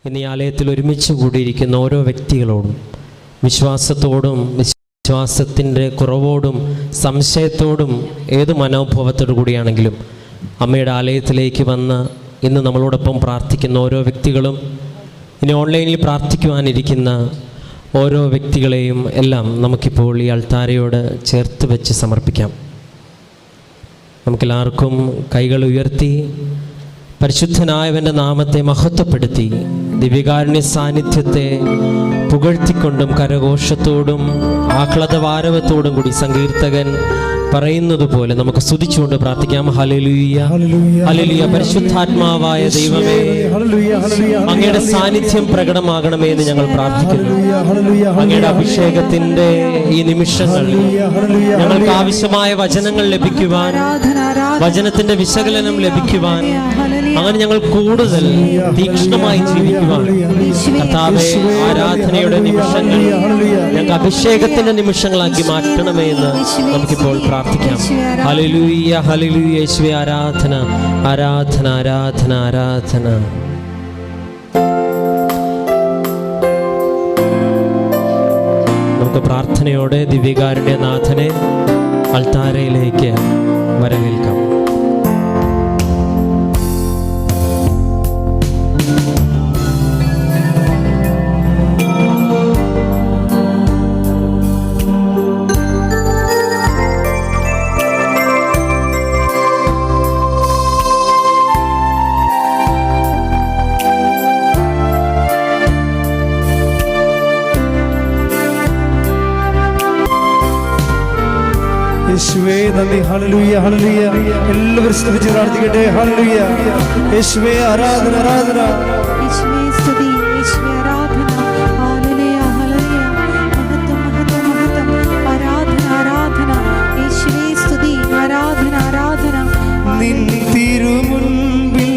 ഇന്ന് ഈ ആലയത്തിൽ ഒരുമിച്ച് കൂടിയിരിക്കുന്ന ഓരോ വ്യക്തികളോടും വിശ്വാസത്തോടും വിശ്വാസത്തിൻ്റെ കുറവോടും സംശയത്തോടും ഏത് മനോഭാവത്തോടു കൂടിയാണെങ്കിലും അമ്മയുടെ ആലയത്തിലേക്ക് വന്ന് ഇന്ന് നമ്മളോടൊപ്പം പ്രാർത്ഥിക്കുന്ന ഓരോ വ്യക്തികളും ഇനി ഓൺലൈനിൽ പ്രാർത്ഥിക്കുവാനിരിക്കുന്ന ഓരോ വ്യക്തികളെയും എല്ലാം നമുക്കിപ്പോൾ ഈ അൾത്താരയോട് ചേർത്ത് വെച്ച് സമർപ്പിക്കാം. നമുക്കെല്ലാവർക്കും കൈകൾ ഉയർത്തി പരിശുദ്ധനായവൻ്റെ നാമത്തെ മഹത്വപ്പെടുത്തി ദിവ്യകാരുണ്യ സാന്നിധ്യത്തെ പുകഴ്ത്തിക്കൊണ്ടും കരഘോഷത്തോടും ആഹ്ലാദവാരവത്തോടും കൂടി സങ്കീർത്തകൻ പറയുന്നത് പോലെ നമുക്ക് സ്തുതിച്ചുകൊണ്ട് പ്രാർത്ഥിക്കാം. Hallelujah hallelujah. പരിശുദ്ധാത്മാവായ ദൈവമേ, അങ്ങയുടെ സാന്നിധ്യം പ്രകടമാകണമേ എന്ന് ഞങ്ങൾ പ്രാർത്ഥിക്കുന്നു. അങ്ങയുടെ അഭിഷേകത്തിന്റെ ഈ നിമിഷങ്ങൾ ഞങ്ങൾക്ക് ആവശ്യമായ വചനങ്ങൾ ലഭിക്കുവാൻ, വചനത്തിന്റെ വിശകലനം ലഭിക്കുവാൻ, അങ്ങനെ ഞങ്ങൾ കൂടുതൽ തീക്ഷ്ണമായി ജീവിക്കുവാൻ കർത്താവേ, ആരാധനയുടെ നിമിഷങ്ങൾ ഞങ്ങൾക്ക് അഭിഷേകത്തിന്റെ നിമിഷങ്ങളാക്കി മാറ്റണമേ എന്ന് നമുക്കിപ്പോൾ പ്രാർത്ഥിക്കാം. ഹല്ലേലൂയ ഹല്ലേലൂയ. യേശുവേ ആരാധന ആരാധന ആരാധന ആരാധന. നമുക്ക് പ്രാർത്ഥനയോടെ ദിവ്യകാരുണ്യനാഥനെ അൾത്താരയിലേക്ക് വരവേൽക്കാം. യേശുവേ നന്ദി. ഹല്ലേലൂയ ഹല്ലേലൂയ. എല്ലാവരും സ്തുതിച്ച് പ്രാർത്ഥിക്കട്ടെ. ഹല്ലേലൂയ. യേശുവേ ആരാധന ആരാധന. യേശുവേ സ്തുതി, യേശുവേ ആരാധന. ഹല്ലേലൂയ ഹല്ലേലൂയ. മഹത്വം മഹത്വം മഹത്വം. ആരാധന ആരാധന. യേശുവേ സ്തുതി, ആരാധന ആരാധന. നിൻ തിരുമുൻപിൽ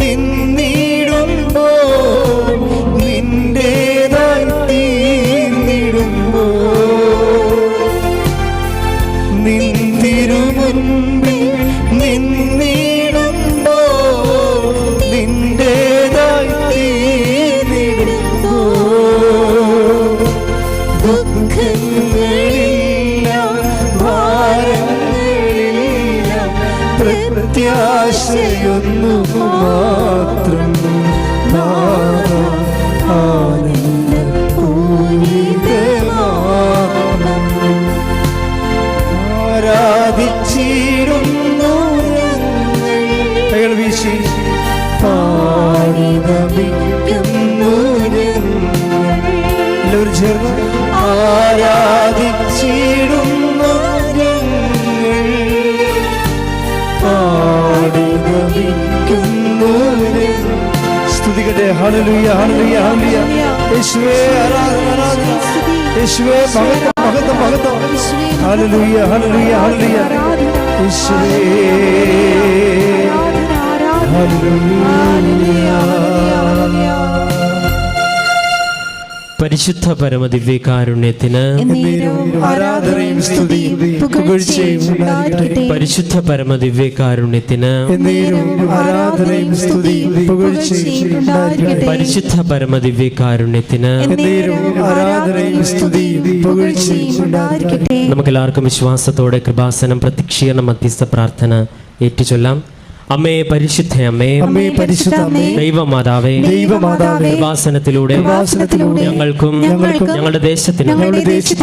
നിന്നിടുമ്പോൾ നിന്റേതായി തീർന്നിടുമ്പോൾ, നിൻ തിരുമുൻപിൽ നിന്നിടുമ്പോൾ നിന്റേതായി തീർന്നിടുമ്പോൾ, ദുഃഖങ്ങളിലെല്ലാം ഭാരങ്ങളിലെല്ലാം പ്രത്യാശയൊന്നു മാത്രം ആനന്ദപൂരിതമാക്കണം. ആരാധിച്ചിടുന്നു ഞങ്ങൾ, വീശി പാടി നമിക്കുന്നു ഞങ്ങൾ. എല്ലാവരും ചേർന്ന് ആരാധിച്ചിടുന്നു ഞങ്ങൾ, പാടി നമിക്കുന്നു ഞങ്ങൾ. സ്തുതിക്കട്ടെ. ഹല്ലേലൂയ ഹല്ലേലൂയ ഹല്ലേലൂയ. യേശുവേ ആരാധന ആരാധന. യേശുവേ മഹത്വം മഹത്വം മഹത്വം. ഹല്ലേലൂയ ഹല്ലേലൂയ ഹല്ലേലൂയ. യേശുവേ ഹല്ലേലൂയ. പരിശുദ്ധ പരമദിവ്യകാരുണ്യത്തിന് ആരാധനയും സ്തുതിയും പുകഴ്ചയും ഉണ്ടാകട്ടെ. പരിശുദ്ധ പരമദിവ്യകാരുണ്യത്തിന് ആരാധനയും സ്തുതിയും പുകഴ്ചയും ഉണ്ടാകട്ടെ. പരിശുദ്ധ പരമദിവ്യകാരുണ്യത്തിന് ആരാധനയും സ്തുതിയും പുകഴ്ചയും ഉണ്ടാകട്ടെ. നമുക്കെല്ലാവർക്കും വിശ്വാസത്തോടെ കൃപാസനം പ്രത്യക്ഷീകരണ മധ്യസ്ഥ പ്രാർത്ഥന ഏറ്റുചൊല്ലാം. അമ്മേ പരിശുദ്ധ അമ്മേ, അമ്മേ പരിശുദ്ധ അമ്മേ, ദൈവമാതാവേ, ദൈവമാതാവേ, കൃപാസനത്തിലൂടെ ഞങ്ങൾക്കും ഞങ്ങളുടെ ദേശത്തിനും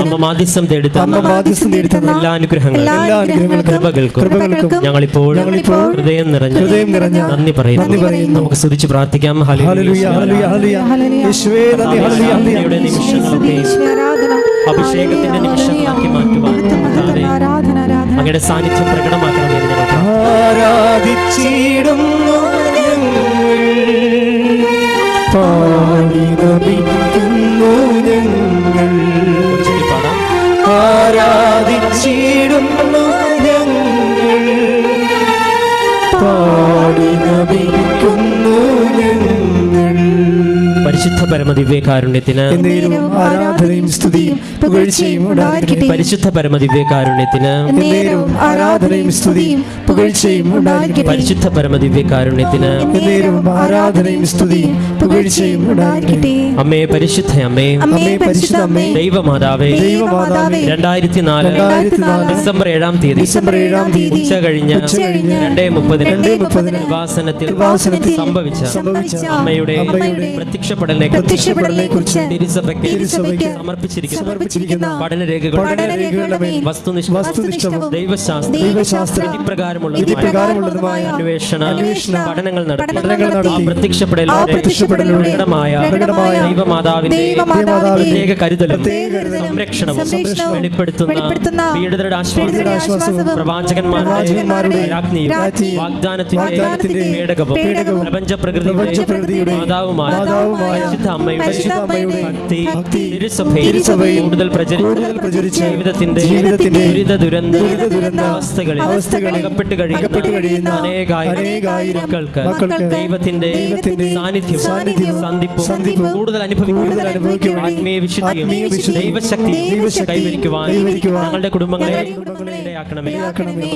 അമ്മ മാധ്യസ്ഥം തേടുന്ന എല്ലാ അനുഗ്രഹങ്ങളും കൃപകൾക്കും ഞങ്ങളിപ്പോൾ ഹൃദയം നിറഞ്ഞ നന്ദി പറയുന്നു. നമുക്ക് സ്തുതിച്ച് പ്രാർത്ഥിക്കാം. ഹല്ലേലൂയ ഹല്ലേലൂയ ഹല്ലേലൂയ. യേശുവേ നന്ദി. ഹല്ലേലൂയ ഹല്ലേലൂയ. നിമിഷങ്ങളൊക്കെ അഭിഷേകത്തിന്റെ നിമിഷങ്ങളാക്കി മാറ്റുവാൻ അങ്ങയുടെ സാന്നിധ്യം പ്രകടമാക്കണമെന്ന് ഞങ്ങൾ ആരാധിച്ചിടുന്നു ഞങ്ങൾ, പാടി നമിക്കുന്നു ഞങ്ങൾ. ആരാധിച്ചിടുന്നു ഞങ്ങൾ, പാടി നമിക്കുന്നു ഞങ്ങൾ. പരിശുദ്ധ പരമദിവ്യകാരുണ്യത്തിന് എന്നേരവും ആരാധനയും സ്തുതിയും പുകഴ്ചയും ഉണ്ടായിരിക്കട്ടെ. പരിശുദ്ധ പരമദിവ്യകാരുണ്യത്തിന് എന്നേരവും ആരാധനയും സ്തുതിയും പുകഴ്ചയും ഉണ്ടായിരിക്കട്ടെ. പരിശുദ്ധ പരമദിവ്യകാരുണ്യത്തിന് എന്നേരവും ആരാധനയും സ്തുതിയും പുകഴ്ചയും ഉണ്ടായിരിക്കട്ടെ. അമ്മേ, പരിശുദ്ധ അമ്മേ, അമ്മേ, പരിശുദ്ധ അമ്മേ, ദൈവമാതാവേ, ദൈവമാതാവേ, 2004 ഡിസംബർ 7-ാം തീയതി ഉച്ച കഴിഞ്ഞ് 2:30 കൃപാസനത്തിൽ സംഭവിച്ച അമ്മയുടെ പ്രത്യക്ഷപ്പെടലിനെക്കുറിച്ച് തിരുസഭയ്ക്ക് സമർപ്പിച്ചിരിക്കുന്ന പഠനരേഖകളുടെ വസ്തുനിഷ്ഠവും ദൈവശാസ്ത്ര വിധിപ്രകാരമുള്ളതുമായ അന്വേഷണ പഠനങ്ങൾ നടത്തി പ്രത്യക്ഷപ്പെടലിലൂടെ പ്രകടമായ ദൈവമാതാവിന്റെ പ്രത്യേക കരുതലും സംരക്ഷണവും വെളിപ്പെടുത്തുന്ന പീഡിതരുടെ ആശ്വാസവും പ്രവാചകന്മാരുടെ രാജ്ഞിയും വാഗ്ദാനത്തിന്റെ പേടകവും പ്രപഞ്ച പ്രകൃതിയുടെ മാതാവുമായ പരിശുദ്ധ അമ്മയുടെ ഭക്തി തിരുസഭയിൽ കൂടുതൽ പ്രചരിച്ച ജീവിതത്തിന്റെ ദുരിത അവസ്ഥകളിൽ അകപ്പെട്ട് കഴിയുന്ന അനേകായിരം മക്കൾക്ക് ദൈവത്തിന്റെ സാന്നിധ്യവും സന്ധിപ്പും കൂടുതൽ അനുഭവിക്കുവാൻ ആത്മീയ വിശുദ്ധിയും ദൈവശക്തി കൈവരിക്കുവാൻ ഞങ്ങളുടെ കുടുംബങ്ങളെ ഇടയാക്കണമേ.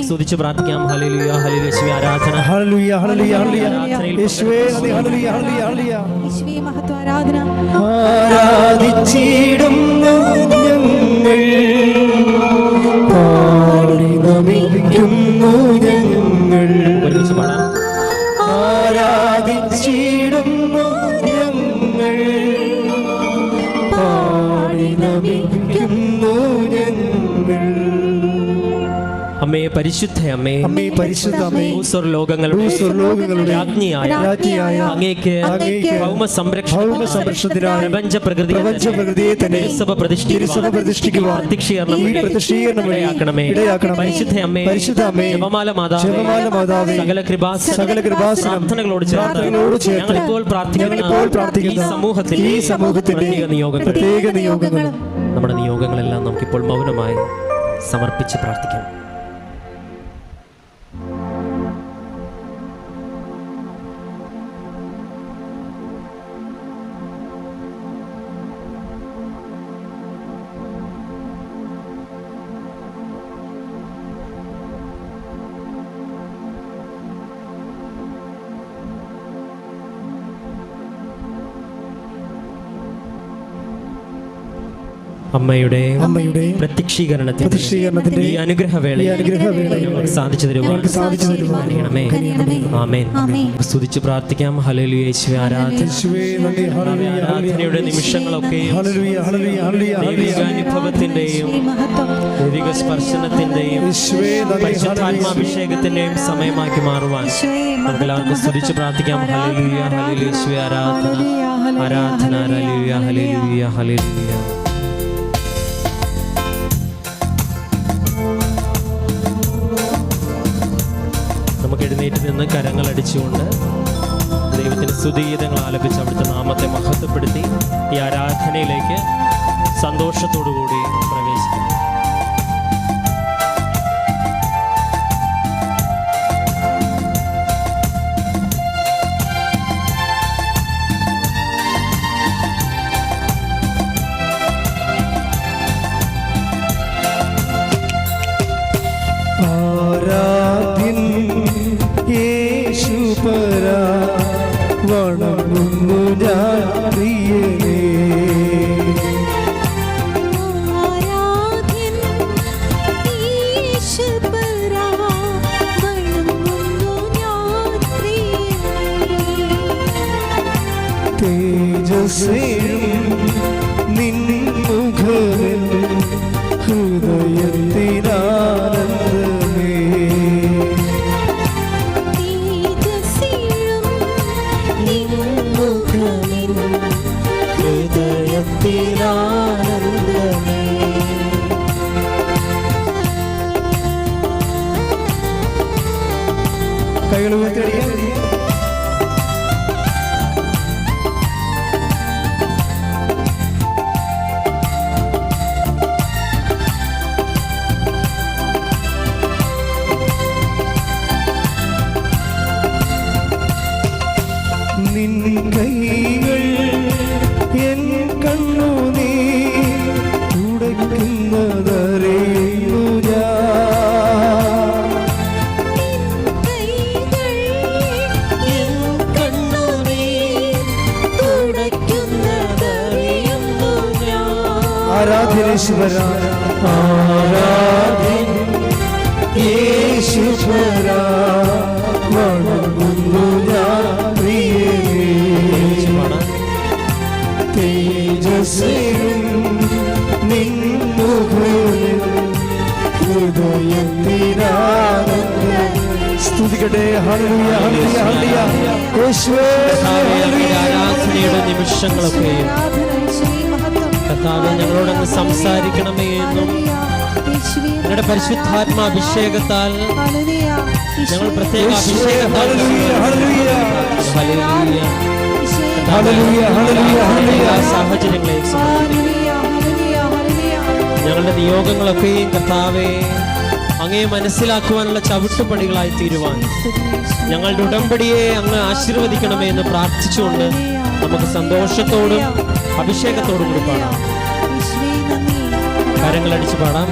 സ്തുതിച്ച് പ്രാർത്ഥിക്കാം. ഹല്ലേലൂയ, ഹല്ലേലൂയ, യേശുവേ ആരാധന. ഹല്ലേലൂയ, ഹല്ലേലൂയ, ഹല്ലേലൂയ, യേശുവേ നന്ദി. ഹല്ലേലൂയ, ഹല്ലേലൂയ, ഹല്ലേലൂയ. യേശുവേ മഹത്വ ആരാധന. ആരാധിച്ചിടുന്നു ഞങ്ങൾ, പാടി നമിക്കുന്നു ഞങ്ങൾ. ഒരുമിച്ച് പാടാം. ആരാധിച്ചിടുന്നു ഞങ്ങൾ, പാടി നമിക്കുന്നു ഞങ്ങൾ. അമ്മേ, പരിശുദ്ധ അമ്മേ, അമ്മേ, പരിശുദ്ധ അമ്മേ, ഭൂസ്വർലോകങ്ങളുടെ രാജ്ഞിയായ അങ്ങേക്ക് ഭൗമ സംരക്ഷണത്തിനായി പ്രപഞ്ച പ്രകൃതിയെ തന്നെ തിരുസഭ പ്രതിഷ്ഠിക്കുവാൻ പ്രത്യക്ഷീകരണം ഇടയാക്കണമേ. പരിശുദ്ധ അമ്മേ, ജപമാല മാതാവേ, സകല കൃപാസന പ്രാർത്ഥനകളോട് ചേർന്ന് ഞങ്ങളിപ്പോൾ പ്രാർത്ഥിക്കുന്ന ഈ സമൂഹത്തിന്റെ പ്രത്യേക നിയോഗങ്ങൾ നമ്മുടെ നിയോഗങ്ങളെല്ലാം നമുക്കിപ്പോൾ മൗനമായി സമർപ്പിച്ച് പ്രാർത്ഥിക്കാം. അമ്മയുടെ പ്രത്യക്ഷീകരണത്തിന്റെ ഈ അനുഗ്രഹവേള സാധിച്ചു തരുവാൻ ആമേൻ. സ്തുതിച്ച് പ്രാർത്ഥിക്കാം. ഹല്ലേലൂയ, യേശുവേ ആരാധന. ആരാധനയുടെ നിമിഷങ്ങളൊക്കെ ദൈവികാനുഭവത്തിന്റെയും ദൈവിക സ്പർശനത്തിന്റെയും പരിശുദ്ധാത്മാഭിഷേകത്തിന്റെയും സമയമാക്കി മാറുവാൻ നമുക്കെല്ലാവർക്കും സ്തുതിച്ച് പ്രാർത്ഥിക്കാം. ഹല്ലേലൂയ, ഹല്ലേലൂയ, യേശുവേ ആരാധന, ആരാധന. ഹല്ലേലൂയ, ഹല്ലേലൂയ, ഹല്ലേലൂയ. നമുക്ക് എഴുന്നേറ്റ് നിന്ന് കരങ്ങൾ അടിച്ചുകൊണ്ട് ദൈവത്തിന് സ്തുതിഗീതങ്ങൾ ആലപിച്ച് അവിടുത്തെ നാമത്തെ മഹത്വപ്പെടുത്തി ഈ ആരാധനയിലേക്ക് സന്തോഷത്തോടുകൂടി പ്രവേശിക്കാം. ആരാധ്യൻ യേശുപരാ, വണങ്ങുന്നു ഞാൻ പ്രിയനേ. ആരാധ്യൻ യേശുപരാ, വണങ്ങുന്നു ഞാൻ പ്രിയനേ. തേജസ്സേഴും നിൻ മുഖമെൻ ഹൃദയത്തിനാനന്ദമേ. തേജസ്സേഴും നിൻ മുഖമെൻ ഹൃദയത്തിനാനന്ദമേ. കൈകൾ ഉയർത്തിയടിക്കാം. അണയ്ക്കുന്നതറിയുന്നു ഞാൻ. ആരാധ്യനേശ്വര ആരാധ്യൻ യേശുവര വണങ്ങുന്നു ഞാൻ പ്രിയനേ. തേജസ്സേയും നിൻ മുഖങ്ങളിൽ ഹൃദയത്തിനാനന്ദം. സ്തുതിക്കട്ടെ. ഹല്ലേലൂയ ഹല്ലേലൂയ ഹല്ലേലൂയ. യേശുവേ ഹല്ലേലൂയ. ആരാധനയുടെ നിമിഷങ്ങളൊക്കെയും കർത്താവേ ഞങ്ങളോടൊന്ന് സംസാരിക്കണമേ എന്നും ഞങ്ങളുടെ പരിശുദ്ധാത്മാഭിഷേകത്താൽ ഞങ്ങൾ പ്രത്യേക അഭിഷേകത്താൽ സാഹചര്യങ്ങളെ ഞങ്ങളുടെ നിയോഗങ്ങളൊക്കെയും കർത്താവേ അങ്ങയെ മനസ്സിലാക്കുവാനുള്ള ചവിട്ടുപടികളായി തീരുവാൻ ഞങ്ങളുടെ ഉടമ്പടിയെ അങ്ങ് ആശീർവദിക്കണമേ എന്ന് പ്രാർത്ഥിച്ചുകൊണ്ട് നമുക്ക് സന്തോഷത്തോടും അഭിഷേകത്തോടും കൂടി പാടാം. കരങ്ങളടിച്ച് പാടാം.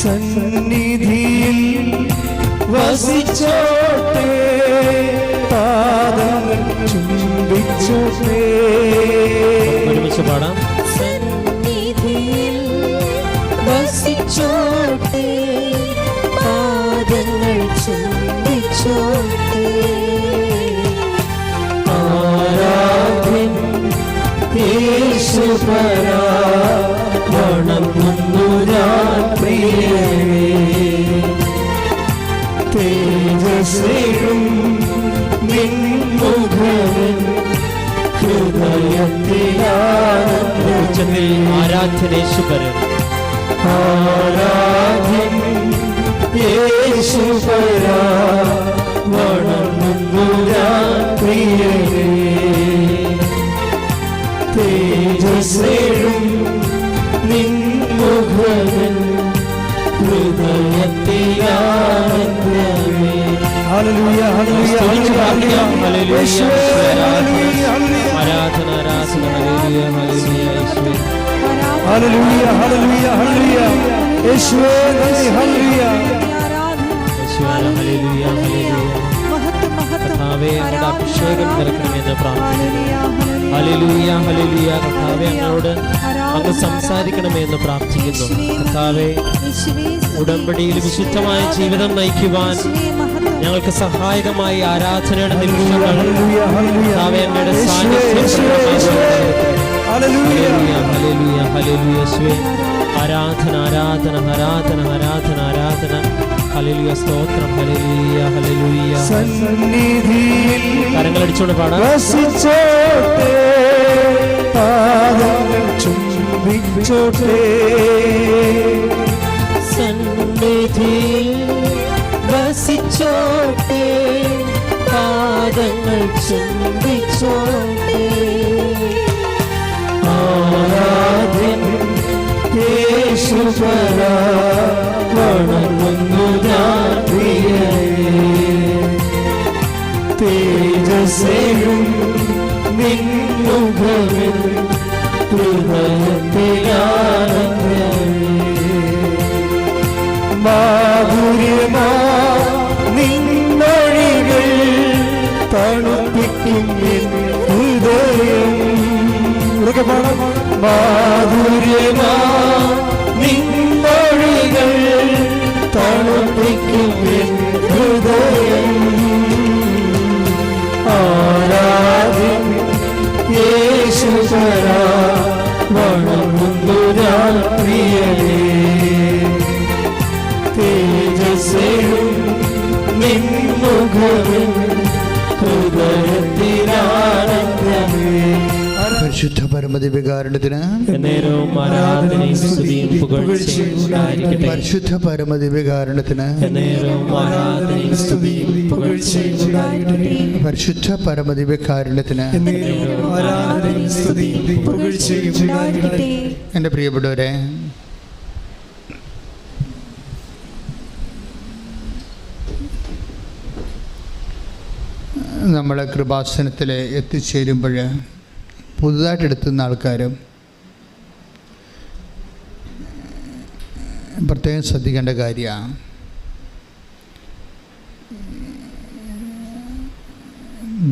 സന്നിധിയിൽ വസിച്ചോട്ടെ, പാദങ്ങൾ ചുംബിച്ചോട്ടെ. ഒരുമിച്ച് പാടാം. സന്നിധിയിൽ വസിച്ചോട്ടെ, പാദങ്ങൾ ചുംബിച്ചോട്ടെ. ആരാധ്യൻ യേശുവരാ വണങ്ങുന്നു ഞാൻ പ്രിയനേ. തേജസ്സേയും നിൻ മുഖങ്ങളിൽ ഹൃദയത്തിനാനന്ദം. ആരാധനേശ്വരൻ ആരാധ്യൻ യേശുവരാ വണങ്ങുന്നു ഞാൻ പ്രിയനേ. തേജസ്സേയും നിൻ മുഖങ്ങളിൽ ഹൃദയത്തിനാനന്ദമേ. ഹല്ലേലൂയ ഹല്ലേലൂയ ഹല്ലേലൂയ യേശുവേ ഹല്ലേലൂയ ഹല്ലേലൂയ. ആരാധന ആരാധന ഹല്ലേലൂയ ഹല്ലേലൂയ യേശുവേ. ഹല്ലേലൂയ ഹല്ലേലൂയ ഹല്ലേലൂയ യേശുവേ നന്ദി. ഹല്ലേലൂയ യേശുവേ ഹല്ലേലൂയ ഹല്ലേലൂയ. കർത്താവേ അങ്ങയുടെ അഭിഷേകം നിറക്കണമെന്ന് പ്രാർത്ഥിക്കുന്നു. Hallelujah hallelujah. കർത്താവേ അങ്ങയോട് അങ്ങ് സംസാരിക്കണമെന്ന് പ്രാർത്ഥിക്കുന്നു. കർത്താവേ ഉടമ്പടിയിൽ വിശുദ്ധമായ ജീവിതം നയിക്കുവാൻ ഞങ്ങൾക്ക് സഹായകമായി ആരാധനയുടെ നിമിഷങ്ങൾ കർത്താവേ അങ്ങയുടെ സാന്നിധ്യം ഹല്ലേലൂയ ഹല്ലേലൂയ ഹല്ലേലൂയ യേശുവേ. ആരാധന ആരാധന ആരാധന ആരാധന ആരാധന ഹല്ലേലൂയ സ്തോത്രം ഹല്ലേലൂയ ഹല്ലേലൂയ. സന്നിധിയിൽ കരങ്ങളടിച്ചുകൊണ്ട് പാടാം. വസിച്ചോട്ടെ, പാദങ്ങൾ ചുംബിച്ചോട്ടെ. സന്നിധിയിൽ വസിച്ചോട്ടെ, പാദങ്ങൾ ചുംബിച്ചോട്ടെ. ആരാധ്യൻ യേശുവരാ വണങ്ങുന്നു ഞാൻ പ്രിയനേ. തേജസ്സേയും നിൻ മുഖങ്ങളിൽ ഹൃദയത്തിനാനന്ദമേ. മാധുര്യമാ നിന്നൊഴികൾ തണുപ്പിക്കും എൻ ഹൃദയം. മാധുര്യമാ നിന്നൊഴികൾ തണുപ്പിക്കും എൻ ഹൃദയം. ആരാധ്യൻ യേശുവരാ വണങ്ങുന്നു ഞാൻ പ്രിയനേ. തേജസ്സേയും നിൻ മുഖങ്ങളിൽ ഹൃദയത്തിനാനന്ദമേ. പരിശുദ്ധ പരമദിവ്യകാരുണ്യത്തിന് എന്നേരവും ആരാധനയും സ്തുതിയും പുകഴ്ചയും ഉണ്ടായിരിക്കട്ടെ. പരിശുദ്ധ പരമദിവ്യകാരുണ്യത്തിന് എന്നേരവും ആരാധനയും സ്തുതിയും പുകഴ്ചയും ഉണ്ടായിരിക്കട്ടെ. പരിശുദ്ധ പരമദിവ്യകാരുണ്യത്തിന് എൻ്റെ പ്രിയപ്പെട്ടവരെ, നമ്മളെ കൃപാസനത്തിൽ എത്തിച്ചേരുമ്പോൾ പുതുതായിട്ട് എടുത്തുന്ന ആൾക്കാരും പ്രത്യേകം ശ്രദ്ധിക്കേണ്ട കാര്യമാണ്.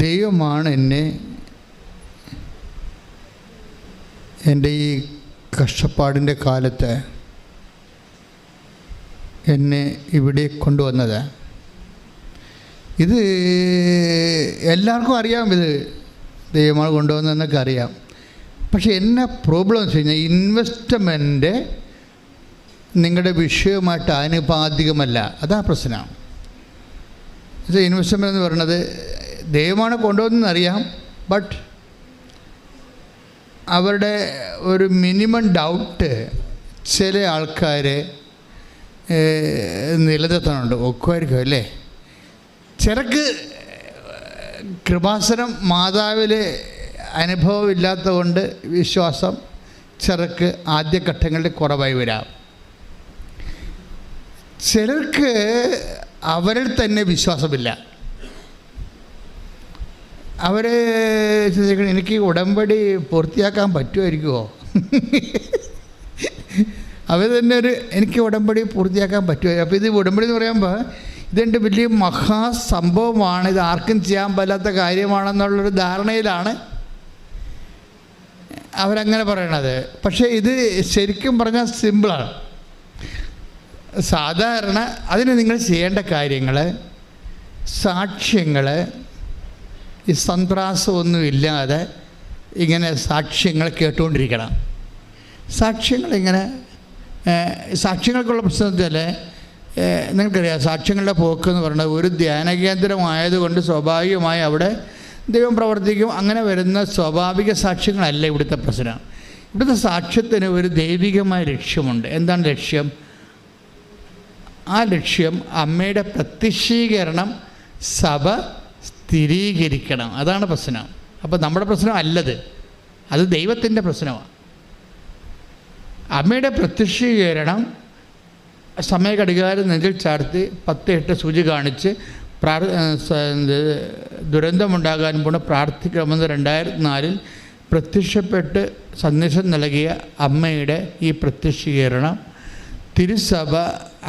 ദൈവമാണ് എന്നെ എൻ്റെ ഈ കഷ്ടപ്പാടിൻ്റെ കാലത്ത് എന്നെ ഇവിടെ കൊണ്ടുവന്നത്. ഇത് എല്ലാവർക്കും അറിയാം, ഇത് ദൈവമാണ് കൊണ്ടുവന്നതെന്നൊക്കെ അറിയാം. പക്ഷെ എന്നാ പ്രോബ്ലം വെച്ച് കഴിഞ്ഞാൽ ഇൻവെസ്റ്റ്മെൻറ്റ് നിങ്ങളുടെ വിഷയവുമായിട്ട് ആനുപാതികമല്ല. അതാ പ്രശ്നം. ഇൻവെസ്റ്റ്മെൻ്റ് എന്ന് പറയുന്നത് ദൈവമാണ് കൊണ്ടുവന്നതെന്നറിയാം, ബട്ട് അവരുടെ ഒരു മിനിമം ഡൗട്ട് ചില ആൾക്കാർ നിലനിർത്തുന്നുണ്ട്. ഒക്കുമായിരിക്കും അല്ലേ? ചിലക്ക് കൃപാസനം മാതാവിൽ അനുഭവമില്ലാത്ത കൊണ്ട് വിശ്വാസം ചിലർക്ക് ആദ്യഘട്ടങ്ങളിൽ കുറവായി വരാം. ചിലർക്ക് അവരിൽ തന്നെ വിശ്വാസമില്ല. അവർ ചിന്തിക്കണം, എനിക്ക് ഉടമ്പടി പൂർത്തിയാക്കാൻ പറ്റുമായിരിക്കുമോ? അവർ തന്നെ എനിക്ക് ഉടമ്പടി പൂർത്തിയാക്കാൻ പറ്റുമോ? അപ്പോൾ ഇത് ഉടമ്പടി എന്ന് പറയുമ്പോൾ ഇതെൻ്റെ വലിയ മഹാസംഭവമാണ്, ഇത് ആർക്കും ചെയ്യാൻ പറ്റാത്ത കാര്യമാണെന്നുള്ളൊരു ധാരണയിലാണ് അവരങ്ങനെ പറയണത്. പക്ഷേ ഇത് ശരിക്കും പറഞ്ഞാൽ സിമ്പിളാണ്. സാധാരണ അതിന് നിങ്ങൾ ചെയ്യേണ്ട കാര്യങ്ങൾ, സാക്ഷ്യങ്ങൾ, ഈ സന്ത്രാസമൊന്നുമില്ലാതെ ഇങ്ങനെ സാക്ഷ്യങ്ങൾ കേട്ടുകൊണ്ടിരിക്കണം. സാക്ഷ്യങ്ങൾക്കുള്ള പ്രശ്നം വെച്ചാൽ നിങ്ങൾക്കറിയാം, സാക്ഷ്യങ്ങളുടെ പോക്കെന്ന് പറയുന്നത് ഒരു ധ്യാന കേന്ദ്രമായതുകൊണ്ട് സ്വാഭാവികമായി അവിടെ ദൈവം പ്രവർത്തിക്കും. അങ്ങനെ വരുന്ന സ്വാഭാവിക സാക്ഷ്യങ്ങളല്ല ഇവിടുത്തെ പ്രശ്നം. ഇവിടുത്തെ സാക്ഷ്യത്തിന് ഒരു ദൈവികമായ ലക്ഷ്യമുണ്ട്. എന്താണ് ലക്ഷ്യം? ആ ലക്ഷ്യം അമ്മയുടെ പ്രത്യക്ഷീകരണം സഭ സ്ഥിരീകരിക്കണം. അതാണ് പ്രശ്നം. അപ്പോൾ നമ്മുടെ പ്രശ്നം അല്ലത്, അത് ദൈവത്തിൻ്റെ പ്രശ്നമാണ്. അമ്മയുടെ പ്രത്യക്ഷീകരണം സമയഘടികാരം നെഞ്ചിൽ ചാർത്തി 10-8 സൂചി കാണിച്ച് ദുരന്തമുണ്ടാകാൻ പോണ പ്രാർത്ഥിക്കണമെന്ന് 2004 പ്രത്യക്ഷപ്പെട്ട് സന്ദേശം നൽകിയ അമ്മയുടെ ഈ പ്രത്യക്ഷീകരണം തിരുസഭ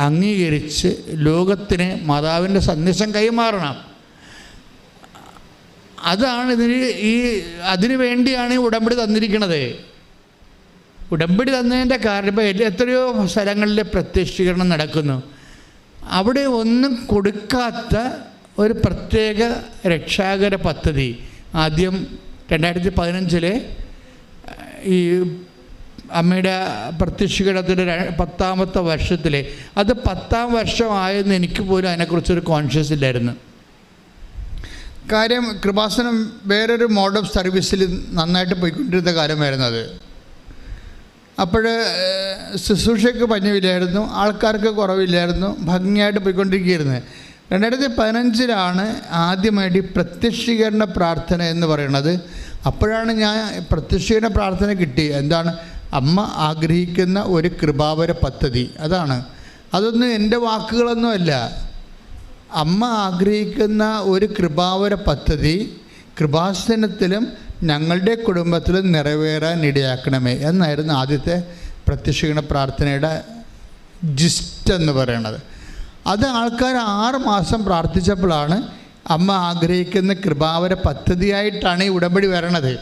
അംഗീകരിച്ച് ലോകത്തിന് മാതാവിൻ്റെ സന്ദേശം കൈമാറണം. അതാണ് അതിനു വേണ്ടിയാണ് ഈ ഉടമ്പടി തന്നിരിക്കുന്നത്. ഉടമ്പടി തന്നതിൻ്റെ കാരണം ഇപ്പോൾ എത്രയോ സ്ഥലങ്ങളിൽ പ്രത്യക്ഷീകരണം നടക്കുന്നു. അവിടെ ഒന്നും കൊടുക്കാത്ത ഒരു പ്രത്യേക രക്ഷാകര പദ്ധതി ആദ്യം 2015 ഈ അമ്മയുടെ പ്രത്യക്ഷീകരണത്തിൻ്റെ 10ാമത്തെ വർഷത്തിൽ, അത് 10ാം വർഷമായെന്ന് എനിക്ക് പോലും അതിനെക്കുറിച്ചൊരു കോൺഷ്യസ് ഇല്ലായിരുന്നു. കാര്യം കൃപാസനം വേറൊരു മോഡ് ഓഫ് സർവീസിൽ നന്നായിട്ട് പോയിക്കൊണ്ടിരുന്ന കാലമായിരുന്നു അത്. അപ്പോൾ ശുശ്രൂഷയ്ക്ക് പഞ്ഞമില്ലായിരുന്നു, ആൾക്കാർക്ക് കുറവില്ലായിരുന്നു, ഭംഗിയായിട്ട് പോയിക്കൊണ്ടിരിക്കുകയായിരുന്നു. 2015 ആദ്യമായിട്ട് പ്രത്യക്ഷീകരണ പ്രാർത്ഥന എന്ന് പറയുന്നത്. അപ്പോഴാണ് ഞാൻ പ്രത്യക്ഷീകരണ പ്രാർത്ഥന കിട്ടി. എന്താണ്? അമ്മ ആഗ്രഹിക്കുന്ന ഒരു കൃപാവര പദ്ധതി. അതൊന്നും എൻ്റെ വാക്കുകളൊന്നുമല്ല. അമ്മ ആഗ്രഹിക്കുന്ന ഒരു കൃപാവര പദ്ധതി കൃപാസനത്തിലും ഞങ്ങളുടെ കുടുംബത്തിലും നിറവേറാൻ ഇടയാക്കണമേ എന്നായിരുന്നു ആദ്യത്തെ പ്രത്യക്ഷീകരണ പ്രാർത്ഥനയുടെ ജിസ്റ്റ് എന്ന് പറയണത്. അത് ആൾക്കാർ 6 മാസം പ്രാർത്ഥിച്ചപ്പോഴാണ് അമ്മ ആഗ്രഹിക്കുന്ന കൃപാവര പദ്ധതിയായിട്ടാണ് ഈ ഉടമ്പടി വരണത്.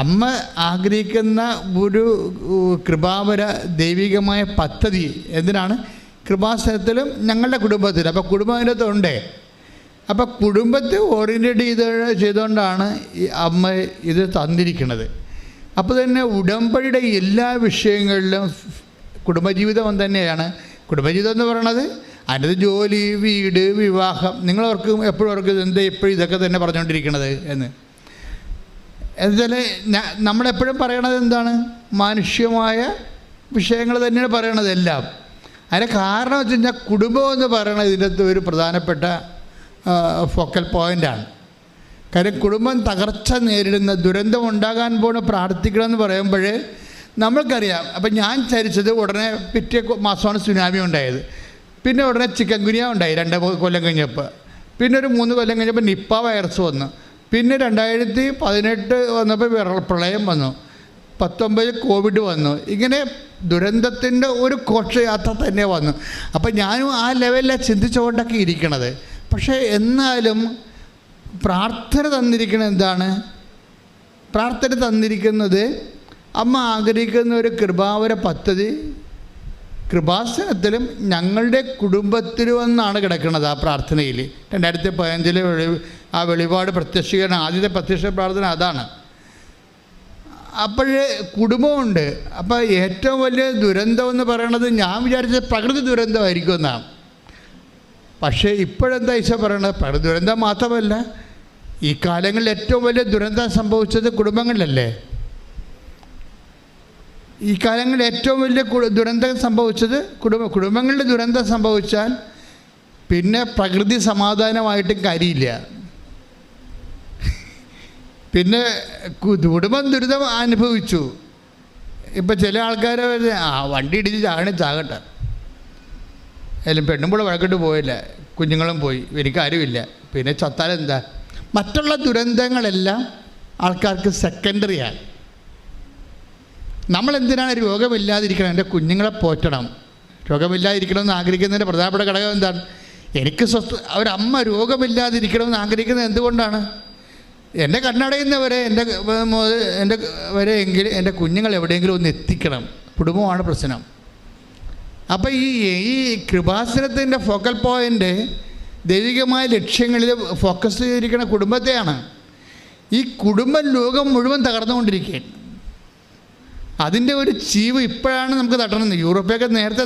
അമ്മ ആഗ്രഹിക്കുന്ന ഒരു കൃപാവര ദൈവികമായ പദ്ധതി എന്തിനാണ്? കൃപാസനത്തിലും ഞങ്ങളുടെ കുടുംബത്തിലും. അപ്പോൾ കുടുംബം അതിനകത്ത് ഉണ്ടേ. അപ്പോൾ കുടുംബത്തെ ഓറിയൻറ്റേറ്റ് ചെയ്തുകൊണ്ടാണ് ഈ അമ്മ ഇത് തന്നിരിക്കുന്നത്. അപ്പോൾ തന്നെ ഉടമ്പടിയുടെ എല്ലാ വിഷയങ്ങളിലും കുടുംബജീവിതം തന്നെയാണ്. കുടുംബജീവിതം എന്ന് പറയണത് അതിനകത്ത് ജോലി, വീട്, വിവാഹം. നിങ്ങളവർക്ക് എപ്പോഴും അവർക്ക് എന്താ എപ്പോഴും ഇതൊക്കെ തന്നെ പറഞ്ഞുകൊണ്ടിരിക്കണത് എന്നുവെച്ചാൽ നമ്മളെപ്പോഴും പറയണത് എന്താണ്? മാനുഷ്യമായ വിഷയങ്ങൾ തന്നെയാണ് പറയണത് എല്ലാം. അതിൻ്റെ കാരണം വെച്ച് കഴിഞ്ഞാൽ കുടുംബം എന്ന് പറയണത് ഇതിനകത്ത് ഒരു പ്രധാനപ്പെട്ട ഫോക്കൽ പോയിൻ്റാണ്. കാര്യം കുടുംബം തകർച്ച നേരിടുന്ന, ദുരന്തം ഉണ്ടാകാൻ പോണ പ്രാർത്ഥിക്കണമെന്ന് പറയുമ്പോൾ നമ്മൾക്കറിയാം. അപ്പം ഞാൻ ചരിച്ചത് ഉടനെ പിറ്റേ മാസമാണ് സുനാമി ഉണ്ടായത്. പിന്നെ ഉടനെ ചിക്കൻ ഗുനിയ ഉണ്ടായി 2 കൊല്ലം കഴിഞ്ഞപ്പോൾ. പിന്നെ ഒരു 3 കൊല്ലം കഴിഞ്ഞപ്പോൾ നിപ്പ വൈറസ് വന്നു. പിന്നെ 2018 വന്നപ്പോൾ പ്രളയം വന്നു. 19 കോവിഡ് വന്നു. ഇങ്ങനെ ദുരന്തത്തിൻ്റെ ഒരു ഘോഷയാത്ര തന്നെ വന്നു. അപ്പം ഞാനും ആ ലെവലിലാണ് ചിന്തിച്ചുകൊണ്ടൊക്കെ ഇരിക്കണത്. പക്ഷേ എന്നാലും പ്രാർത്ഥന തന്നിരിക്കുന്നത് എന്താണ്? പ്രാർത്ഥന തന്നിരിക്കുന്നത് അമ്മ ആഗ്രഹിക്കുന്ന ഒരു കൃപാവര പദ്ധതി കൃപാസനത്തിലും ഞങ്ങളുടെ കുടുംബത്തിലും എന്നാണ് കിടക്കുന്നത്. ആ പ്രാർത്ഥനയിൽ 2015 ആ വെളിപാട് പ്രത്യക്ഷീകരണം, ആദ്യത്തെ പ്രത്യക്ഷ പ്രാർത്ഥന അതാണ്. അപ്പോഴേ കുടുംബമുണ്ട്. അപ്പോൾ ഏറ്റവും വലിയ ദുരന്തം എന്ന് പറയണത് ഞാൻ വിചാരിച്ചത് പ്രകൃതി ദുരന്തമായിരിക്കും എന്നാണ്. പക്ഷേ ഇപ്പോഴെന്താ ഈശോ പറയണത്? പ്രകൃതി ദുരന്തം മാത്രമല്ല, ഈ കാലങ്ങളിൽ ഏറ്റവും വലിയ ദുരന്തം സംഭവിച്ചത് കുടുംബങ്ങളിലല്ലേ? ഈ കാലങ്ങളിൽ ഏറ്റവും വലിയ ദുരന്തം സംഭവിച്ചത് കുടുംബങ്ങളുടെ ദുരന്തം സംഭവിച്ചാൽ പിന്നെ പ്രകൃതി സമാധാനമായിട്ടും കാര്യമില്ല. പിന്നെ കുടുംബം ദുരിതം അനുഭവിച്ചു. ഇപ്പം ചില ആൾക്കാർ വണ്ടി ഇടിച്ച് ചാകട്ടെ, എല്ലാം പെണ്ണുമ്പോൾ വഴക്കിട്ട് പോയില്ല, കുഞ്ഞുങ്ങളും പോയി, എനിക്കാരുമില്ല, പിന്നെ ചത്താലെന്താ? മറ്റുള്ള ദുരന്തങ്ങളെല്ലാം ആൾക്കാർക്ക് സെക്കൻഡറിയാണ്. നമ്മളെന്തിനാണ് രോഗമില്ലാതിരിക്കണം? എൻ്റെ കുഞ്ഞുങ്ങളെ പോറ്റണം. രോഗമില്ലാതിരിക്കണമെന്ന് ആഗ്രഹിക്കുന്നതിൻ്റെ പ്രധാനപ്പെട്ട ഘടകം എന്താണ്? എനിക്ക് ഒരമ്മ രോഗമില്ലാതിരിക്കണമെന്ന് ആഗ്രഹിക്കുന്നത് എന്തുകൊണ്ടാണ്? എൻ്റെ കണ്ണടയുന്നവരെ എൻ്റെ വരെ എങ്കിലും എൻ്റെ കുഞ്ഞുങ്ങൾ എവിടെയെങ്കിലും ഒന്ന് എത്തിക്കണം. കുടുംബമാണ് പ്രശ്നം. അപ്പോൾ ഈ കൃപാസനത്തിൻ്റെ ഫോക്കൽ പോയിൻ്റ് ദൈവികമായ ലക്ഷ്യങ്ങളിൽ ഫോക്കസ് ചെയ്തിരിക്കുന്ന കുടുംബത്തെയാണ്. ഈ കുടുംബം ലോകം മുഴുവൻ തകർന്നുകൊണ്ടിരിക്കുകയാണ്. അതിൻ്റെ ഒരു ചീവ് ഇപ്പോഴാണ് നമുക്ക് തട്ടണത്. യൂറോപ്പൊക്കെ നേരത്തെ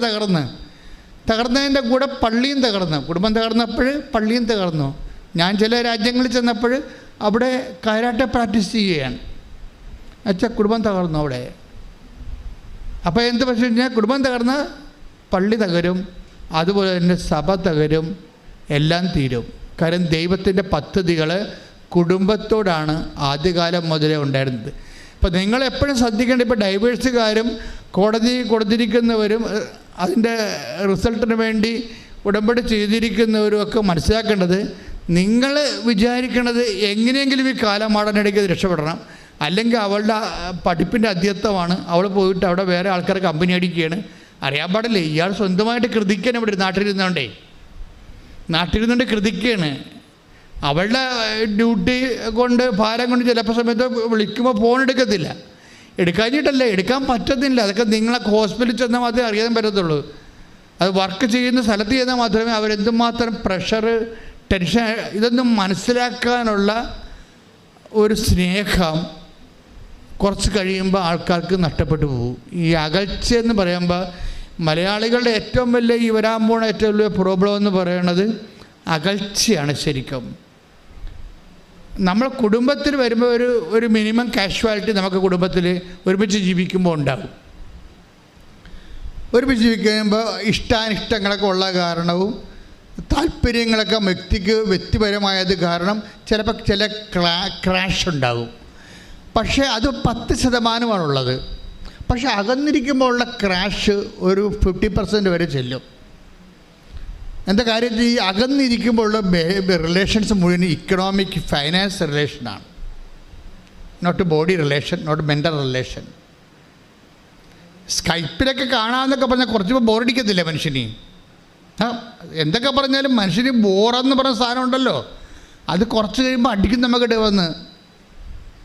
തകർന്നതിൻ്റെ കൂടെ പള്ളിയും തകർന്നു. കുടുംബം തകർന്നപ്പോൾ പള്ളിയും തകർന്നു. ഞാൻ ചില രാജ്യങ്ങളിൽ ചെന്നപ്പോൾ അവിടെ കരാട്ടെ പ്രാക്ടീസ് ചെയ്യുകയാണ്. അച്ഛാ കുടുംബം തകർന്നു അവിടെ. അപ്പോൾ എന്ത് പക്ഷേ കഴിഞ്ഞാൽ കുടുംബം തകർന്ന് പള്ളി തകരും, അതുപോലെ തന്നെ സഭ തകരും, എല്ലാം തീരും. കാരണം ദൈവത്തിൻ്റെ പദ്ധതികൾ കുടുംബത്തോടാണ് ആദ്യകാലം മുതലേ ഉണ്ടായിരുന്നത്. അപ്പോൾ നിങ്ങളെപ്പോഴും ശ്രദ്ധിക്കേണ്ടത്, ഇപ്പോൾ ഡൈവേഴ്സുകാരും കോടതി കൊടുത്തിരിക്കുന്നവരും അതിൻ്റെ റിസൾട്ടിന് വേണ്ടി ഉടമ്പടി ചെയ്തിരിക്കുന്നവരും ഒക്കെ മനസ്സിലാക്കേണ്ടത്, നിങ്ങൾ വിചാരിക്കണത് എങ്ങനെയെങ്കിലും ഈ കാലമാടനിടയ്ക്ക് രക്ഷപ്പെടണം, അല്ലെങ്കിൽ അവളുടെ പഠിപ്പിൻ്റെ അധ്യത്വമാണ്, അവൾ പോയിട്ട് അവിടെ വേറെ ആൾക്കാർ കമ്പനി അടിക്കുകയാണ്. അറിയാൻ പാടില്ലേ, ഇയാൾ സ്വന്തമായിട്ട് കൃതിക്കാണ് ഇവിടെ നാട്ടിലിരുന്നുകൊണ്ട് കൃതിക്കാണ്. അവളുടെ ഡ്യൂട്ടി കൊണ്ട് ഭാരം കൊണ്ട് ചിലപ്പോൾ സമയത്ത് വിളിക്കുമ്പോൾ ഫോൺ എടുക്കത്തില്ല. എടുക്കാഞ്ഞിട്ടല്ല, എടുക്കാൻ പറ്റത്തില്ല. അതൊക്കെ നിങ്ങളൊക്കെ ഹോസ്പിറ്റലിൽ ചെന്നാൽ മാത്രമേ അറിയാൻ പറ്റത്തുള്ളൂ. അത് വർക്ക് ചെയ്യുന്ന സ്ഥലത്ത് ചെന്നാൽ മാത്രമേ അവരെന്തുമാത്രം പ്രഷർ, ടെൻഷൻ, ഇതൊന്നും മനസ്സിലാക്കാനുള്ള ഒരു സ്നേഹം കുറച്ച് കഴിയുമ്പോൾ ആൾക്കാർക്ക് നഷ്ടപ്പെട്ടു പോകും. ഈ അകൽച്ച എന്ന് പറയുമ്പോൾ മലയാളികളുടെ ഏറ്റവും വലിയ ഈ വരാൻ പോണ ഏറ്റവും വലിയ പ്രോബ്ലം എന്ന് പറയുന്നത് അകൽച്ചയാണ്. ശരിക്കും നമ്മൾ കുടുംബത്തിൽ വരുമ്പോൾ ഒരു മിനിമം കാഷ്വാലിറ്റി നമുക്ക് കുടുംബത്തിൽ ഒരുമിച്ച് ജീവിക്കുമ്പോൾ ഉണ്ടാകും. ഒരുമിച്ച് ജീവിക്കുമ്പോൾ ഇഷ്ടാനിഷ്ടങ്ങളൊക്കെ ഉള്ള കാരണവും താല്പര്യങ്ങളൊക്കെ വ്യക്തിപരമായത് കാരണം ചിലപ്പോൾ ചില ക്രാഷ് ഉണ്ടാകും. പക്ഷേ അത് 10%മാണുള്ളത്. പക്ഷേ അകന്നിരിക്കുമ്പോൾ ഉള്ള ക്രാഷ് ഒരു 50% വരെ ചെല്ലും. എന്താ കാര്യം? ഈ അകന്നിരിക്കുമ്പോഴുള്ള റിലേഷൻസ് മുഴുവൻ ഇക്കണോമിക് ഫൈനാൻസ് റിലേഷനാണ്. Not body relation, not mental relation. സ്കൈപ്പിലൊക്കെ കാണാമെന്നൊക്കെ പറഞ്ഞാൽ കുറച്ച് ബോറടിക്കത്തില്ല മനുഷ്യന്. എന്തൊക്കെ പറഞ്ഞാലും മനുഷ്യന് ബോറെന്ന് പറഞ്ഞ സാധനം ഉണ്ടല്ലോ, അത് കുറച്ച് കഴിയുമ്പോൾ അടിക്കും നമുക്കിട്ട് വന്ന്.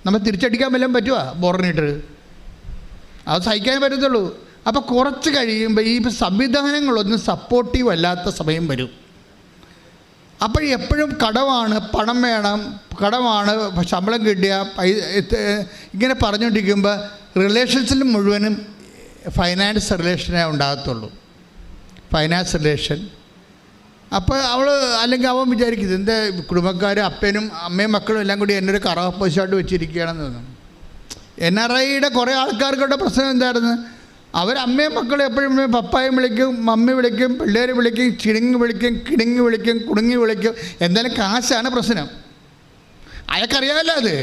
നമ്മൾ തിരിച്ചടിക്കാൻ വല്ലതും പറ്റുമോ ബോറിനിട്ട്? അത് സഹിക്കാൻ പറ്റത്തുള്ളൂ. അപ്പോൾ കുറച്ച് കഴിയുമ്പോൾ ഈ സംവിധാനങ്ങളൊന്നും സപ്പോർട്ടീവ് അല്ലാത്ത സമയം വരും. അപ്പോൾ എപ്പോഴും കടമാണ്, പണം വേണം, കടമാണ്, ശമ്പളം കിട്ടിയ ഇങ്ങനെ പറഞ്ഞുകൊണ്ടിരിക്കുമ്പോൾ റിലേഷൻസിൽ മുഴുവനും ഫൈനാൻസ് റിലേഷനേ ഉണ്ടാകത്തുള്ളൂ. Finance relation. അപ്പോൾ അല്ലെങ്കിൽ അവൻ വിചാരിക്കുന്നത് എൻ്റെ കുടുംബക്കാർ അമ്മയും മക്കളും എല്ലാം കൂടി എന്നൊരു കറാപ്പോശായിട്ട് വെച്ചിരിക്കുകയാണെന്ന് തോന്നുന്നു. NRIയുടെ കുറേ ആൾക്കാർക്കുള്ള പ്രശ്നം എന്തായിരുന്നു? അവരമ്മയും മക്കളും എപ്പോഴും പപ്പായും വിളിക്കും, മമ്മി വിളിക്കും, പിള്ളേർ വിളിക്കും, കിടുങ്ങി വിളിക്കും, കുടുങ്ങി വിളിക്കും. എന്തായാലും കാശാണ് പ്രശ്നം. അയാൾക്കറിയാമല്ലോ, അത്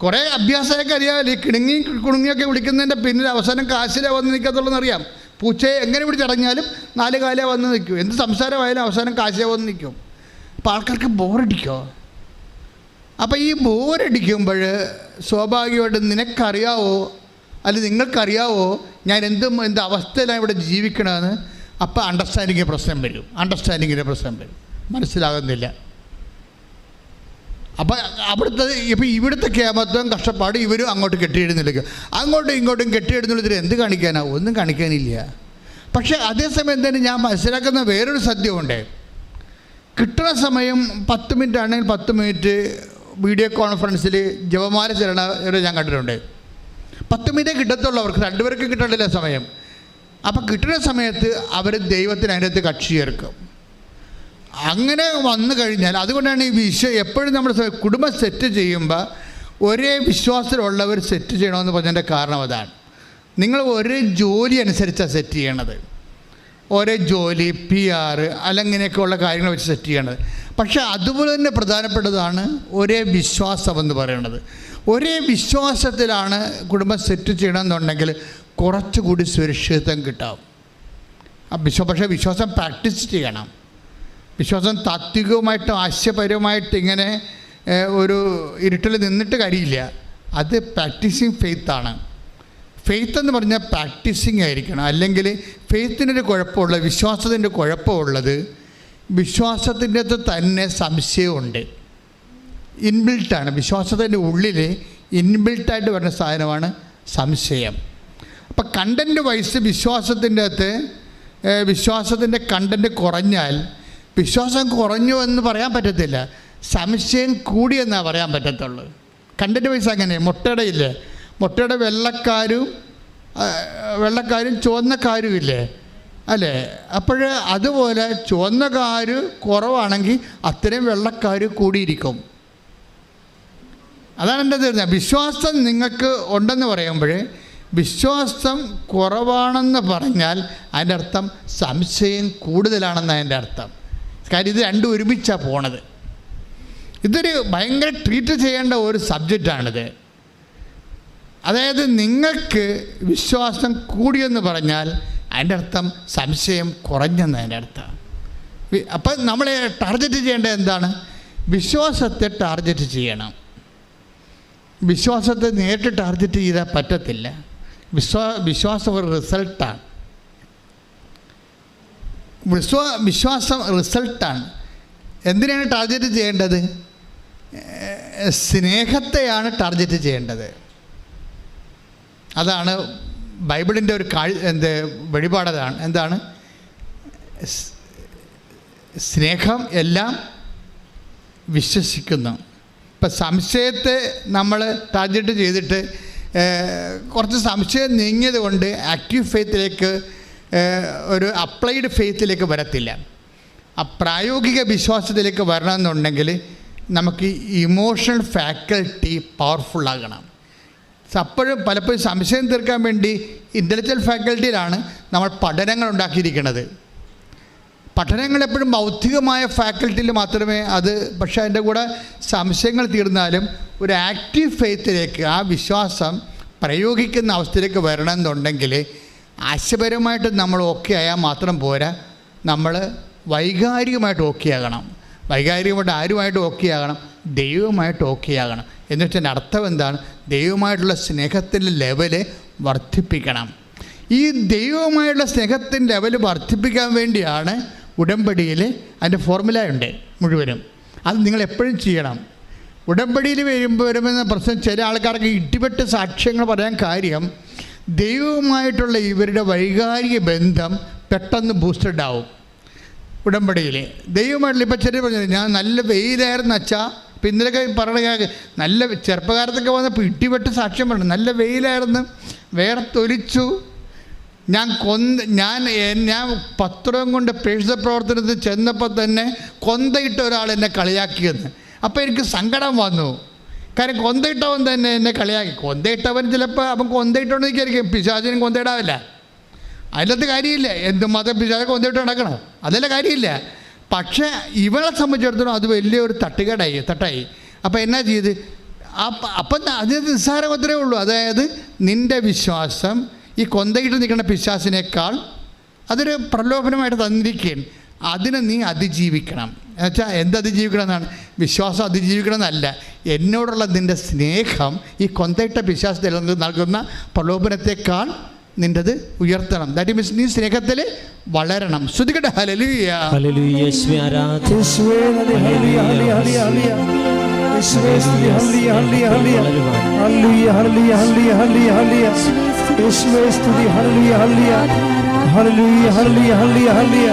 കുറേ അഭ്യാസമൊക്കെ അറിയാമല്ലോ. ഈ കുടുങ്ങിയൊക്കെ വിളിക്കുന്നതിൻ്റെ പിന്നിൽ അവസാനം കാശിലേ വന്ന് നിൽക്കത്തുള്ളൂന്നറിയാം. പൂച്ചയെ എങ്ങനെ പിടിച്ചടങ്ങിയാലും 4 കാലേ വന്ന് നിൽക്കും. എന്ത് സംസാരമായാലും അവസാനം കാശിലേ വന്ന് നിൽക്കും. അപ്പോൾ ആൾക്കാർക്ക് ബോറടിക്കോ? അപ്പോൾ ഈ ബോറടിക്കുമ്പോൾ സ്വാഭാവികമായിട്ട് നിനക്കറിയാവോ, അല്ലെങ്കിൽ നിങ്ങൾക്കറിയാവോ ഞാൻ എന്ത് അവസ്ഥയിലാണ് ഇവിടെ ജീവിക്കണമെന്ന്? അപ്പോൾ അണ്ടർസ്റ്റാൻഡിങ്ങിൻ്റെ പ്രശ്നം വരും. മനസ്സിലാകുന്നില്ല. അപ്പം ഇവിടുത്തെ കേമത്വം കഷ്ടപ്പാട് ഇവരും അങ്ങോട്ട് കെട്ടിയെഴുന്നേൽക്കും. അങ്ങോട്ടും ഇങ്ങോട്ടും കെട്ടിയെഴുന്നേൽത്തിട്ട് എന്ത് കാണിക്കാനാ? ഒന്നും കാണിക്കാനില്ല. പക്ഷേ അതേസമയം തന്നെ ഞാൻ മനസ്സിലാക്കുന്ന വേറൊരു സത്യമുണ്ട്. കിട്ടുന്ന സമയം 10 മിനിറ്റ് ആണെങ്കിൽ 10 മിനിറ്റ് വീഡിയോ കോൺഫറൻസിൽ ജപമാല ചെല്ലണവരെ ഞാൻ കണ്ടിട്ടുണ്ട്. 10 മിനിറ്റേ കിട്ടത്തുള്ളൂ അവർക്ക്, 2 പേർക്കും കിട്ടണ്ടില്ല സമയം. അപ്പം കിട്ടുന്ന സമയത്ത് അവർ ദൈവത്തിന് അതിനകത്ത് കക്ഷി ചേർക്കും. അങ്ങനെ വന്നു കഴിഞ്ഞാൽ അതുകൊണ്ടാണ് ഈ എപ്പോഴും നമ്മൾ കുടുംബം സെറ്റ് ചെയ്യുമ്പോൾ ഒരേ വിശ്വാസത്തിലുള്ളവർ സെറ്റ് ചെയ്യണമെന്ന് പറഞ്ഞതിൻ്റെ കാരണം അതാണ്. നിങ്ങൾ ഒരേ ജോലി അനുസരിച്ചാണ് സെറ്റ് ചെയ്യണത്. ഒരേ ജോലി, PR അല്ലങ്ങനെയൊക്കെയുള്ള കാര്യങ്ങൾ വെച്ച് സെറ്റ് ചെയ്യണത്. പക്ഷേ അതുപോലെ തന്നെ പ്രധാനപ്പെട്ടതാണ് ഒരേ വിശ്വാസം എന്ന് പറയുന്നത്. ഒരേ വിശ്വാസത്തിലാണ് കുടുംബം സെറ്റ് ചെയ്യണമെന്നുണ്ടെങ്കിൽ കുറച്ചുകൂടി സുരക്ഷിതത്വം കിട്ടാം. പക്ഷേ വിശ്വാസം പ്രാക്ടീസ് ചെയ്യണം. വിശ്വാസം താത്വികമായിട്ടും ആശയപരമായിട്ട് ഇങ്ങനെ ഒരു ഇരുട്ടിൽ നിന്നിട്ട് കാര്യമില്ല. അത് പ്രാക്ടീസിങ് ഫെയ്ത്താണ്. ഫെയ്ത്ത് എന്ന് പറഞ്ഞാൽ പ്രാക്ടീസിങ് ആയിരിക്കണം. അല്ലെങ്കിൽ ഫെയ്ത്തിനൊരു കുഴപ്പമുള്ളത്, വിശ്വാസത്തിൻ്റെ കുഴപ്പമുള്ളത് വിശ്വാസത്തിൻ്റെ അകത്ത് തന്നെ സംശയമുണ്ട്. ഇൻബിൽട്ടാണ്. വിശ്വാസത്തിൻ്റെ ഉള്ളിൽ ഇൻബിൽട്ടായിട്ട് വരുന്ന സാധനമാണ് സംശയം. അപ്പം കണ്ടൻറ്റ് വൈസ് വിശ്വാസത്തിൻ്റെ കണ്ടൻറ്റ് കുറഞ്ഞാൽ വിശ്വാസം കുറഞ്ഞു എന്ന് പറയാൻ പറ്റത്തില്ല, സംശയം കൂടിയെന്നാണ് പറയാൻ പറ്റത്തുള്ളൂ. കണ്ടൻറ്റ് വൈസ് അങ്ങനെ മുട്ടയുടെ മുട്ടയുടെ വെള്ളക്കാരും ചുവന്നക്കാരും ഇല്ലേ അല്ലേ? അപ്പോൾ അതുപോലെ ചുവന്നക്കാർ കുറവാണെങ്കിൽ അത്രയും വെള്ളക്കാർ കൂടിയിരിക്കും. അതാണ് എൻ്റെ തീർച്ച. വിശ്വാസം നിങ്ങൾക്ക് ഉണ്ടെന്ന് പറയുമ്പോൾ വിശ്വാസം കുറവാണെന്ന് പറഞ്ഞാൽ അതിൻ്റെ അർത്ഥം സംശയം കൂടുതലാണെന്നാണ് അതിൻ്റെ അർത്ഥം. കാര്യം ഇത് രണ്ടും ഒരുമിച്ചാണ് പോണത്. ഇതൊരു ഭയങ്കര ട്രീറ്റ് ചെയ്യേണ്ട ഒരു സബ്ജക്റ്റാണിത്. അതായത് നിങ്ങൾക്ക് വിശ്വാസം കൂടിയെന്ന് പറഞ്ഞാൽ അതിൻ്റെ അർത്ഥം സംശയം കുറഞ്ഞെന്ന് അതിൻ്റെ അർത്ഥം. അപ്പം നമ്മൾ ടാർഗറ്റ് ചെയ്യേണ്ടത് എന്താണ്? വിശ്വാസത്തെ ടാർഗറ്റ് ചെയ്യണം. വിശ്വാസത്തെ നേരിട്ട് ടാർഗറ്റ് ചെയ്താൽ പറ്റത്തില്ല. വിശ്വാസം ഒരു റിസൾട്ടാണ്. വിശ്വാസം റിസൾട്ടാണ്. എന്തിനാണ് ടാർഗറ്റ് ചെയ്യേണ്ടത്? സ്നേഹത്തെയാണ് ടാർഗറ്റ് ചെയ്യേണ്ടത്. അതാണ് ബൈബിളിൻ്റെ ഒരു വെളിപാടതാണ്. എന്താണ്? സ്നേഹം എല്ലാം വിശ്വസിക്കുന്നു. ഇപ്പം സംശയത്തെ നമ്മൾ ടാർഗറ്റ് ചെയ്തിട്ട് കുറച്ച് സംശയം നീങ്ങിയത് കൊണ്ട് ആക്റ്റീവ് ഫെയ്ത്തിലേക്ക്, ഒരു അപ്ലൈഡ് ഫെയ്ത്തിലേക്ക് വരത്തില്ല. ആ പ്രായോഗിക വിശ്വാസത്തിലേക്ക് വരണമെന്നുണ്ടെങ്കിൽ നമുക്ക് ഇമോഷണൽ ഫാക്കൽറ്റി പവർഫുള്ളാകണം. പലപ്പോഴും സംശയം തീർക്കാൻ വേണ്ടി ഇൻ്റലക്ച്വൽ ഫാക്കൽറ്റിയിലാണ് നമ്മൾ പഠനങ്ങൾ ഉണ്ടാക്കിയിരിക്കുന്നത്. പഠനങ്ങൾ എപ്പോഴും ബൗദ്ധികമായ ഫാക്കൽറ്റിയിൽ മാത്രമേ അത്, പക്ഷേ അതിൻ്റെ കൂടെ സംശയങ്ങൾ തീർന്നാലും ഒരു ആക്റ്റീവ് ഫെയ്ത്തിലേക്ക്, ആ വിശ്വാസം പ്രയോഗിക്കുന്ന അവസ്ഥയിലേക്ക് വരണമെന്നുണ്ടെങ്കിൽ ആശയപരമായിട്ട് നമ്മൾ ഓക്കെ ആയാൽ മാത്രം പോരാ, നമ്മൾ വൈകാരികമായിട്ട് ഓക്കെ ആകണം. വൈകാരികമായിട്ട് ആരുമായിട്ട് ഓക്കെ ആകണം? ദൈവമായിട്ട് ഓക്കെ ആകണം. എന്നുവെച്ചാൽ അർത്ഥം എന്താണ്? ദൈവമായിട്ടുള്ള സ്നേഹത്തിൻ്റെ ലെവല് വർദ്ധിപ്പിക്കണം. ഈ ദൈവമായിട്ടുള്ള സ്നേഹത്തിൻ്റെ ലെവല് വർദ്ധിപ്പിക്കാൻ വേണ്ടിയാണ് ഉടമ്പടിയിൽ അതിൻ്റെ ഫോർമുല ഉണ്ട് മുഴുവനും. അത് നിങ്ങൾ എപ്പോഴും ചെയ്യണം. ഉടമ്പടിയിൽ വരുമെന്ന പ്രശ്നം ചില ആൾക്കാർക്ക് ഇടിപെട്ട് സാക്ഷ്യങ്ങൾ പറയാൻ കാര്യം, ദൈവവുമായിട്ടുള്ള ഇവരുടെ വൈകാരിക ബന്ധം പെട്ടെന്ന് ബൂസ്റ്റഡ് ആവും. ഉടമ്പടിയിൽ ദൈവമായിട്ടുള്ള, ഇപ്പം ചെറിയ പറഞ്ഞു, ഞാൻ നല്ല വെയിലായിരുന്നു അച്ഛാ, ഇപ്പം ഇന്നലെയൊക്കെ പറയണ നല്ല ചെറുപ്പകാലത്തൊക്കെ വന്നപ്പോൾ ഇടിപെട്ട് സാക്ഷ്യം പറഞ്ഞു, നല്ല വെയിലായിരുന്നു, വേർത്തൊലിച്ചു, ഞാൻ 10 രൂപ കൊണ്ട് പ്രേക്ഷിത പ്രവർത്തനത്തിൽ ചെന്നപ്പോൾ തന്നെ കൊന്തയിട്ട ഒരാൾ എന്നെ കളിയാക്കിയെന്ന്. അപ്പോൾ എനിക്ക് സങ്കടം വന്നു. കാര്യം കൊന്തയിട്ടവൻ തന്നെ എന്നെ കളിയാക്കി. കൊന്തയിട്ടവൻ ചിലപ്പോൾ അവൻ കൊന്തയിട്ടോണ്ട് നിൽക്കായിരിക്കും, പിശാചിനും കൊന്തയിടാവില്ല. അതിലത്തെ കാര്യമില്ല. എന്തുമാത്രം പിശാചെ കൊന്തയിട്ട് നടക്കണം, അതിലെ കാര്യമില്ല. പക്ഷേ ഇവളെ സംബന്ധിച്ചിടത്തോളം അത് വലിയൊരു തട്ടായി. അപ്പോൾ എന്നാ ചെയ്ത്? അപ്പം അത് നിസ്സാരം അത്രേ ഉള്ളൂ. അതായത് നിൻ്റെ വിശ്വാസം ഈ കൊന്തയിട്ട് നിൽക്കുന്ന പിശാചിനേക്കാൾ അതൊരു പ്രലോഭനമായിട്ട് തന്നിരിക്കുകയാണ്. അതിനെ നീ അതിജീവിക്കണം. എന്നുവെച്ചാൽ അതിജീവിക്കണം എന്നാണ്? വിശ്വാസം അതിജീവിക്കണം എന്നല്ല, എന്നോടുള്ള നിൻ്റെ സ്നേഹം ഈ കൊന്തയിട്ട പിശാചിൽ നൽകുന്ന പ്രലോഭനത്തെക്കാൾ നിൻ്റെത് ഉയർത്തണം. ദാറ്റ് മീൻസ് നീ സ്നേഹത്തിൽ വളരണം. ശ്രുതികട്ടെ ഹല്ലേലൂയ. ഹല്ലേലൂയ. യേശുവേ ആരാധന. യേശുവേ ഹല്ലേലൂയ ഹല്ലേലൂയ ഹല്ലേലൂയ. യേശുവേ സ്തുതി. ഹല്ലേലൂയ ഹല്ലേലൂയ ഹല്ലേലൂയ ഹല്ലേലൂയ ഹല്ലേലൂയ ഹല്ലേലൂയ യേശുവേ സ്തുതി. ഹല്ലേലൂയ ഹല്ലേലൂയ ഹല്ലേലൂയ ഹല്ലേലൂയ ഹല്ലേലൂയ ഹല്ലേലൂയ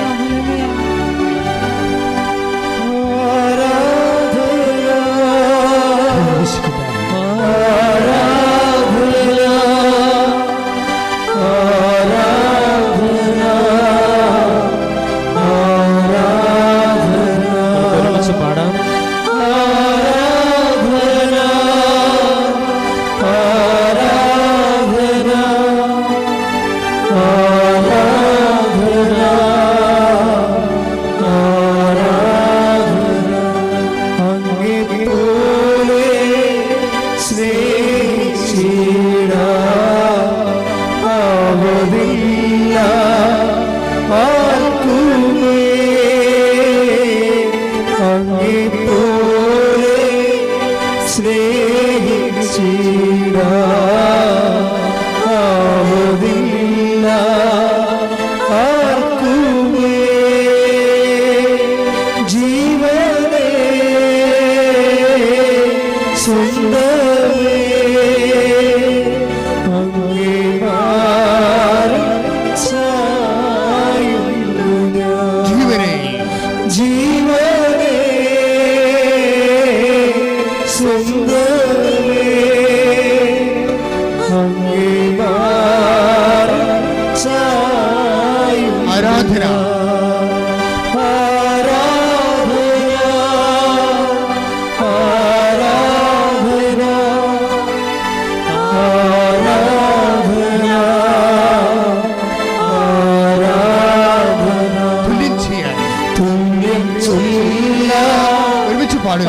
ഒരുമിച്ച് പാടാം.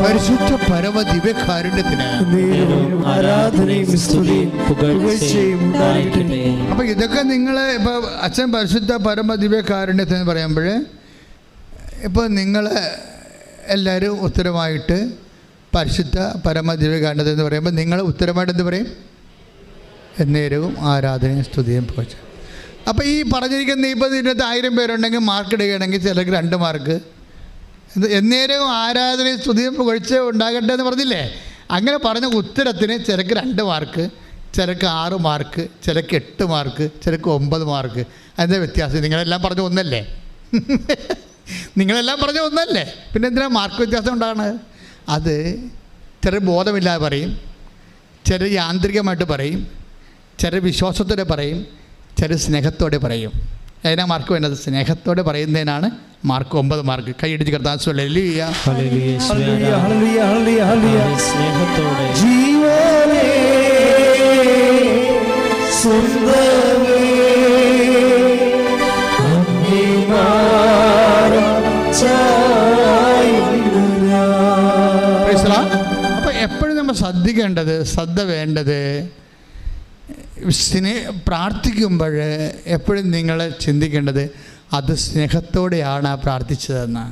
പരിശുദ്ധ പരമ ദിവ്യകാരുണ്യത്തിന് ആരാധനയും സ്തുതിയും പുകഴ്ചയും ഉണ്ടായിരിക്കട്ടെ. അപ്പൊ ഇതൊക്കെ നിങ്ങൾ ഇപ്പൊ അച്ഛൻ പരിശുദ്ധ പരമ ദിവ്യകാരുണ്യത്തിന് പറയുമ്പോൾ ഇപ്പൊ നിങ്ങൾ എല്ലാവരും ഉത്തരമായിട്ട് പരിശുദ്ധ പരമ ദിവ്യകാരുണ്യത്തിന് എന്ന് പറയുമ്പോൾ നിങ്ങൾ ഉത്തരമായിട്ട് എന്ത് പറയും? എന്നേരവും ആരാധനയും സ്തുതിയും പുകഴ്ച. അപ്പോൾ ഈ പറഞ്ഞിരിക്കുന്ന ഇപ്പോൾ ഇതിനകത്ത് 1000 പേരുണ്ടെങ്കിൽ മാർക്ക് ഇടുകയാണെങ്കിൽ ചിലർക്ക് 2 മാർക്ക്. എന്നേരവും ആരാധനയും സ്തുതിയും പുകഴ്ച ഉണ്ടാകട്ടെ എന്ന് പറഞ്ഞില്ലേ? അങ്ങനെ പറഞ്ഞ ഉത്തരത്തിന് ചിലക്ക് 2 മാർക്ക്, ചിലക്ക് 6 മാർക്ക്, ചിലക്ക് 8 മാർക്ക്, ചിലക്ക് 9 മാർക്ക്. അതിൻ്റെ വ്യത്യാസം നിങ്ങളെല്ലാം പറഞ്ഞ ഒന്നല്ലേ? നിങ്ങളെല്ലാം പറഞ്ഞ ഒന്നല്ലേ? പിന്നെ എന്തിനാ മാർക്ക് വ്യത്യാസം ഉണ്ടാകണത്? അത് ചിലർ ബോധമില്ലാതെ പറയും, ചിലർ യാന്ത്രികമായിട്ട് പറയും, ചിലർ വിശ്വാസത്തോടെ പറയും, ചിലർ സ്നേഹത്തോടെ പറയും. അതിനാ മാർക്ക് വേണ്ടത്. സ്നേഹത്തോടെ പറയുന്നതിനാണ് മാർക്ക് 9 മാർക്ക്. കൈയടിച്ച് കർത്താവ് ഹല്ലേലൂയ ഹല്ലേലൂയ ഹല്ലേലൂയ ഹല്ലേലൂയ സ്നേഹത്തോടെ ജീവനേ സുന്ദരമേ അപ്പോൾ എപ്പോഴും നമ്മൾ ശ്രദ്ധിക്കേണ്ടത്, ശ്രദ്ധ വേണ്ടത്, പ്രാർത്ഥിക്കുമ്പോൾ എപ്പോഴും നിങ്ങൾ ചിന്തിക്കേണ്ടത് അത് സ്നേഹത്തോടെയാണ് പ്രാർത്ഥിച്ചതെന്ന്.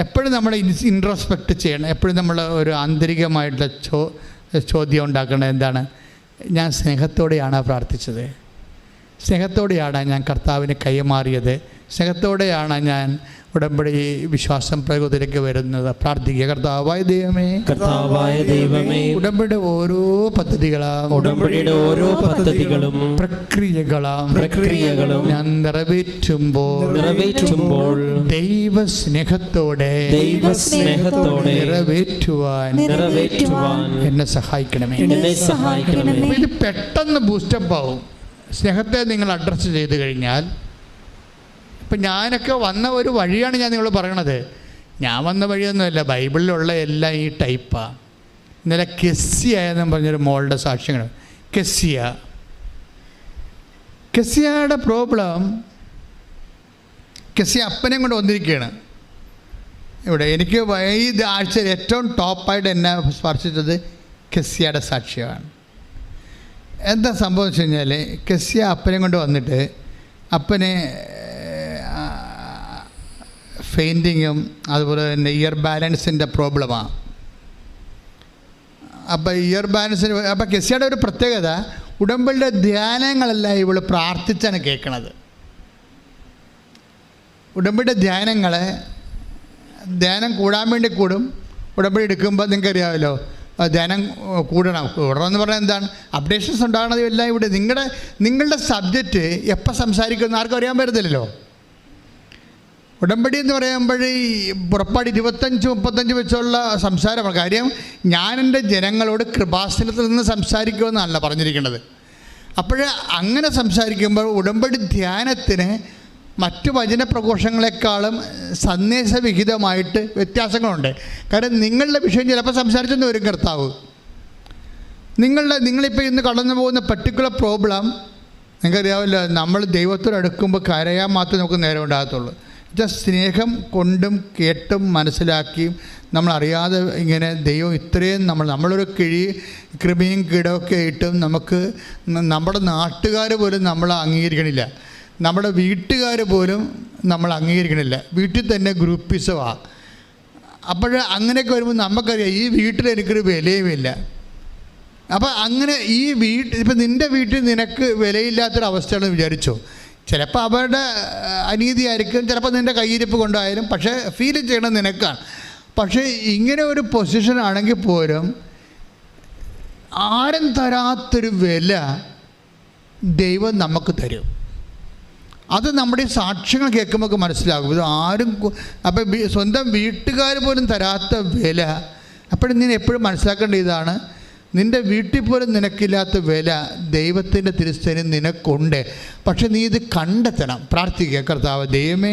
എപ്പോഴും നമ്മൾ ഇൻട്രോസ്പെക്റ്റ് ചെയ്യണം. എപ്പോഴും നമ്മൾ ഒരു ആന്തരികമായിട്ടുള്ള ചോദ്യം ഉണ്ടാക്കേണ്ടത് എന്താണ്? ഞാൻ സ്നേഹത്തോടെയാണ് പ്രാർത്ഥിച്ചത്, സ്നേഹത്തോടെയാണ് ഞാൻ കർത്താവിന് കൈമാറിയത്, സ്നേഹത്തോടെയാണ് ഞാൻ ഉടമ്പടി വിശ്വാസം പ്രയോഗത്തിലേക്ക് വരുന്നത്. പ്രാർത്ഥിക്കുക. കർത്താവായ ദൈവമേ, ഉടമ്പടിയുടെ ഓരോ പദ്ധതികളും പ്രക്രിയകളും ഞാൻ നിറവേറ്റുമ്പോൾ ദൈവസ്നേഹത്തോടെ നിറവേറ്റുവാൻ എന്നെ സഹായിക്കണമേ. ഇത് പെട്ടെന്ന് ബൂസ്റ്റപ്പ് ആവും സ്നേഹത്തെ നിങ്ങൾ അഡ്രസ്സ് ചെയ്ത് കഴിഞ്ഞാൽ. ഇപ്പം ഞാനൊക്കെ വന്ന ഒരു വഴിയാണ് ഞാൻ നിങ്ങൾ പറയണത്. ഞാൻ വന്ന വഴിയൊന്നുമല്ല, ബൈബിളിലുള്ള എല്ലാം ഈ ടൈപ്പാണ്. ഇന്നലെ കെസ്സിയ എന്നും പറഞ്ഞൊരു മോളുടെ സാക്ഷ്യങ്ങൾ. കെസ്സിയ കെസിയയുടെ പ്രോബ്ലം, കെസിയ അപ്പനെയും കൊണ്ട് വന്നിരിക്കുകയാണ് ഇവിടെ. എനിക്ക് ഈ ആഴ്ചയിൽ ഏറ്റവും ടോപ്പായിട്ട് എന്നെ സ്പർശിച്ചത് കെസിയയുടെ സാക്ഷ്യമാണ്. എന്താ സംഭവം വെച്ച് കഴിഞ്ഞാൽ, കെസിയ അപ്പനെയും കൊണ്ട് വന്നിട്ട് അപ്പനെ ഫെയിൻറ്റിങ്ങും അതുപോലെ തന്നെ ഇയർ ബാലൻസിൻ്റെ പ്രോബ്ലമാണ്. അപ്പോൾ ഇയർ ബാലൻസിന് അപ്പോൾ കെസിയയുടെ ഒരു പ്രത്യേകത, ഉടമ്പടിയുടെ ധ്യാനങ്ങളെല്ലാം ഇവൾ പ്രാർത്ഥിച്ചാണ് കേൾക്കണത്. ഉടമ്പടിയുടെ ധ്യാനം കൂടാൻ വേണ്ടി കൂടും. ഉടമ്പടി എടുക്കുമ്പോൾ നിങ്ങൾക്കറിയാമല്ലോ, ധ്യാനം കൂടണമെന്ന് പറഞ്ഞാൽ എന്താണ്, അപ്ഡേഷൻസ് ഉണ്ടാകണത് എല്ലാം ഇവിടെ. നിങ്ങളുടെ സബ്ജക്റ്റ് എപ്പോൾ സംസാരിക്കുമെന്ന് ആർക്കും അറിയാൻ പറ്റത്തില്ലല്ലോ. ഉടമ്പടി എന്ന് പറയുമ്പോൾ ഈ പുറപ്പാട് 25-35 വെച്ചുള്ള സംസാരമാണ്. കാര്യം ഞാൻ എൻ്റെ ജനങ്ങളോട് കൃപാസനത്തിൽ നിന്ന് സംസാരിക്കുമെന്നല്ല പറഞ്ഞിരിക്കുന്നത്. അപ്പോൾ അങ്ങനെ സംസാരിക്കുമ്പോൾ ഉടമ്പടി ധ്യാനത്തിന് മറ്റു വചന പ്രഘോഷങ്ങളെക്കാളും സന്ദേശവിഹിതമായിട്ട് വ്യത്യാസങ്ങളുണ്ട്. കാരണം നിങ്ങളുടെ വിഷയം ചിലപ്പോൾ സംസാരിച്ചെന്ന് വരും കർത്താവ്. നിങ്ങളിപ്പോൾ ഇന്ന് കടന്നു പോകുന്ന പർട്ടിക്കുലർ പ്രോബ്ലം നിങ്ങൾക്കറിയാമല്ലോ, നമ്മൾ ദൈവത്തോട് അടുക്കുമ്പോൾ കരയാൻ മാത്രമേ നമുക്ക് നേരം ഉണ്ടാകത്തുള്ളൂ. സ്നേഹം കൊണ്ടും കേട്ടും മനസ്സിലാക്കിയും നമ്മളറിയാതെ ഇങ്ങനെ ദൈവം ഇത്രയും നമ്മളൊരു കൃമിയും കീടമൊക്കെ ഇട്ടും നമുക്ക് നമ്മുടെ നാട്ടുകാർ പോലും നമ്മൾ അംഗീകരിക്കണില്ല, നമ്മുടെ വീട്ടുകാർ പോലും നമ്മൾ അംഗീകരിക്കണില്ല. വീട്ടിൽ തന്നെ ഗ്രൂപ്പിസമാണ്. അപ്പോൾ അങ്ങനെയൊക്കെ വരുമ്പോൾ നമുക്കറിയാം ഈ വീട്ടിൽ എനിക്കൊരു വിലയുമില്ല. അപ്പോൾ അങ്ങനെ ഇപ്പം നിൻ്റെ വീട്ടിൽ നിനക്ക് വിലയില്ലാത്തൊരവസ്ഥയാണെന്ന് വിചാരിച്ചോ. ചിലപ്പോൾ അവരുടെ അനീതിയായിരിക്കും, ചിലപ്പോൾ നിൻ്റെ കയ്യിരിപ്പ് കൊണ്ടായാലും, പക്ഷേ ഫീൽ ചെയ്യണത് നിനക്കാണ്. പക്ഷേ ഇങ്ങനെ ഒരു പൊസിഷൻ ആണെങ്കിൽ പോലും ആരും തരാത്തൊരു വില ദൈവം നമുക്ക് തരും. അത് നമ്മുടെ സാക്ഷ്യങ്ങൾ കേൾക്കുമ്പോൾ മനസ്സിലാകും. ഇത് ആരും അപ്പം സ്വന്തം വീട്ടുകാർ പോലും തരാത്ത വില. അപ്പോഴും നീ എപ്പോഴും മനസ്സിലാക്കേണ്ട ഇതാണ്, നിൻ്റെ വീട്ടിൽ പോലും നിനക്കില്ലാത്ത വില ദൈവത്തിൻ്റെ തിരുസേന നിനക്കുണ്ട്. പക്ഷെ നീ ഇത് കണ്ടെത്തണം. പ്രാർത്ഥിക്കുക, കർത്താവ് ദൈവമേ,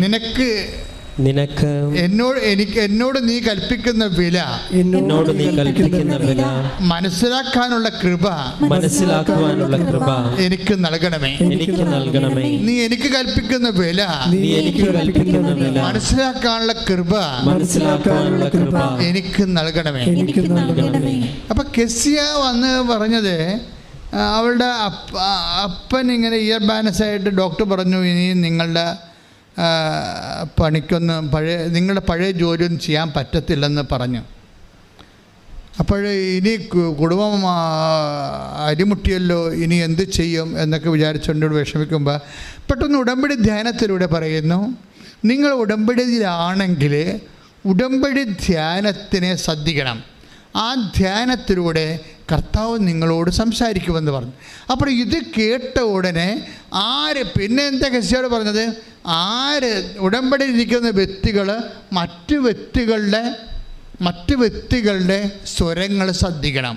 നിനക്ക് എന്നോട് നീ കൽപ്പിക്കുന്ന വില മനസ്സിലാക്കാനുള്ള കൃപ എനിക്ക് നൽകണമേ. നീ എനിക്ക് കൽപ്പിക്കുന്ന വില മനസ്സിലാക്കാനുള്ള കൃപ എനിക്ക് നൽകണമേ. അപ്പൊ കെസിയ വന്ന് പറഞ്ഞത്, അവളുടെ അപ്പൻ ഇങ്ങനെ ഇയർ ബാലൻസായിട്ട് ഡോക്ടർ പറഞ്ഞു, ഇനി നിങ്ങളുടെ നിങ്ങളുടെ പഴയ ജോലിയൊന്നും ചെയ്യാൻ പറ്റത്തില്ലെന്ന് പറഞ്ഞു. അപ്പോൾ ഇനി കുടുംബം അരിമുട്ടിയല്ലോ, ഇനി എന്ത് ചെയ്യും എന്നൊക്കെ വിചാരിച്ചുകൊണ്ട് വിഷമിക്കുമ്പോൾ പെട്ടെന്ന് ഉടമ്പടി ധ്യാനത്തിലൂടെ പറയുന്നു, നിങ്ങൾ ഉടമ്പടിയിലാണെങ്കിൽ ഉടമ്പടി ധ്യാനത്തിനെ ശ്രദ്ധിക്കണം. ആ ധ്യാനത്തിലൂടെ കർത്താവ് നിങ്ങളോട് സംസാരിക്കുമെന്ന് പറഞ്ഞു. അപ്പോൾ ഇത് കേട്ട ഉടനെ പിന്നെ എന്താ കെസിയോട് പറഞ്ഞത്, ഉടമ്പടിയിലിരിക്കുന്ന വ്യക്തികൾ മറ്റു വ്യക്തികളുടെ സ്വരങ്ങൾ ശ്രദ്ധിക്കണം.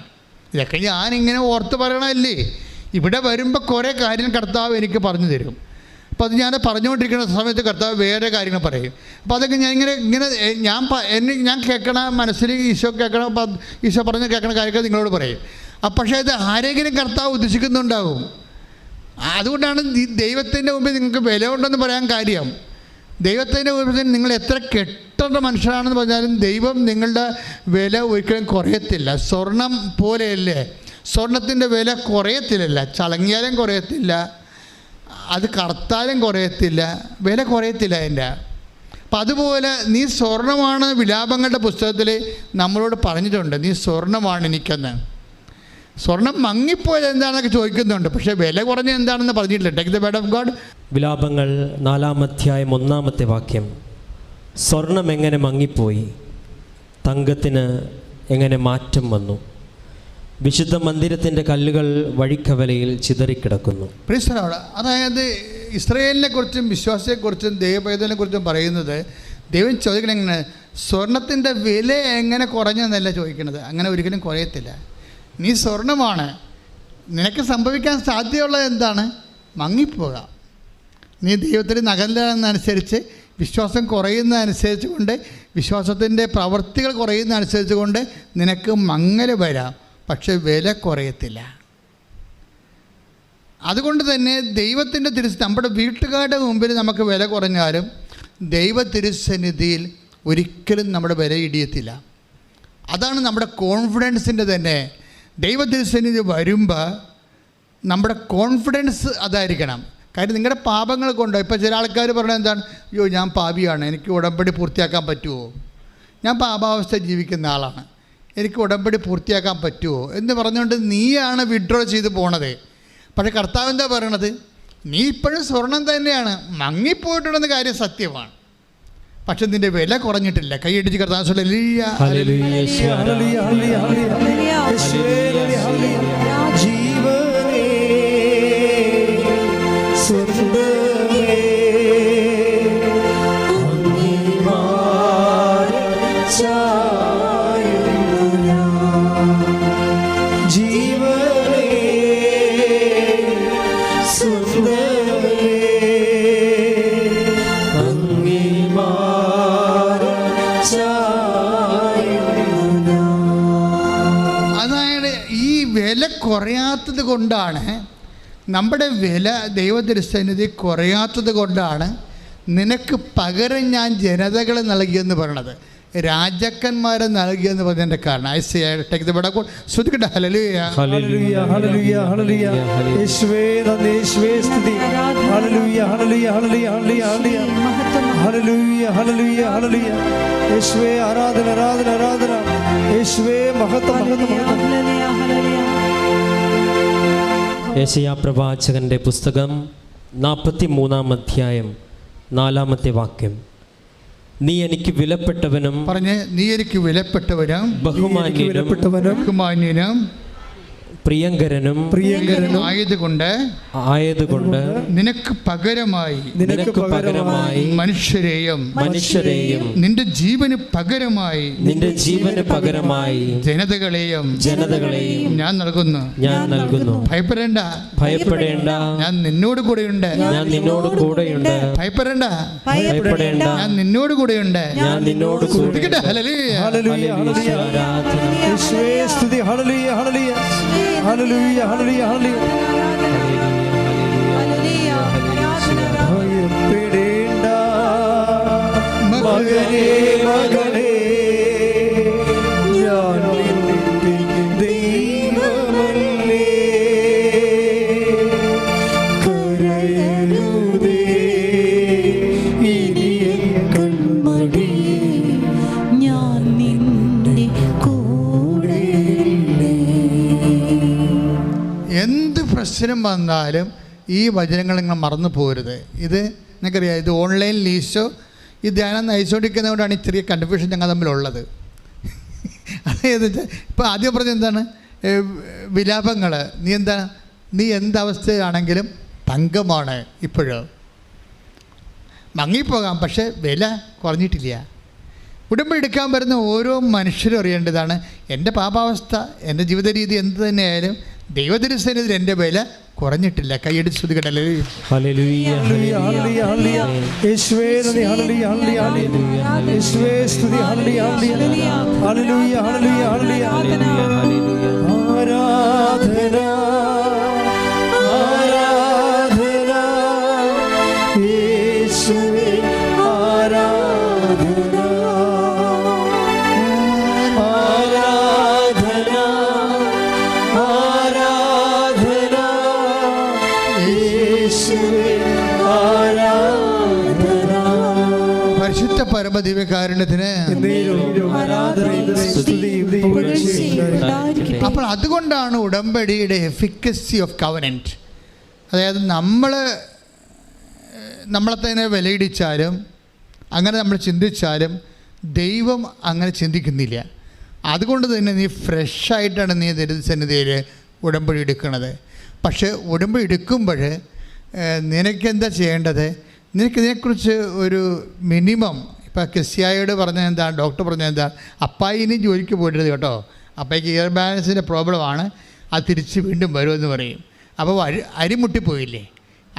ഇതൊക്കെ ഞാനിങ്ങനെ ഓർത്ത് പറയണമല്ലേ. ഇവിടെ വരുമ്പോൾ കുറേ കാര്യം കർത്താവ് എനിക്ക് പറഞ്ഞു തരും. അപ്പോൾ അത് ഞാൻ പറഞ്ഞുകൊണ്ടിരിക്കുന്ന സമയത്ത് കർത്താവ് വേറെ കാര്യങ്ങൾ പറയും. അപ്പോൾ അതൊക്കെ ഞാൻ കേൾക്കണ മനസ്സിൽ ഈശോ കേൾക്കണം, ഈശോ പറഞ്ഞ് കേൾക്കണ കാര്യങ്ങൾ നിങ്ങളോട് പറയും. പക്ഷേ ഇത് ആരെങ്കിലും കർത്താവ് ഉദ്ദേശിക്കുന്നുണ്ടാകും. അതുകൊണ്ടാണ് ദൈവത്തിൻ്റെ മുമ്പിൽ നിങ്ങൾക്ക് വില ഉണ്ടെന്ന് പറയാൻ കാര്യം. ദൈവത്തിൻ്റെ മുമ്പിൽ നിങ്ങൾ എത്ര കെട്ടേണ്ട മനുഷ്യരാണെന്ന് പറഞ്ഞാലും ദൈവം നിങ്ങളുടെ വില ഒരിക്കലും കുറയത്തില്ല. സ്വർണം പോലെയല്ലേ, സ്വർണത്തിൻ്റെ വില കുറയത്തില്ലല്ല, ചളങ്ങിയാലും കുറയത്തില്ല, അത് കറുത്താലും കുറയത്തില്ല, വില കുറയത്തില്ല അതിൻ്റെ. അപ്പം അതുപോലെ നീ സ്വർണ്ണമാണ് വിലാപങ്ങളുടെ പുസ്തകത്തിൽ നമ്മളോട് പറഞ്ഞിട്ടുണ്ട്, നീ സ്വർണ്ണമാണ് എനിക്കെന്ന്. സ്വർണം മങ്ങിപ്പോയത് എന്താണെന്നൊക്കെ ചോദിക്കുന്നുണ്ട്, പക്ഷേ വില കുറഞ്ഞ എന്താണെന്ന് പറഞ്ഞിട്ടില്ല. Take the word of God. വിലാപങ്ങൾ 4-ാം അധ്യായം 1-ാമത്തെ വാക്യം, സ്വർണം എങ്ങനെ മങ്ങിപ്പോയി, തങ്കത്തിന് എങ്ങനെ മാറ്റം വന്നു, വിശുദ്ധ മന്ദിരത്തിൻ്റെ കല്ലുകൾ വഴിക്കവലയിൽ ചിതറിക്കിടക്കുന്നു. അതായത് ഇസ്രായേലിനെ കുറിച്ചും വിശ്വാസത്തെക്കുറിച്ചും ദൈവപൈതലിനെക്കുറിച്ചും പറയുന്നത്, ദൈവം ചോദിക്കണം എങ്ങനെ, സ്വർണത്തിൻ്റെ വില എങ്ങനെ കുറഞ്ഞെന്നല്ല ചോദിക്കുന്നത്. അങ്ങനെ ഒരിക്കലും കുറയത്തില്ല. നീ സ്വർണമാണ്, നിനക്ക് സംഭവിക്കാൻ സാധ്യതയുള്ളത് എന്താണ്? മങ്ങിപ്പോകാം. നീ ദൈവത്തിൽ നകലുന്നതനുസരിച്ച്, വിശ്വാസം കുറയുന്നതനുസരിച്ച് കൊണ്ട്, വിശ്വാസത്തിൻ്റെ പ്രവൃത്തികൾ കുറയുന്നതനുസരിച്ച് കൊണ്ട് നിനക്ക് മങ്ങൽ വരാം, പക്ഷെ വില കുറയത്തില്ല. അതുകൊണ്ട് തന്നെ ദൈവത്തിൻ്റെ നമ്മുടെ വീട്ടുകാരുടെ മുമ്പിൽ നമുക്ക് വില കുറഞ്ഞാലും ദൈവ തിരുസന്നിധിയിൽ ഒരിക്കലും നമ്മുടെ വില ഇടിയത്തില്ല. അതാണ് നമ്മുടെ കോൺഫിഡൻസിൻ്റെ തന്നെ. ദൈവ തിരുസന്നിധി വരുമ്പോൾ നമ്മുടെ കോൺഫിഡൻസ് അതായിരിക്കണം. കാര്യം നിങ്ങളുടെ പാപങ്ങൾ കൊണ്ടോ, ഇപ്പോൾ ചില ആൾക്കാർ പറഞ്ഞാൽ എന്താണ്, അയ്യോ ഞാൻ പാപിയാണ്, എനിക്ക് ഉടമ്പടി പൂർത്തിയാക്കാൻ പറ്റുമോ, ഞാൻ പാപാവസ്ഥ ജീവിക്കുന്ന ആളാണ്, എനിക്ക് ഉടമ്പടി പൂർത്തിയാക്കാൻ പറ്റുമോ എന്ന് പറഞ്ഞുകൊണ്ട് നീയാണ് വിഡ്രോ ചെയ്ത് പോണത്. പക്ഷേ കർത്താവ് എന്താ പറയണത്, നീ ഇപ്പോഴും സ്വർണം തന്നെയാണ്, മങ്ങിപ്പോയിട്ടുണ്ടെന്ന കാര്യം സത്യമാണ്, പക്ഷെ നിന്റെ വില കുറഞ്ഞിട്ടില്ല. കൈയടിച്ച് കർത്താവ് കുറയാത്തത് കൊണ്ടാണ്, നമ്മുടെ വില ദൈവത്തിരുസന്നിധി കുറയാത്തത് കൊണ്ടാണ് നിനക്ക് പകരം ഞാൻ ജനതകളെ നൽകിയെന്ന് പറയണത്, രാജാക്കന്മാരെ നൽകിയെന്ന് പറഞ്ഞതിൻ്റെ കാരണം. ശ്രദ്ധിക്കട്ടെ. ഹല്ലേലൂയ ഹല്ലേലൂയ ഹല്ലേലൂയ ഹല്ലേലൂയ യേശുവേ നന്ദി, യേശുവേ സ്തുതി. ഹല്ലേലൂയ ഹല്ലേലൂയ ഹല്ലേലൂയ ഹല്ലേലൂയ ഹല്ലേലൂയ ഹല്ലേലൂയ ഹല്ലേലൂയ യേശുവേ ആരാധന ആരാധന ആരാധന യേശുവേ മഹത്വം മഹത്വം മഹത്വം. യെശയ്യാ പ്രവാചകന്റെ പുസ്തകം 43-ാം അധ്യായം 4-ാമത്തെ വാക്യം. നീ എനിക്ക് വിലപ്പെട്ടവനും, പറഞ്ഞ് നീ എനിക്ക് വിലപ്പെട്ടവനും ബഹുമാന്യനും പ്രിയങ്കരനും ആയതുകൊണ്ട് നിനക്ക് പകരമായി മനുഷ്യരെയും നിന്റെ ജീവന് പകരമായി ജനതകളെയും ഞാൻ നൽകുന്നു. ഭയപ്പെടേണ്ട, ഞാൻ നിന്നോട് കൂടെയുണ്ട്. ഭയപ്പെടേണ്ട, ഞാൻ നിന്നോട് കൂടെയുണ്ട്. ഹല്ലേലൂയ ഹല്ലേലൂയ ഹല്ലേലൂയ ഹല്ലേലൂയ. ഭയപ്പെടേണ്ട മകനേ മകനേ, ഞാൻ നിന്റെ ദൈവമല്ലേ, കരയരുതേ ഇനി എൻ കൺമണി, ഞാൻ നിന്റെ എന്ത് പ്രശ്നം വന്നാലും ഈ വചനങ്ങൾ നിങ്ങൾ മറന്നു പോരുത്. ഇത് നിങ്ങൾക്കറിയാം, ഇത് ഓൺലൈൻ ലീസോ ഈ ധ്യാനം നയിച്ചുകൊണ്ടിരിക്കുന്നതുകൊണ്ടാണ് ഈ ചെറിയ കൺഫ്യൂഷൻ ഞങ്ങൾ തമ്മിലുള്ളത്. അതായത് ഇപ്പോൾ ആദ്യം പറഞ്ഞത് എന്താണ്, വിലാപങ്ങൾ. നീ എന്തവസ്ഥയാണെങ്കിലും തങ്കമാണ്. ഇപ്പോഴും മങ്ങിപ്പോകാം, പക്ഷേ വില കുറഞ്ഞിട്ടില്ല. ഉടമ്പടി എടുക്കാൻ വരുന്ന ഓരോ മനുഷ്യരും അറിയേണ്ടതാണ്, എൻ്റെ പാപാവസ്ഥ, എൻ്റെ ജീവിത രീതി എന്ത് തന്നെയായാലും ദൈവത്തിരുസന്നിധിയിൽ എൻ്റെ വില കുറഞ്ഞിട്ടില്ല. കൈയടിച്ച് ശ്രദ്ധിക്കട്ടെ. ഹല്ലേലൂയ ഹല്ലേലൂയ ഹല്ലേലൂയ യേശുവേ നന്ദി. ഹല്ലേലൂയ ഹല്ലേലൂയ യേശുവേ സ്തുതി. ഹല്ലേലൂയ ഹല്ലേലൂയ ഹല്ലേലൂയ ഹല്ലേലൂയ. ആരാധന ആരാധന യേശുവേ ആരാധന ആരാധന ആരാധന യേശുവേ ആരാധന. പരിശുദ്ധ പരമദിവ്യകാരുണ്യത്തിന്. അപ്പോൾ അതുകൊണ്ടാണ് ഉടമ്പടിയുടെ എഫിക്കസി ഓഫ് കവനൻറ്റ്. അതായത് നമ്മളെ തന്നെ വിലയിടിച്ചാലും അങ്ങനെ നമ്മൾ ചിന്തിച്ചാലും ദൈവം അങ്ങനെ ചിന്തിക്കുന്നില്ല. അതുകൊണ്ട് തന്നെ നീ ഫ്രഷായിട്ടാണ് നീ ദൈവസന്നിധിയിൽ ഉടമ്പടി എടുക്കുന്നത്. പക്ഷേ ഉടമ്പടി എടുക്കുമ്പോൾ നിനക്കെന്താ ചെയ്യേണ്ടത്, നിനക്കിതിനെക്കുറിച്ച് ഒരു മിനിമം, ഇപ്പോൾ കെസിയായോട് പറഞ്ഞത് എന്താണ്, ഡോക്ടർ പറഞ്ഞത് എന്താണ്, അപ്പായി ഇനി ജോലിക്ക് പോയിട്ടത് കേട്ടോ, അപ്പായിക്ക് ഇയർ ബാലൻസിൻ്റെ പ്രോബ്ലമാണ്, അത് തിരിച്ച് വീണ്ടും വരുമെന്ന് പറയും. അപ്പോൾ അരിമുട്ടിപ്പോയില്ലേ,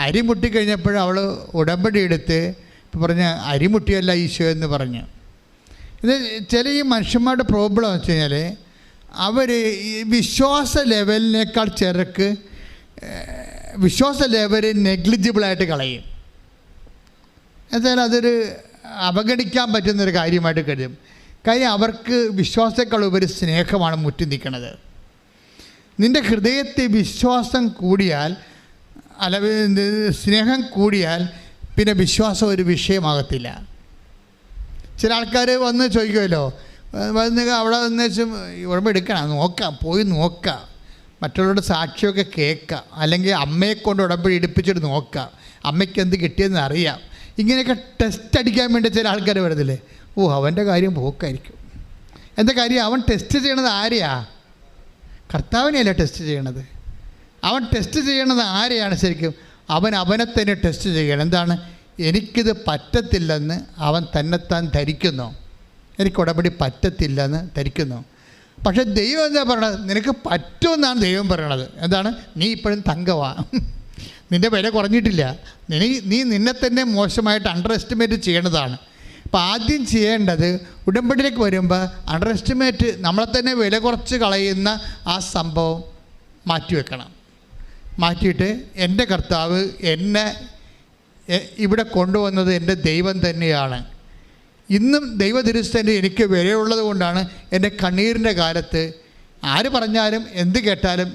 അരിമുട്ടിക്കഴിഞ്ഞപ്പോൾ അവൾ ഉടമ്പടി എടുത്ത് ഇപ്പോൾ പറഞ്ഞ അരിമുട്ടിയല്ല ഈശോ എന്ന് പറഞ്ഞു. ഇത് ചില ഈ മനുഷ്യന്മാരുടെ പ്രോബ്ലം എന്ന് വെച്ച് കഴിഞ്ഞാൽ അവർ ഈ വിശ്വാസ ലെവലിനേക്കാൾ ചിലർക്ക് വിശ്വാസ ലെവൽ നെഗ്ലിജിബിളായിട്ട് കളയും. എന്നാൽ അതൊരു അവഗണിക്കാൻ പറ്റുന്നൊരു കാര്യമായിട്ട് കരുതും. കാര്യം അവർക്ക് വിശ്വാസത്തേക്കാൾ ഉപരി സ്നേഹമാണ് മുറ്റി നിൽക്കുന്നത്. നിൻ്റെ ഹൃദയത്തിൽ വിശ്വാസം കൂടിയാൽ, അല്ല സ്നേഹം കൂടിയാൽ പിന്നെ വിശ്വാസം ഒരു വിഷയമാകത്തില്ല. ചില ആൾക്കാർ വന്ന് ചോദിക്കുമല്ലോ, വന്ന് അവിടെ വന്ന് വെച്ചും ഉടമ്പടി എടുക്കണം, നോക്കാം, പോയി നോക്കാം, മറ്റുള്ളവരുടെ സാക്ഷിയൊക്കെ കേൾക്കാം, അല്ലെങ്കിൽ അമ്മയെക്കൊണ്ട് ഉടമ്പടി എടുപ്പിച്ചിട്ട് നോക്കാം, അമ്മയ്ക്ക് എന്ത് കിട്ടിയെന്ന് അറിയാം. ഇങ്ങനെയൊക്കെ ടെസ്റ്റ് അടിക്കാൻ വേണ്ടി ചില ആൾക്കാർ വരുന്നില്ലേ. ഓ, അവൻ്റെ കാര്യം പോക്കായിരിക്കും. എന്താ കാര്യം? അവൻ ടെസ്റ്റ് ചെയ്യണത് ആരെയാ? കർത്താവിനെയല്ല ടെസ്റ്റ് ചെയ്യണത്. അവൻ ടെസ്റ്റ് ചെയ്യണത് ആരെയാണ് ശരിക്കും? അവനെ തന്നെ ടെസ്റ്റ് ചെയ്യണം. എന്താണ്? എനിക്കിത് പറ്റത്തില്ലെന്ന് അവൻ തന്നെത്താൻ ധരിക്കുന്നു. എനിക്ക് ഉടമ്പടി പറ്റത്തില്ലെന്ന് ധരിക്കുന്നു. പക്ഷേ ദൈവം എന്താ പറയണത്? നിനക്ക് പറ്റുമെന്നാണ് ദൈവം പറയണത്. എന്താണ്? നീ ഇപ്പോഴും തങ്കവാ, നിൻ്റെ വില കുറഞ്ഞിട്ടില്ല, നീ നിന്നെ തന്നെ മോശമായിട്ട് അണ്ടർ എസ്റ്റിമേറ്റ് ചെയ്യണതാണ്. അപ്പോൾ ആദ്യം ചെയ്യേണ്ടത് ഉടമ്പടിയിലേക്ക് വരുമ്പോൾ അണ്ടർ എസ്റ്റിമേറ്റ്, നമ്മളെ തന്നെ വില കുറച്ച് കളയുന്ന ആ സംഭവം മാറ്റിവെക്കണം. മാറ്റിയിട്ട് എൻ്റെ കർത്താവ് എന്നെ ഇവിടെ കൊണ്ടുവന്നത് എൻ്റെ ദൈവം തന്നെയാണ്. ഇന്നും ദൈവതിരുസ്ഥൻ്റെ എനിക്ക് വിലയുള്ളത് കൊണ്ടാണ് എൻ്റെ കണ്ണീരിൻ്റെ കാലത്ത് ആര് പറഞ്ഞാലും എന്ത് കേട്ടാലും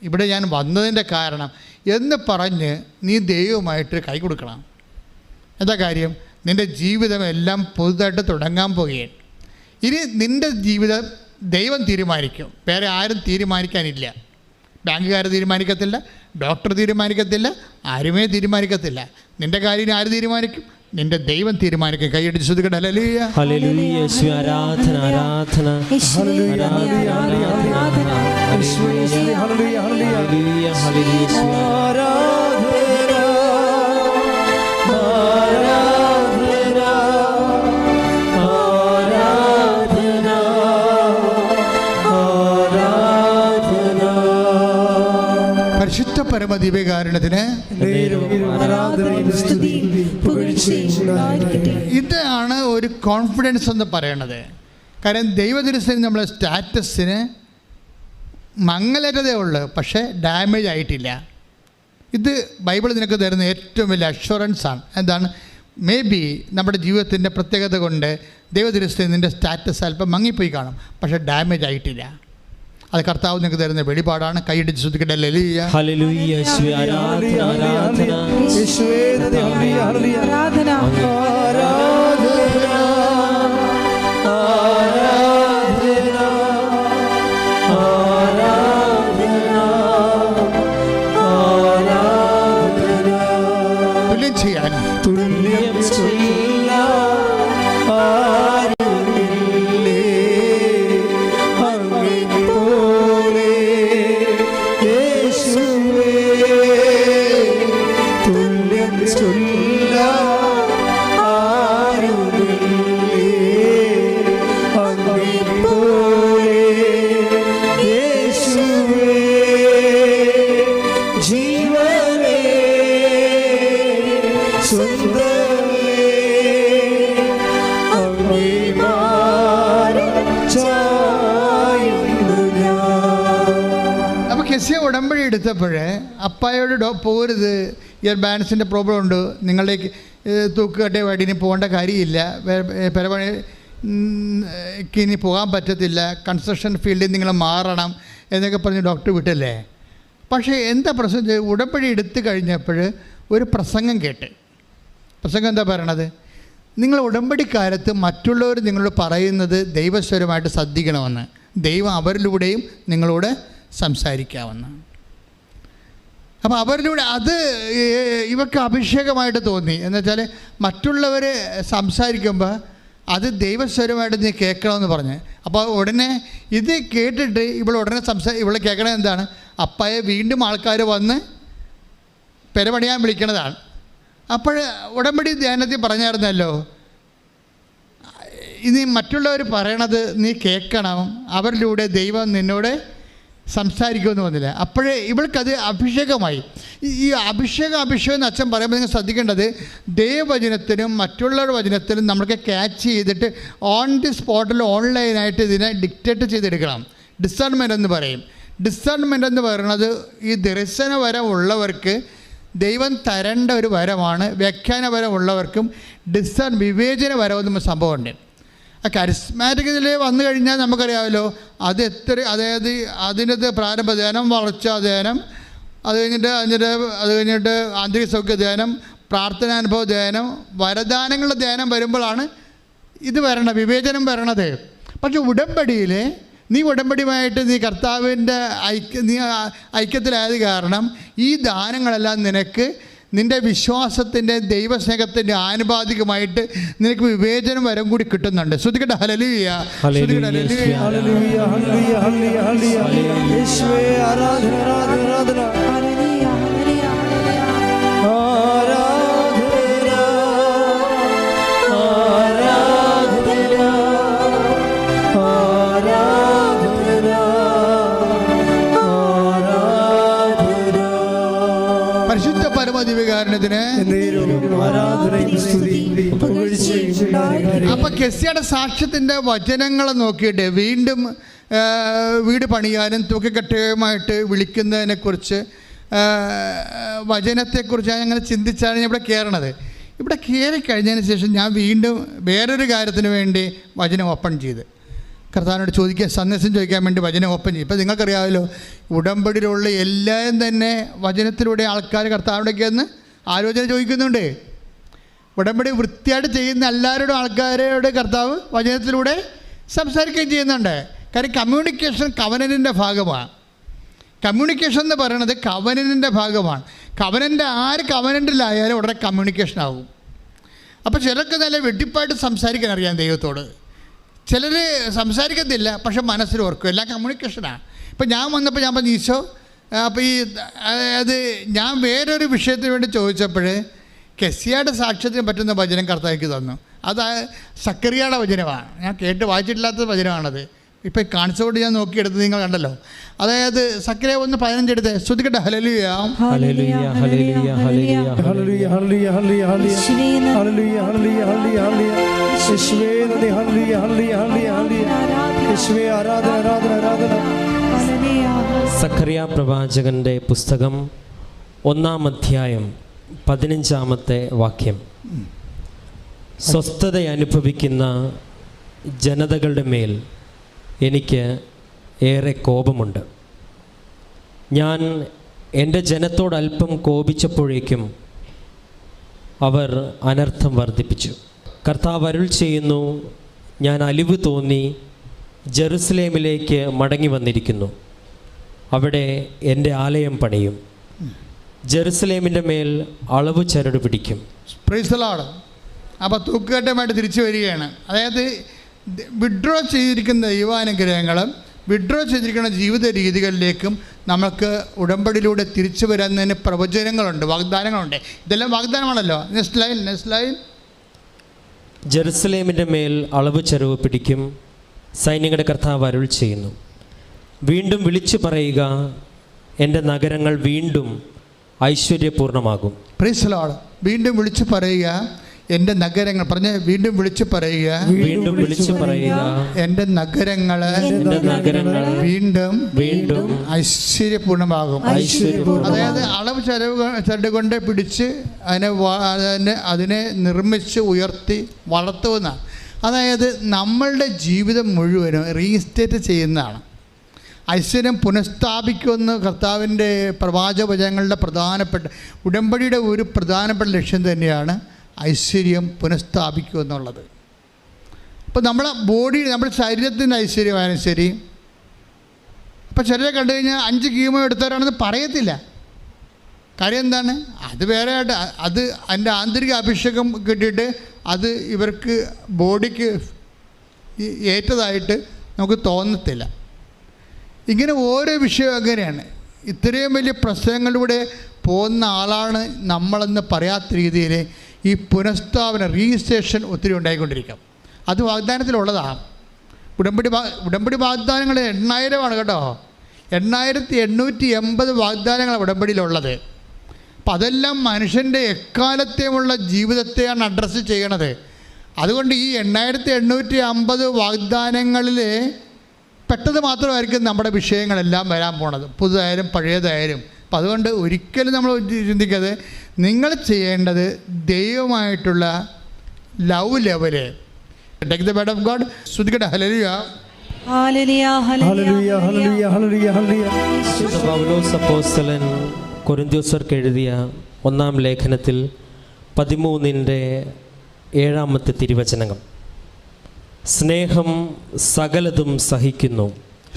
ഇവിടെ ഞാൻ വന്നതിൻ്റെ കാരണം എന്ന് പറഞ്ഞ് നീ ദൈവമായിട്ട് കൈ കൊടുക്കണം. എന്താ കാര്യം? നിൻ്റെ ജീവിതം എല്ലാം പുതുതായിട്ട് തുടങ്ങാൻ പോകുകയാണ്. ഇനി നിൻ്റെ ജീവിതം ദൈവം തീരുമാനിക്കും, വേറെ ആരും തീരുമാനിക്കാനില്ല. ബാങ്കുകാർ തീരുമാനിക്കത്തില്ല, ഡോക്ടർ തീരുമാനിക്കത്തില്ല, ആരുമേ തീരുമാനിക്കത്തില്ല. നിൻ്റെ കാര്യം ആര് തീരുമാനിക്കും? നിന്റെ ദൈവം തീരുമാനിക്കും. കൈയടിച്ച് ശ്രദ്ധിക്കട്ടെ. ഹല്ലേലൂയ, ഹല്ലേലൂയ. യേശുവേ ആരാധന, ആരാധന, ഹല്ലേലൂയ, ആരാധന, യേശുവേ ഹല്ലേലൂയ, ഹല്ലേലൂയ, ഹല്ലേലൂയ. പരിശുദ്ധ പരമദിവ്യകാരുണ്യത്തിന് ഇതാണ് ഒരു കോൺഫിഡൻസ് എന്ന് പറയണത്. കാരണം ദൈവദൃശ്യം നമ്മളെ സ്റ്റാറ്റസിന് മങ്ങലേറ്റതേ ഉള്ളൂ, പക്ഷേ ഡാമേജ് ആയിട്ടില്ല. ഇത് ബൈബിൾ നിനക്ക് തരുന്ന ഏറ്റവും വലിയ അഷ്വറൻസാണ്. എന്താണ്? മേ ബി നമ്മുടെ ജീവിതത്തിൻ്റെ പ്രത്യേകത കൊണ്ട് ദൈവദൃശ്യം നിൻ്റെ സ്റ്റാറ്റസ് അല്പം മങ്ങിപ്പോയി കാണും, പക്ഷേ ഡാമേജ് ആയിട്ടില്ല. അത് കർത്താവ് നിങ്ങൾക്ക് തരുന്ന വെളിപാടാണ്. കൈയിടിച്ച് ശ്രദ്ധിക്കട്ടെ. ഹല്ലേലൂയ, ഹല്ലേലൂയ. യേശുവേ ആരാധന, ആരാധന, യേശുവേ ഹല്ലേലൂയ, ആരാധന, തുല്യം ചെയ്യാൻ തുല്യം ഉടമ്പടി എടുത്തപ്പോൾ അപ്പായോട് പോരുത്, ഇയർ ബാലൻസിൻ്റെ പ്രോബ്ലം ഉണ്ട്, നിങ്ങളിലേക്ക് തൂക്കുകട്ടെ വടിന് പോകേണ്ട കാര്യമില്ല, പെരപണിക്ക് ഇനി പോകാൻ പറ്റത്തില്ല, കൺസ്ട്രക്ഷൻ ഫീൽഡിൽ നിങ്ങൾ മാറണം എന്നൊക്കെ പറഞ്ഞ് ഡോക്ടർ വിട്ടല്ലേ. പക്ഷേ എന്താ പ്രശ്നം? ഉടമ്പടി എടുത്തു കഴിഞ്ഞപ്പോൾ ഒരു പ്രസംഗം കേട്ട്. പ്രസംഗം എന്താ പറയണത്? നിങ്ങൾ ഉടമ്പടിക്കാലത്ത് മറ്റുള്ളവർ നിങ്ങളോട് പറയുന്നത് ദൈവസ്വരമായിട്ട് ശ്രദ്ധിക്കണമെന്ന്, ദൈവം അവരിലൂടെയും നിങ്ങളോട് സംസാരിക്കാമെന്ന്. അപ്പോൾ അവരിലൂടെ അത് ഇവർക്ക് അഭിഷേകമായിട്ട് തോന്നി. എന്നുവെച്ചാൽ മറ്റുള്ളവർ സംസാരിക്കുമ്പോൾ അത് ദൈവസ്വരമായിട്ട് നീ കേൾക്കണമെന്ന് പറഞ്ഞ്. അപ്പോൾ ഉടനെ ഇത് കേട്ടിട്ട് ഇവളെ കേൾക്കണത് എന്താണ്? അപ്പായെ വീണ്ടും ആൾക്കാർ വന്ന് പെരപണിയാൻ വിളിക്കണതാണ്. അപ്പോൾ ഉടമ്പടി ധ്യാനത്തിൽ പറഞ്ഞായിരുന്നല്ലോ, ഇനി മറ്റുള്ളവർ പറയണത് നീ കേൾക്കണം, അവരിലൂടെ ദൈവം നിന്നോട് സംസാരിക്കുമെന്ന് വന്നില്ല. അപ്പോഴേ ഇവൾക്കത് അഭിഷേകമായി. ഈ അഭിഷേകം എന്ന് അച്ഛൻ പറയുമ്പോൾ നിങ്ങൾ ശ്രദ്ധിക്കേണ്ടത്, ദൈവവചനത്തിനും മറ്റുള്ളവരുടെ വചനത്തിനും നമ്മൾക്ക് ക്യാച്ച് ചെയ്തിട്ട് ഓൺ ദി സ്പോട്ടിൽ ഓൺലൈനായിട്ട് ഇതിനെ ഡിക്റ്റേറ്റ് ചെയ്തെടുക്കണം. ഡിസേൺമെൻ്റ് എന്ന് പറയും. ഡിസേൺമെൻ്റ് എന്ന് പറയുന്നത് ഈ ദർശന വരം ഉള്ളവർക്ക് ദൈവം തരേണ്ട ഒരു വരമാണ്. വ്യാഖ്യാന വരം ഉള്ളവർക്കും വിവേചന വരമെന്ന് സംഭവമുണ്ട്. ആ കരിസ്മാറ്റിക്കിൽ വന്നു കഴിഞ്ഞാൽ നമുക്കറിയാമല്ലോ, അത് അതായത് അതിനകത്ത് പ്രാരംഭ ധ്യാനം, വളർച്ചാ ധ്യാനം, അത് കഴിഞ്ഞിട്ട് ആന്തരിക സൗഖ്യ ധ്യാനം, പ്രാർത്ഥനാനുഭവ ധ്യാനം, വരദാനങ്ങളുടെ ധ്യാനം വരുമ്പോഴാണ് ഇത് വരണം, വിവേചനം വരണത്. പക്ഷെ ഉടമ്പടിയിൽ നീ ഉടമ്പടിയുമായിട്ട് നീ കർത്താവിൻ്റെ ഐക്യത്തിലായത് കാരണം ഈ ദാനങ്ങളെല്ലാം നിനക്ക് നിൻ്റെ വിശ്വാസത്തിൻ്റെ ദൈവസ്നേഹത്തിൻ്റെ ആനുപാതികമായിട്ട് നിനക്ക് വിവേചനം വരം കൂടി കിട്ടുന്നുണ്ട്. ശ്രദ്ധിക്കട്ടെ. ഹല്ലേലൂയ, ശ്രദ്ധിക്കട്ടെ. ഹല്ലേലൂയ, ഹല്ലേലൂയ, ഹല്ലേലൂയ, ഹല്ലേലൂയ, ഹല്ലേലൂയ. യേശുവേ ആരാധന, ആരാധന, ആരാധന. ഹല്ലേലൂയ, ഹല്ലേലൂയ, ഹല്ലേലൂയ. പരിശുദ്ധ പരമദിവ്യകാരുണ്യത്തിന് അപ്പൊ കെസിയുടെ സാക്ഷ്യത്തിൻ്റെ വചനങ്ങളെ നോക്കിയിട്ട് വീണ്ടും വീട് പണിയാനും തൂക്കക്കട്ടയുമായിട്ട് വിളിക്കുന്നതിനെക്കുറിച്ച് വചനത്തെക്കുറിച്ച് ഞാൻ അങ്ങനെ ചിന്തിച്ചാണ് ഞാൻ ഇവിടെ കയറണത്. ഇവിടെ കയറി കഴിഞ്ഞതിന് ശേഷം ഞാൻ വീണ്ടും വേറൊരു കാര്യത്തിന് വേണ്ടി വചനം ഓപ്പൺ ചെയ്ത് കർത്താവിനോട് സന്ദേശം ചോദിക്കാൻ വേണ്ടി വചനം ഓപ്പൺ ചെയ്യും. ഇപ്പം നിങ്ങൾക്കറിയാമല്ലോ, ഉടമ്പടിയിലുള്ള എല്ലാവരും തന്നെ വചനത്തിലൂടെ ആൾക്കാർ കർത്താവിനോടൊക്കെ എന്ന് ആലോചന ചോദിക്കുന്നുണ്ട്. ഉടമ്പടി വൃത്തിയായിട്ട് ചെയ്യുന്ന എല്ലാവരോടും ആൾക്കാരോട് കർത്താവ് വചനത്തിലൂടെ സംസാരിക്കുകയും ചെയ്യുന്നുണ്ട്. കാര്യം കമ്മ്യൂണിക്കേഷൻ കവനനിൻ്റെ ഭാഗമാണ്. കമ്മ്യൂണിക്കേഷൻ എന്ന് പറയുന്നത് കവനനിൻ്റെ ഭാഗമാണ്. ആര് കവനൻ്റിലായാലും ഉടനെ കമ്മ്യൂണിക്കേഷൻ ആകും. അപ്പോൾ ചിലർക്ക് നല്ല വെട്ടിപ്പായിട്ട് സംസാരിക്കാൻ അറിയാം ദൈവത്തോട്, ചിലർ സംസാരിക്കത്തില്ല, പക്ഷെ മനസ്സിൽ ഓർക്കും. എല്ലാം കമ്മ്യൂണിക്കേഷനാണ്. ഇപ്പം ഞാൻ വന്നപ്പോൾ ഞാൻ പറഞ്ഞു, ഈശോ, അപ്പോൾ അത് ഞാൻ വേറൊരു വിഷയത്തിന് വേണ്ടി ചോദിച്ചപ്പോൾ കെസിയുടെ സാക്ഷ്യത്തിന് പറ്റുന്ന വചനം കർത്താവിക്ക് തന്നു. അത് സക്കറിയയുടെ വചനമാണ്. ഞാൻ കേട്ട് വായിച്ചിട്ടില്ലാത്ത വചനമാണത്. ഇപ്പം കാണിച്ചുകൊണ്ട് ഞാൻ നോക്കിയെടുത്ത് നിങ്ങൾ കണ്ടല്ലോ. അതായത് സക്കറിയ 1:15 എടുത്ത് ശ്രദ്ധിക്കട്ടെ. ഹല്ലേലൂയ, ഹല്ലേലൂയ, ഹല്ലേലൂയ, ഹല്ലേലൂയ, ഹല്ലേലൂയ, ഹല്ലേലൂയ, ഹല്ലേലൂയ, ഹല്ലേലൂയ, ഹല്ലേലൂയ, ഹല്ലേലൂയ. യേശുവേ നന്ദി. ഹല്ലേലൂയ, ഹല്ലേലൂയ, ഹല്ലേലൂയ, ഹല്ലേലൂയ. യേശുവേ ആരാധന, ആരാധന, ആരാധന. സഖറിയ പ്രവാചകന്റെ പുസ്തകം 1-ാം അധ്യായം 15-ാമത്തെ വാക്യം. സ്വസ്ഥത അനുഭവിക്കുന്ന ജനതകളുടെ മേൽ എനിക്ക് ഏറെ കോപമുണ്ട്. ഞാൻ എൻ്റെ ജനത്തോട് അല്പം കോപിച്ചപ്പോഴേക്കും അവർ അനർത്ഥം വർദ്ധിപ്പിച്ചു. കർത്താവ് അരുൾ ചെയ്യുന്നു, ഞാൻ അലിവ് തോന്നി ജെറുസലേമിലേക്ക് മടങ്ങി വന്നിരിക്കുന്നു. അവിടെ എൻ്റെ ആലയം പണിയും, ജെറുസലേമിൻ്റെ മേൽ അളവ് ചരട് പിടിക്കും. Praise the Lord. അപ്പോൾ തൂക്കുകെട്ടുമായിട്ട് തിരിച്ചു വരികയാണ്. അതായത് വിഡ്രോ ചെയ്തിരിക്കുന്ന ദൈവാനുഗ്രഹങ്ങളും വിഡ്രോ ചെയ്തിരിക്കുന്ന ജീവിത രീതികളിലേക്കും നമുക്ക് ഉടമ്പടിയിലൂടെ തിരിച്ചു വരുന്നതിന് പ്രവചനങ്ങളുണ്ട്, വാഗ്ദാനങ്ങളുണ്ട്. ഇതെല്ലാം വാഗ്ദാനമാണല്ലോ. Next line. ജെറുസലേമിൻ്റെ മേൽ അളവ് ചരവ് പിടിക്കും, സൈന്യങ്ങളുടെ കർത്താവ് അരുൾ ചെയ്യുന്നു. വീണ്ടും വിളിച്ചു പറയുക, എൻ്റെ നഗരങ്ങൾ വീണ്ടും ഐശ്വര്യപൂർണ്ണമാകും. Praise the Lord. വീണ്ടും വിളിച്ചു പറയുക, എൻ്റെ നഗരങ്ങൾ പറഞ്ഞ് വീണ്ടും വിളിച്ചു പറയുക, വീണ്ടും വിളിച്ചു പറയുക, എൻ്റെ നഗരങ്ങൾ വീണ്ടും വീണ്ടും ഐശ്വര്യപൂർണ്ണമാകും. അതായത് അളവ് ചരട് കൊണ്ട് പിടിച്ച് അതിനെ നിർമ്മിച്ച് ഉയർത്തി വളർത്തുന്ന, അതായത് നമ്മളുടെ ജീവിതം മുഴുവനും റീസ്റ്റേറ്റ് ചെയ്യുന്നതാണ്. ഐശ്വര്യം പുനഃസ്ഥാപിക്കുമെന്ന് കർത്താവിൻ്റെ പ്രവാചകവചനങ്ങളുടെ പ്രധാനപ്പെട്ട ഉടമ്പടിയുടെ ഒരു പ്രധാനപ്പെട്ട ലക്ഷ്യം തന്നെയാണ് ഐശ്വര്യം പുനഃസ്ഥാപിക്കുക എന്നുള്ളത്. അപ്പോൾ നമ്മളെ നമ്മുടെ ശരീരത്തിൻ്റെ ഐശ്വര്യമായാലും ശരി, ഇപ്പോൾ ചിലരെ കണ്ടു കഴിഞ്ഞാൽ 5 കീമോ എടുത്തവരാണെന്ന് പറയത്തില്ല. കാര്യം എന്താണ്? അത് വേറെ ആയിട്ട് അത് അതിൻ്റെ ആന്തരിക അഭിഷേകം കിട്ടിയിട്ട് അത് ഇവർക്ക് ബോഡിക്ക് ഏറ്റതായിട്ട് നമുക്ക് തോന്നത്തില്ല. ഇങ്ങനെ ഓരോ വിഷയം അങ്ങനെയാണ്. ഇത്രയും വലിയ പ്രശ്നങ്ങളിലൂടെ പോകുന്ന ആളാണ് നമ്മളെന്ന് പറയാത്ത രീതിയിൽ ഈ പുനഃസ്ഥാപന റീജിസ്ട്രേഷൻ ഒത്തിരി ഉണ്ടായിക്കൊണ്ടിരിക്കും. അത് വാഗ്ദാനത്തിലുള്ളതാണ്. ഉടമ്പടി വാഗ്ദാനങ്ങൾ 8,000 കേട്ടോ. 8,880 വാഗ്ദാനങ്ങളാണ് ഉടമ്പടിയിലുള്ളത്. അപ്പം അതെല്ലാം മനുഷ്യൻ്റെ എക്കാലത്തെയുമുള്ള ജീവിതത്തെയാണ് അഡ്രസ്സ് ചെയ്യണത്. അതുകൊണ്ട് ഈ 8,850 വാഗ്ദാനങ്ങളിൽ പെട്ടത് മാത്രമായിരിക്കും നമ്മുടെ വിഷയങ്ങളെല്ലാം വരാൻ പോണത്, പുതുതായാലും പഴയതായാലും. അപ്പം അതുകൊണ്ട് ഒരിക്കലും നമ്മൾ ചിന്തിക്കാതെ നിങ്ങൾ ചെയ്യേണ്ടത് ദൈവമായിട്ടുള്ള love level. Take the word of God. ശ്രുതിക്കട്ടെ. ഹല്ലേലൂയ, ഹല്ലേലൂയ, ഹല്ലേലൂയ, ഹല്ലേലൂയ, ഹല്ലേലൂയ, ഹല്ലേലൂയ. വിശുദ്ധ പൗലോസ് അപ്പോസ്തലൻ കൊരിന്ത്യർക്ക് എഴുതിയ 1-ാം ലേഖനത്തിൽ 13-ന്റെ 7-ാമത്തെ സ്നേഹം സകലതും സഹിക്കുന്നു,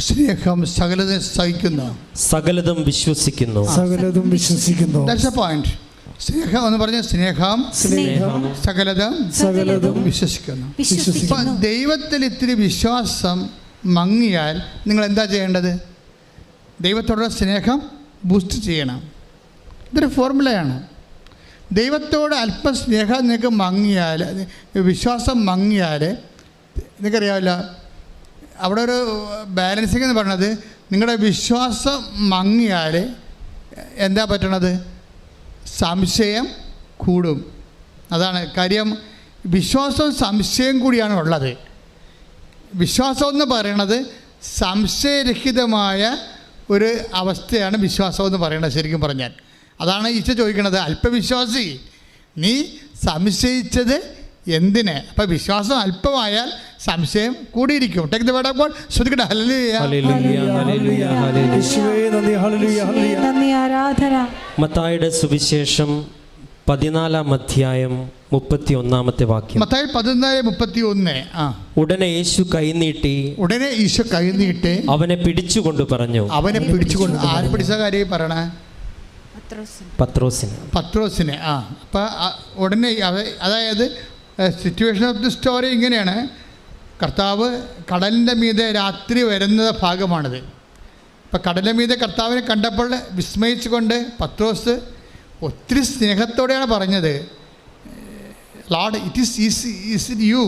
സ്നേഹം സകലതും സഹിക്കുന്നു, സകലതും വിശ്വസിക്കുന്നു, സകലതും വിശ്വസിക്കുന്നു. That's A point. സ്നേഹം എന്ന് പറഞ്ഞ സ്നേഹം സകലതും വിശ്വസിക്കുന്നു. വിശ്വസിക്കുന്നു. ദൈവത്തിൽ ഇത്തിരി വിശ്വാസം മങ്ങിയാൽ നിങ്ങൾ എന്താ ചെയ്യേണ്ടത്? ദൈവത്തോടുള്ള സ്നേഹം ബൂസ്റ്റ് ചെയ്യണം. ഇതൊരു ഫോർമുലയാണ്. ദൈവത്തോട് അല്പം സ്നേഹം നിങ്ങൾക്ക് മങ്ങിയാൽ, വിശ്വാസം മങ്ങിയാൽ, നിങ്ങൾക്കറിയാമല്ല, അവിടെ ഒരു ബാലൻസിങ് എന്ന് പറയുന്നത്, നിങ്ങളുടെ വിശ്വാസം മങ്ങിയാൽ എന്താ പറ്റണത്? സംശയം കൂടും. അതാണ് കാര്യം. വിശ്വാസവും സംശയം കൂടിയാണ് ഉള്ളത്. വിശ്വാസം എന്ന് പറയണത് സംശയരഹിതമായ ഒരു അവസ്ഥയാണ് വിശ്വാസം എന്ന് പറയുന്നത്. ശരിക്കും പറഞ്ഞാൽ അതാണ് ഈശോ ചോദിക്കുന്നത്, അല്പവിശ്വാസി, നീ സംശയിച്ചത് എന്തിന്? അപ്പം വിശ്വാസം അല്പമായാൽ സംശയം കൂടിയിരിക്കും. Take the word of God. ശ്രുതിക്കട്ടെ. ഹല്ലേലൂയ, ഹല്ലേലൂയ, ഹല്ലേലൂയ, ഹല്ലേലൂയ. യേശുവേ നന്ദി, ഹല്ലേലൂയ, ഹല്ലേലൂയ. നന്ദി, ആരാധന. മത്തായിയുടെ സുവിശേഷം 14-ാം അധ്യായം 31-ാമത്തെ വാക്യം. മത്തായി 14:31. ഉടനെ യേശു കൈനീട്ടി അവനെ പിടിച്ചുകൊണ്ട് പറഞ്ഞു. അവനെ പിടിച്ചുകൊണ്ട്, ആര് പിടിച്ച കാര്യം പറയണേ? പത്രോസിനെ. അപ്പം ഉടനെ അതായത് സിറ്റുവേഷൻ ഓഫ് ദി സ്റ്റോറി ഇങ്ങനെയാണ്. കർത്താവ് കടലിൻ്റെ മീതെ രാത്രി വരുന്ന ഭാഗമാണിത്. അപ്പം കടലിൻ്റെ മീതെ കർത്താവിനെ കണ്ടപ്പോൾ വിസ്മയിച്ചുകൊണ്ട് പത്രോസ് ഒത്തിരി സ്നേഹത്തോടെയാണ് പറഞ്ഞത്, Lord, it is you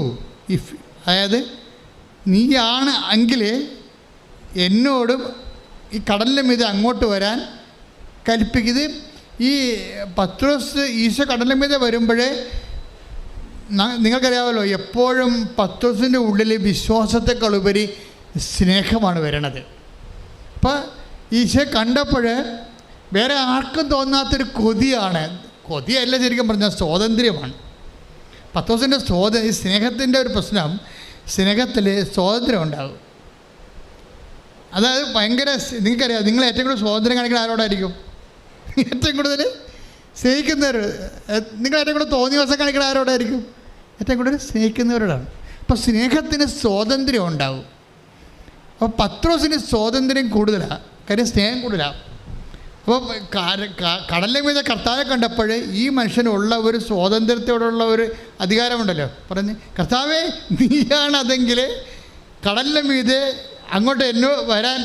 if, അതായത് നീയാണ് എങ്കിൽ എന്നോടും ഈ കടലിൻ്റെ മീതെ അങ്ങോട്ട് വരാൻ കൽപ്പിക്കുന്നത്. ഈ പത്രോസ് ഈശോ കടലിൻ്റെ മീതെ വരുമ്പോഴേ നിങ്ങൾക്കറിയാമല്ലോ, എപ്പോഴും പത്രോസിൻ്റെ ഉള്ളിൽ വിശ്വാസത്തെക്കാളുപരി സ്നേഹമാണ് വരണത്. അപ്പോൾ ഈശോ കണ്ടപ്പോൾ വേറെ ആർക്കും തോന്നാത്തൊരു കൊതിയല്ല ശരിക്കും പറഞ്ഞാൽ സ്വാതന്ത്ര്യമാണ്. പത്രോസിൻ്റെ ഈ സ്നേഹത്തിൻ്റെ ഒരു പ്രശ്നം, സ്നേഹത്തിൽ സ്വാതന്ത്ര്യം ഉണ്ടാകും. അതായത് ഭയങ്കര, നിങ്ങൾക്കറിയാം, നിങ്ങൾ ഏറ്റവും കൂടുതൽ സ്വാതന്ത്ര്യം കാണിക്കുന്ന ആരോടായിരിക്കും? ഏറ്റവും കൂടുതൽ സ്നേഹിക്കുന്നവർ. നിങ്ങൾ ഏറ്റവും കൂടുതൽ തോന്നിയ ദിവസം കാണിക്കുന്ന ആരോടായിരിക്കും? ഏറ്റവും കൂടുതൽ സ്നേഹിക്കുന്നവരോടാണ്. അപ്പോൾ സ്നേഹത്തിന് സ്വാതന്ത്ര്യം ഉണ്ടാവും. അപ്പോൾ പത്രോസിന് സ്വാതന്ത്ര്യം കൂടുതലാണ്, കാര്യം സ്നേഹം കൂടുതലാണ്. അപ്പോൾ കടലിൻ്റെ മീതെ കർത്താവെ കണ്ടപ്പോൾ ഈ മനുഷ്യനുള്ള ഒരു സ്വാതന്ത്ര്യത്തോടുള്ള ഒരു അധികാരമുണ്ടല്ലോ. പറഞ്ഞ്, കർത്താവേ, നീയാണതെങ്കിൽ കടലിൻ്റെ മീതെ അങ്ങോട്ട് വരാൻ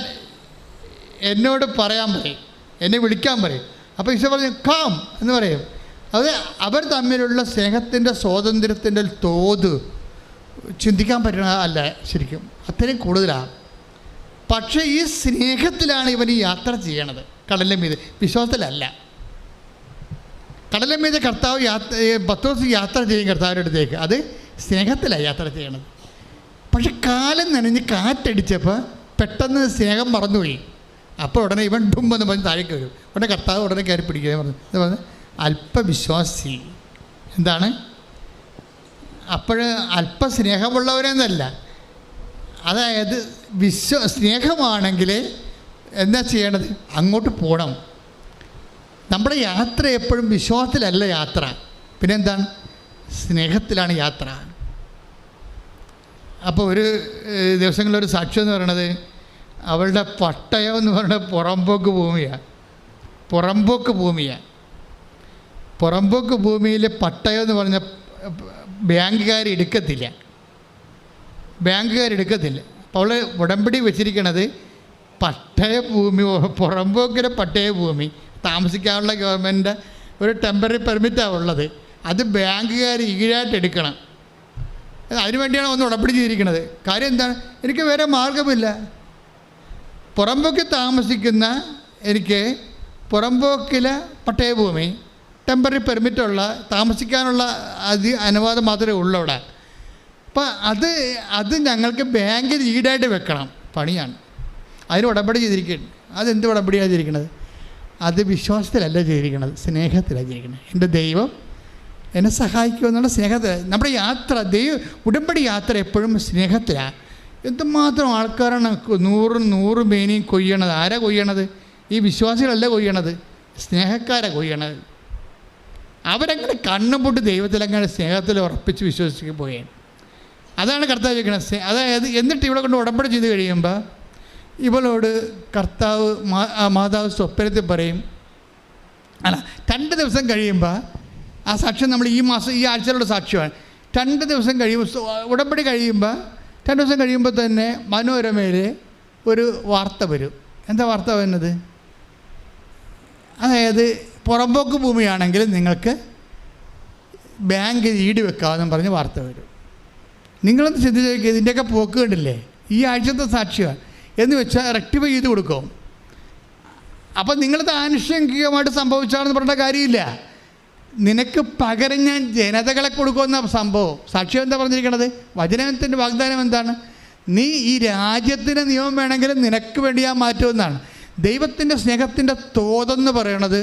എന്നോട് പറയാൻ പറയും, എന്നെ വിളിക്കാൻ പറയും. അപ്പോൾ ഈശോ പറഞ്ഞു, കാം എന്ന് പറയും. അത് അവർ തമ്മിലുള്ള സ്നേഹത്തിൻ്റെ സ്വാതന്ത്ര്യത്തിൻ്റെ തോത് ചിന്തിക്കാൻ പറ്റണ അല്ല, ശരിക്കും അത്രയും കൂടുതലാണ്. പക്ഷേ ഈ സ്നേഹത്തിലാണ് ഇവൻ ഈ യാത്ര ചെയ്യണത്. കടലിൻ്റെ മീതെ, വിശ്വാസത്തിലല്ല. കടലിൻ്റെ മീതെ കർത്താവ് പത്രോസ് യാത്ര ചെയ്യും കർത്താവിൻ്റെ അടുത്തേക്ക്, അത് സ്നേഹത്തിലാണ് യാത്ര ചെയ്യണത്. പക്ഷെ കാലം നനഞ്ഞ് കാറ്റടിച്ചപ്പോൾ പെട്ടെന്ന് സ്നേഹം മറന്നുപോയി. അപ്പോൾ ഉടനെ ഇവൻ ഡുമ്പെന്ന് പറഞ്ഞ് താഴേക്ക് വരും. ഉടനെ കർത്താവ് ഉടനെ കയറി പിടിക്കുക പറഞ്ഞു അല്പവിശ്വാസി. എന്താണ്? അപ്പോൾ അല്പസ്നേഹമുള്ളവരെന്നല്ല, അതായത് സ്നേഹമാണെങ്കിൽ എന്താ ചെയ്യേണ്ടത്? അങ്ങോട്ട് പോകണം. നമ്മുടെ യാത്ര എപ്പോഴും വിശ്വാസത്തിലല്ല യാത്ര, പിന്നെന്താണ്? സ്നേഹത്തിലാണ് യാത്ര. അപ്പോൾ ഒരു ദിവസങ്ങളിലൊരു സാക്ഷ്യം എന്ന് പറയണത്, അവളുടെ പട്ടയം എന്ന് പറയുന്നത് പുറമ്പോക്ക് ഭൂമിയിൽ പട്ടയം എന്ന് പറഞ്ഞ ബാങ്കുകാരെടുക്കത്തില്ല. അപ്പോൾ അവൾ ഉടമ്പടി വെച്ചിരിക്കണത് പട്ടയഭൂമി, പുറമ്പോക്കിലെ പട്ടയഭൂമി താമസിക്കാനുള്ള ഗവൺമെൻറ് ഒരു ടെമ്പററി പെർമിറ്റാണ് ഉള്ളത്. അത് ബാങ്കുകാർ ഈടായിട്ട് എടുക്കണം. അതിനുവേണ്ടിയാണ് ഒന്ന് ഉടമ്പടി ചെയ്തിരിക്കുന്നത്. കാര്യം എന്താണ്? എനിക്ക് വേറെ മാർഗമില്ല. പുറമ്പോക്കിൽ താമസിക്കുന്ന എനിക്ക് പുറമ്പോക്കിലെ പട്ടയഭൂമി ടെമ്പററി പെർമിറ്റുള്ള താമസിക്കാനുള്ള അനുവാദം മാത്രമേ ഉള്ളൂ അവിടെ. അപ്പം അത് ഞങ്ങൾക്ക് ബാങ്കിൽ ഈടായിട്ട് വെക്കണം. പണിയാണ്. അതിന് ഉടമ്പടി ചെയ്തിരിക്കുകയാണ്. അതെന്ത് ഉടമ്പടിയാണ് ചെയ്തിരിക്കുന്നത്? അത് വിശ്വാസത്തിലല്ല ചെയ്തിരിക്കുന്നത്, സ്നേഹത്തിലാണ് ചെയ്തിരിക്കുന്നത്. എൻ്റെ ദൈവം എന്നെ സഹായിക്കുമെന്നുള്ള സ്നേഹത്തിൽ. നമ്മുടെ യാത്ര ഉടമ്പടി യാത്ര എപ്പോഴും സ്നേഹത്തിലാണ്. എന്തുമാത്രം ആൾക്കാരാണ് 100 മേനിയും കൊയ്യണത്. ആരാ കൊയ്യണത്? ഈ വിശ്വാസികളല്ല കൊയ്യണത്, സ്നേഹക്കാരാണ് കൊയ്യണത്. അവരങ്ങനെ കണ്ണുപൊട്ട് ദൈവത്തിലങ്ങനെ സ്നേഹത്തിൽ ഉറപ്പിച്ച് വിശ്വസിച്ച് പോവുകയാണ്. അതാണ് കർത്താവ് ചോദിക്കുന്നത്. അതായത് എന്നിട്ട് ഇവിടെ കൊണ്ട് ഉടമ്പടി ചെയ്ത് കഴിയുമ്പോൾ ഇവളോട് കർത്താവ് മാതാവ് സ്വപ്നത്തിൽ പറയും, അല്ല 2 ദിവസം കഴിയുമ്പോൾ ആ സാക്ഷ്യം നമ്മൾ ഈ ആഴ്ചയിലുള്ള സാക്ഷ്യമാണ്. 2 ദിവസം കഴിയുമ്പോൾ ഉടമ്പടി കഴിയുമ്പോൾ 2 ദിവസം കഴിയുമ്പോൾ തന്നെ മനോരമയിൽ ഒരു വാർത്ത വരും. എന്താ വാർത്ത വരുന്നത്? അതായത് പുറമ്പോക്ക് ഭൂമിയാണെങ്കിൽ നിങ്ങൾക്ക് ബാങ്ക് ഈട് വെക്കാമെന്നും പറഞ്ഞ് വാർത്ത വരും. നിങ്ങളൊന്ന് ചിന്തിച്ച് നോക്കിയാൽ ഇതിൻ്റെയൊക്കെ പോക്ക് കണ്ടില്ലേ? ഈ ആഴ്ചത്തെ സാക്ഷ്യമാണ് എന്ന് വെച്ചാൽ റെക്ടിഫൈ ചെയ്ത് കൊടുക്കും. അപ്പം നിങ്ങളത് ആനുഷംഗികമായിട്ട് സംഭവിച്ചാണെന്ന് പറഞ്ഞ കാര്യമില്ല. നിനക്ക് പകരം ഞാൻ ജനതകളെ കൊടുക്കുമെന്ന സംഭവം. സാക്ഷ്യം എന്താ പറഞ്ഞിരിക്കണത്? വചനത്തിൻ്റെ വാഗ്ദാനം എന്താണ്? നീ ഈ രാജ്യത്തിൻ്റെ നിയമം വേണമെങ്കിലും നിനക്ക് വേണ്ടി ഞാൻ മാറ്റുമെന്നാണ്. ദൈവത്തിൻ്റെ സ്നേഹത്തിൻ്റെ തോതെന്ന് പറയണത്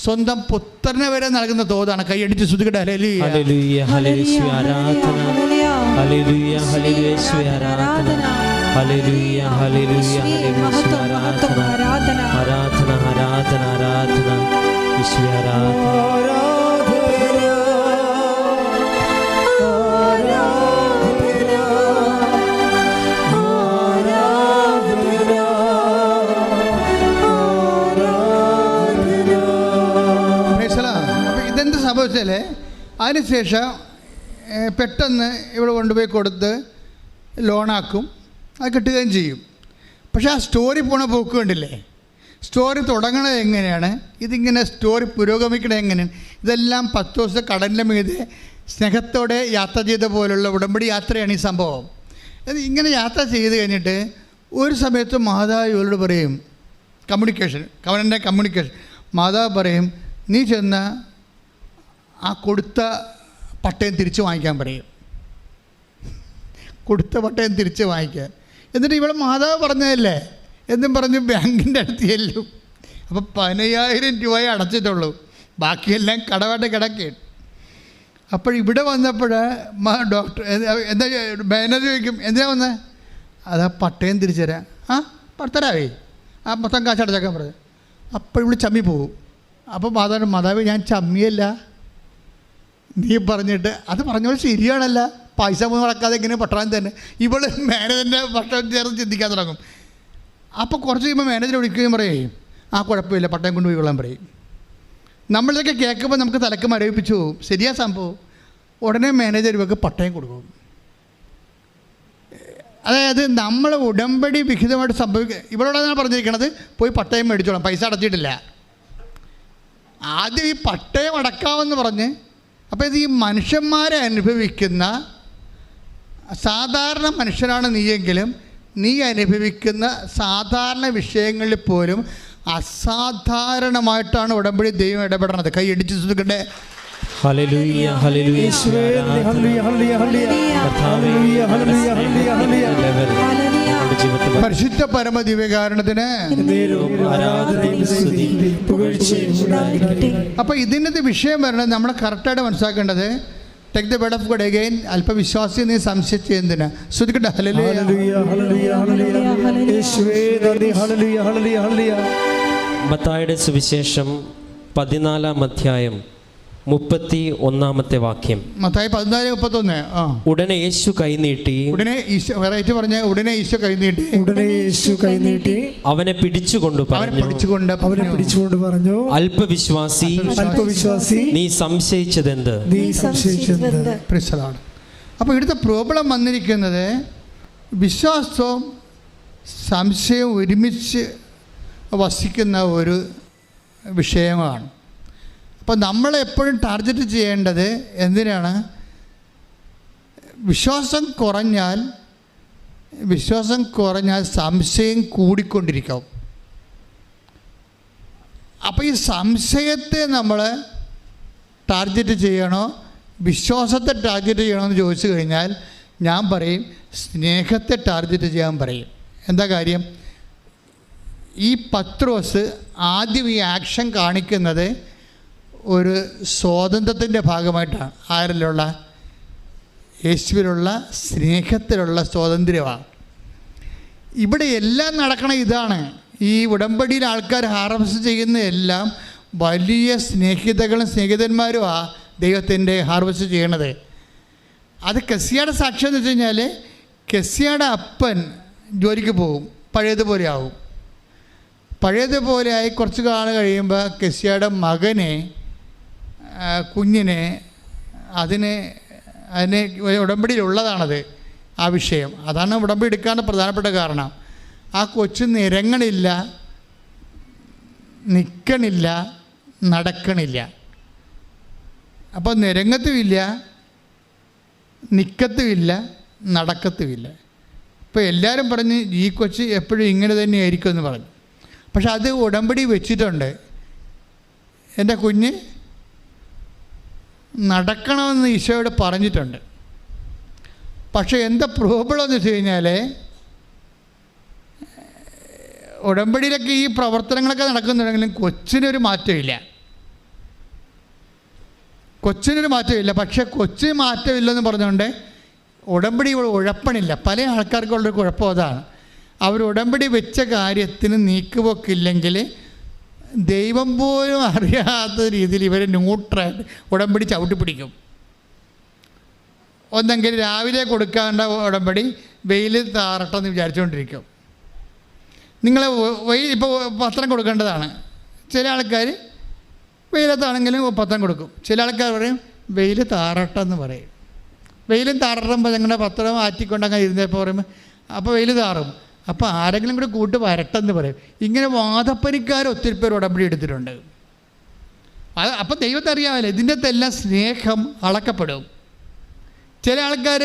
സ്വന്തം പുത്രനെ വരെ നൽകുന്ന തോതാണ്. കൈയടിച്ച് ശ്രുതികട്ടെ. ഹല്ലേലൂയ ഹല്ലേലൂയ ഹല്ലേലൂയ ആരാധന ഹല്ലേലൂയ ഹല്ലേലൂയ ആരാധന ഹല്ലേലൂയ ഹല്ലേലൂയ ഹല്ലേലൂയ ആരാധന ആരാധന ആരാധന ആരാധന യേശുവേ ആരാധന. സംഭവിച്ചാൽ അതിനുശേഷം പെട്ടെന്ന് ഇവിടെ കൊണ്ടുപോയി കൊടുത്ത് ലോണാക്കും, അത് കിട്ടുകയും ചെയ്യും. പക്ഷേ ആ സ്റ്റോറി പോണ പോക്ക് കണ്ടില്ലേ? സ്റ്റോറി തുടങ്ങണത് എങ്ങനെയാണ്, ഇതിങ്ങനെ സ്റ്റോറി പുരോഗമിക്കണത് എങ്ങനെയാണ്? ഇതെല്ലാം 10 ദിവസം കടലിൻ്റെ മീതെ സ്നേഹത്തോടെ യാത്ര ചെയ്ത പോലുള്ള ഉടമ്പടി യാത്രയാണ് ഈ സംഭവം. ഇങ്ങനെ യാത്ര ചെയ്ത് കഴിഞ്ഞിട്ട് ഒരു സമയത്ത് മാതാവ് ഇവരോട് പറയും, കമ്മ്യൂണിക്കേഷൻ മാതാവ് പറയും, നീ ചെന്ന ആ കൊടുത്ത പട്ടയം തിരിച്ച് വാങ്ങിക്കാൻ പറയും. കൊടുത്ത പട്ടയം തിരിച്ച് വാങ്ങിക്കാൻ. എന്നിട്ട് ഇവിടെ മാതാവ് പറഞ്ഞതല്ലേ എന്നും പറഞ്ഞ് ബാങ്കിൻ്റെ അടുത്ത് ചെല്ലും. അപ്പോൾ 15,000 രൂപയെ അടച്ചിട്ടുള്ളൂ, ബാക്കിയെല്ലാം കടമായിട്ട് കിടക്കുകയാണ്. അപ്പോഴിവിടെ വന്നപ്പോൾ ഡോക്ടർ എന്താ മാനേജർ ചോദിക്കും, എന്തിനാ വന്നത്? അതാ പട്ടയം തിരിച്ചു തരാം. ആ തരാവേ, ആ മൊത്തം കാശ് അടച്ചേക്കാൻ പറഞ്ഞു. അപ്പോൾ ഇവിടെ ചമ്മി പോകും. അപ്പോൾ മാതാവ് ഞാൻ ചമ്മിയല്ല, നീ പറഞ്ഞിട്ട് അത് പറഞ്ഞോളൂ ശരിയാണല്ല, പൈസ പോയി നടക്കാതെ ഇങ്ങനെ പട്ടണം തന്നെ. ഇവൾ മാനേജറിൻ്റെ പട്ടയം ചേർന്ന് ചിന്തിക്കാൻ തുടങ്ങും. അപ്പോൾ കുറച്ച് കഴിയുമ്പോൾ മാനേജർ വിളിക്കുകയും പറയും, ആ കുഴപ്പമില്ല പട്ടയം കൊണ്ടുപോയി കൊള്ളാൻ പറയും. നമ്മളിതൊക്കെ കേൾക്കുമ്പോൾ നമുക്ക് തലക്ക് മരവിപ്പിച്ചു പോകും. ശരിയാ സംഭവം. ഉടനെ മാനേജർ ഇവർക്ക് പട്ടയം കൊടുക്കും. അതായത് നമ്മൾ ഉടമ്പടി വിഹിതമായിട്ട് ഇവളോടാണ് പറഞ്ഞിരിക്കണത്, പോയി പട്ടയം മേടിച്ചോളാം, പൈസ അടച്ചിട്ടില്ല. ആദ്യം ഈ പട്ടയം അടക്കാമെന്ന് പറഞ്ഞ്, അപ്പോൾ ഇത് ഈ മനുഷ്യന്മാരെ അനുഭവിക്കുന്ന സാധാരണ മനുഷ്യനാണ് നീയെങ്കിലും നീ അനുഭവിക്കുന്ന സാധാരണ വിഷയങ്ങളിൽ പോലും അസാധാരണമായിട്ടാണ് ഉടമ്പടി ദൈവം ഇടപെടണത്. കൈ ഇടിച്ച് സുഖട്ടെ. ഹല്ലേലൂയ ഹല്ലേലൂയ പരിശുദ്ധ പരമദിവ്യകാരണത്തിന്. അപ്പോൾ ഇതിൻ്റെ വിഷയം വരുന്നത് നമ്മൾ കറക്റ്റായിട്ട് മനസ്സിലാക്കേണ്ടത്. Take the word of God again. അല്പവിശ്വാസി നീ സംശയിച്ച് എന്തിനാ? ശ്രദ്ധിക്കട്ടെ. മത്തായിയുടെ സുവിശേഷം 14-ാം അധ്യായം 31-ാമത്തെ വാക്യം. മത്തായി 14:31. ഉടനെ യേശു കൈനീട്ടി അവനെ പിടിച്ചുകൊണ്ട് പറഞ്ഞു, അല്പവിശ്വാസി നീ സംശയിച്ചതെന്ത്? അപ്പോൾ ഇവിടുത്തെ പ്രോബ്ലം വന്നിരിക്കുന്നത് വിശ്വാസവും സംശയവും ഒരുമിച്ച് വസിക്കുന്ന ഒരു വിഷയമാണ്. അപ്പോൾ നമ്മളെപ്പോഴും ടാർഗറ്റ് ചെയ്യേണ്ടത് എന്തിനാണ്? വിശ്വാസം കുറഞ്ഞാൽ സംശയം കൂടിക്കൊണ്ടിരിക്കും. അപ്പോൾ ഈ സംശയത്തെ നമ്മൾ ടാർഗറ്റ് ചെയ്യണോ വിശ്വാസത്തെ ടാർഗറ്റ് ചെയ്യണോ എന്ന് ചോദിച്ചു കഴിഞ്ഞാൽ ഞാൻ പറയും സ്നേഹത്തെ ടാർഗറ്റ് ചെയ്യാൻ പറയും. എന്താ കാര്യം? ഈ പത്രോസ് ആദ്യം ഈ ആക്ഷൻ കാണിക്കുന്നത് ഒരു സ്വാതന്ത്ര്യത്തിൻ്റെ ഭാഗമായിട്ടാണ്. ആരിലുള്ള? യേശുവിലുള്ള സ്നേഹത്തിലുള്ള സ്വാതന്ത്ര്യമാണ്. ഇവിടെ എല്ലാം നടക്കണ ഇതാണ്. ഈ ഉടമ്പടിയിൽ ആൾക്കാർ ഹാർവസ്റ്റ് ചെയ്യുന്ന എല്ലാം വലിയ സ്നേഹിതന്മാരുമാണ് ദൈവത്തിൻ്റെ ഹാർവസ്റ്റ് ചെയ്യണത്. അത് കെസിയുടെ സാക്ഷ്യം എന്ന് വെച്ച് കഴിഞ്ഞാൽ, കെസിയുടെ അപ്പൻ ജോലിക്ക് പോകും, പഴയതുപോലെ ആവും. പഴയതുപോലെ ആയി കുറച്ച് കാലം കഴിയുമ്പോൾ കെസിയുടെ മകനെ, കുഞ്ഞിനെ, അതിനെ ഉടമ്പടിയിലുള്ളതാണത് ആ വിഷയം. അതാണ് ഉടമ്പടി എടുക്കാൻ പ്രധാനപ്പെട്ട കാരണം. ആ കൊച്ചു നിരങ്ങണില്ല, നിൽക്കണില്ല, നടക്കണില്ല. അപ്പോൾ നിരങ്ങത്തുമില്ല, നിൽക്കത്തുമില്ല, നടക്കത്തുമില്ല. ഇപ്പോൾ എല്ലാവരും പറഞ്ഞ് ഈ കൊച്ച് എപ്പോഴും ഇങ്ങനെ തന്നെയായിരിക്കും എന്ന് പറഞ്ഞു. പക്ഷെ അത് ഉടമ്പടി വെച്ചിട്ടുണ്ട്. എൻ്റെ കുഞ്ഞ് നടക്കണമെന്ന് ഈശോയോട് പറഞ്ഞിട്ടുണ്ട്. പക്ഷേ എന്താ പ്രോബ്ലം എന്ന് വെച്ച് കഴിഞ്ഞാൽ, ഉടമ്പടിയിലൊക്കെ ഈ പ്രവർത്തനങ്ങളൊക്കെ നടക്കുന്നുണ്ടെങ്കിലും കൊച്ചിനൊരു മാറ്റമില്ല. പക്ഷേ കൊച്ചിന് മാറ്റമില്ലെന്ന് പറഞ്ഞുകൊണ്ട് ഉടമ്പടി ഉഴപ്പണില്ല. പല ആൾക്കാർക്കുള്ളൊരു കുഴപ്പം അതാണ്. അവർ ഉടമ്പടി വെച്ച കാര്യത്തിന് നീക്കുപോക്കില്ലെങ്കിൽ ദൈവം പോലും അറിയാത്ത രീതിയിൽ ഇവർ ന്യൂട്രായിട്ട് ഉടമ്പടി ചവിട്ടി പിടിക്കും. ഒന്നെങ്കിൽ രാവിലെ കൊടുക്കേണ്ട ഉടമ്പടി വെയിൽ താറട്ടെന്ന് വിചാരിച്ചുകൊണ്ടിരിക്കും. നിങ്ങൾ ഇപ്പോൾ പത്രം കൊടുക്കേണ്ടതാണ്. ചില ആൾക്കാർ വെയിലത്താണെങ്കിലും പത്രം കൊടുക്കും. ചില ആൾക്കാർ പറയും വെയിൽ താറട്ടെന്ന് പറയും. വെയിലും താറുമ്പോൾ ഞങ്ങളുടെ പത്രം ആറ്റിക്കൊണ്ടങ്ങനെ ഇരുന്നപ്പോൾ പറയുമ്പോൾ അപ്പോൾ വെയിൽ താറും, അപ്പോൾ ആരെങ്കിലും കൂടി കൂട്ട് വരട്ടെന്ന് പറയും. ഇങ്ങനെ വാദപ്പനിക്കാർ ഒത്തിരി പേർ ഉടമ്പടി എടുത്തിട്ടുണ്ട്. അപ്പോൾ ദൈവത്തെ അറിയാമല്ലോ, ഇതിൻ്റെ അകത്തെല്ലാം സ്നേഹം അളക്കപ്പെടും. ചില ആൾക്കാർ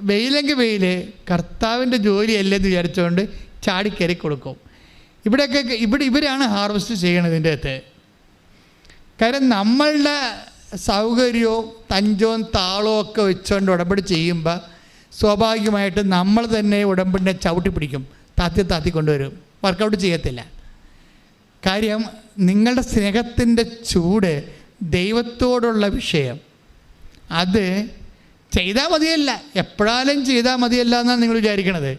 വെയിലെങ്കിൽ വെയിൽ കർത്താവിൻ്റെ ജോലിയല്ലെന്ന് വിചാരിച്ചുകൊണ്ട് ചാടിക്കയറി കൊടുക്കും. ഇവരാണ് ഹാർവസ്റ്റ് ചെയ്യണത് ഇതിൻ്റെ അകത്ത്. കാര്യം നമ്മളുടെ സൗകര്യവും തഞ്ചവും താളവും ഒക്കെ വെച്ചുകൊണ്ട് ഉടമ്പടി ചെയ്യുമ്പോൾ സ്വാഭാവികമായിട്ട് നമ്മൾ തന്നെ ഉടമ്പടിനെ ചവിട്ടി പിടിക്കും, താത്തി കൊണ്ടുവരും, വർക്കൗട്ട് ചെയ്യത്തില്ല. കാര്യം നിങ്ങളുടെ സ്നേഹത്തിൻ്റെ ചൂട്, ദൈവത്തോടുള്ള വിഷയം, അത് ചെയ്താൽ മതിയല്ല, എപ്പോഴാലും ചെയ്താൽ മതിയല്ല എന്നാണ് നിങ്ങൾ വിചാരിക്കണത്.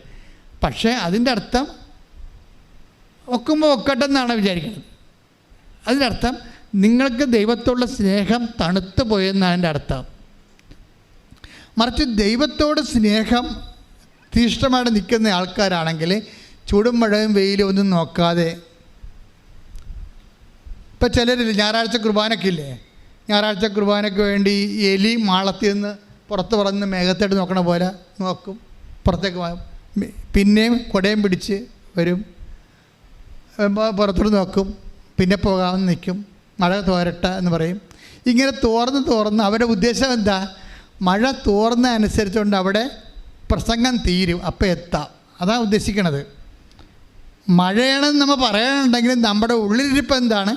പക്ഷേ അതിൻ്റെ അർത്ഥം ഒക്കുമ്പോൾ ഒക്കട്ടെ എന്നാണ് വിചാരിക്കുന്നത്. അതിൻ്റെ അർത്ഥം നിങ്ങൾക്ക് ദൈവത്തോടുള്ള സ്നേഹം തണുത്തു പോയെന്നാണ് എൻ്റെ അർത്ഥം. മറിച്ച് ദൈവത്തോട് സ്നേഹം തീഷ്ണമായിട്ട് നിൽക്കുന്ന ആൾക്കാരാണെങ്കിൽ ചൂടും മഴയും വെയിലും ഒന്നും നോക്കാതെ, ഇപ്പം ചിലരില്ല ഞായറാഴ്ച കുർബാനയ്ക്കില്ലേ, ഞായറാഴ്ച കുർബാനയ്ക്ക് വേണ്ടി എലി മാളത്തിൽ നിന്ന് പുറത്ത് പറന്ന് മേഘത്തോട്ട് നോക്കണ പോലെ നോക്കും, പുറത്തേക്ക് പിന്നെയും കുടയും പിടിച്ച് വരും, പുറത്തോട്ട് നോക്കും, പിന്നെ പോകാമെന്ന് നിൽക്കും, മഴ തോരട്ട എന്ന് പറയും. ഇങ്ങനെ തോർന്ന് അവരുടെ ഉദ്ദേശം എന്താ? മഴ തോർന്ന അനുസരിച്ചുകൊണ്ട് അവിടെ പ്രസംഗം തീരും, അപ്പം എത്താം. അതാണ് ഉദ്ദേശിക്കണത്. മഴയാണെന്ന് നമ്മൾ പറയാനുണ്ടെങ്കിലും നമ്മുടെ ഉള്ളിലിരിപ്പ് എന്താണ്?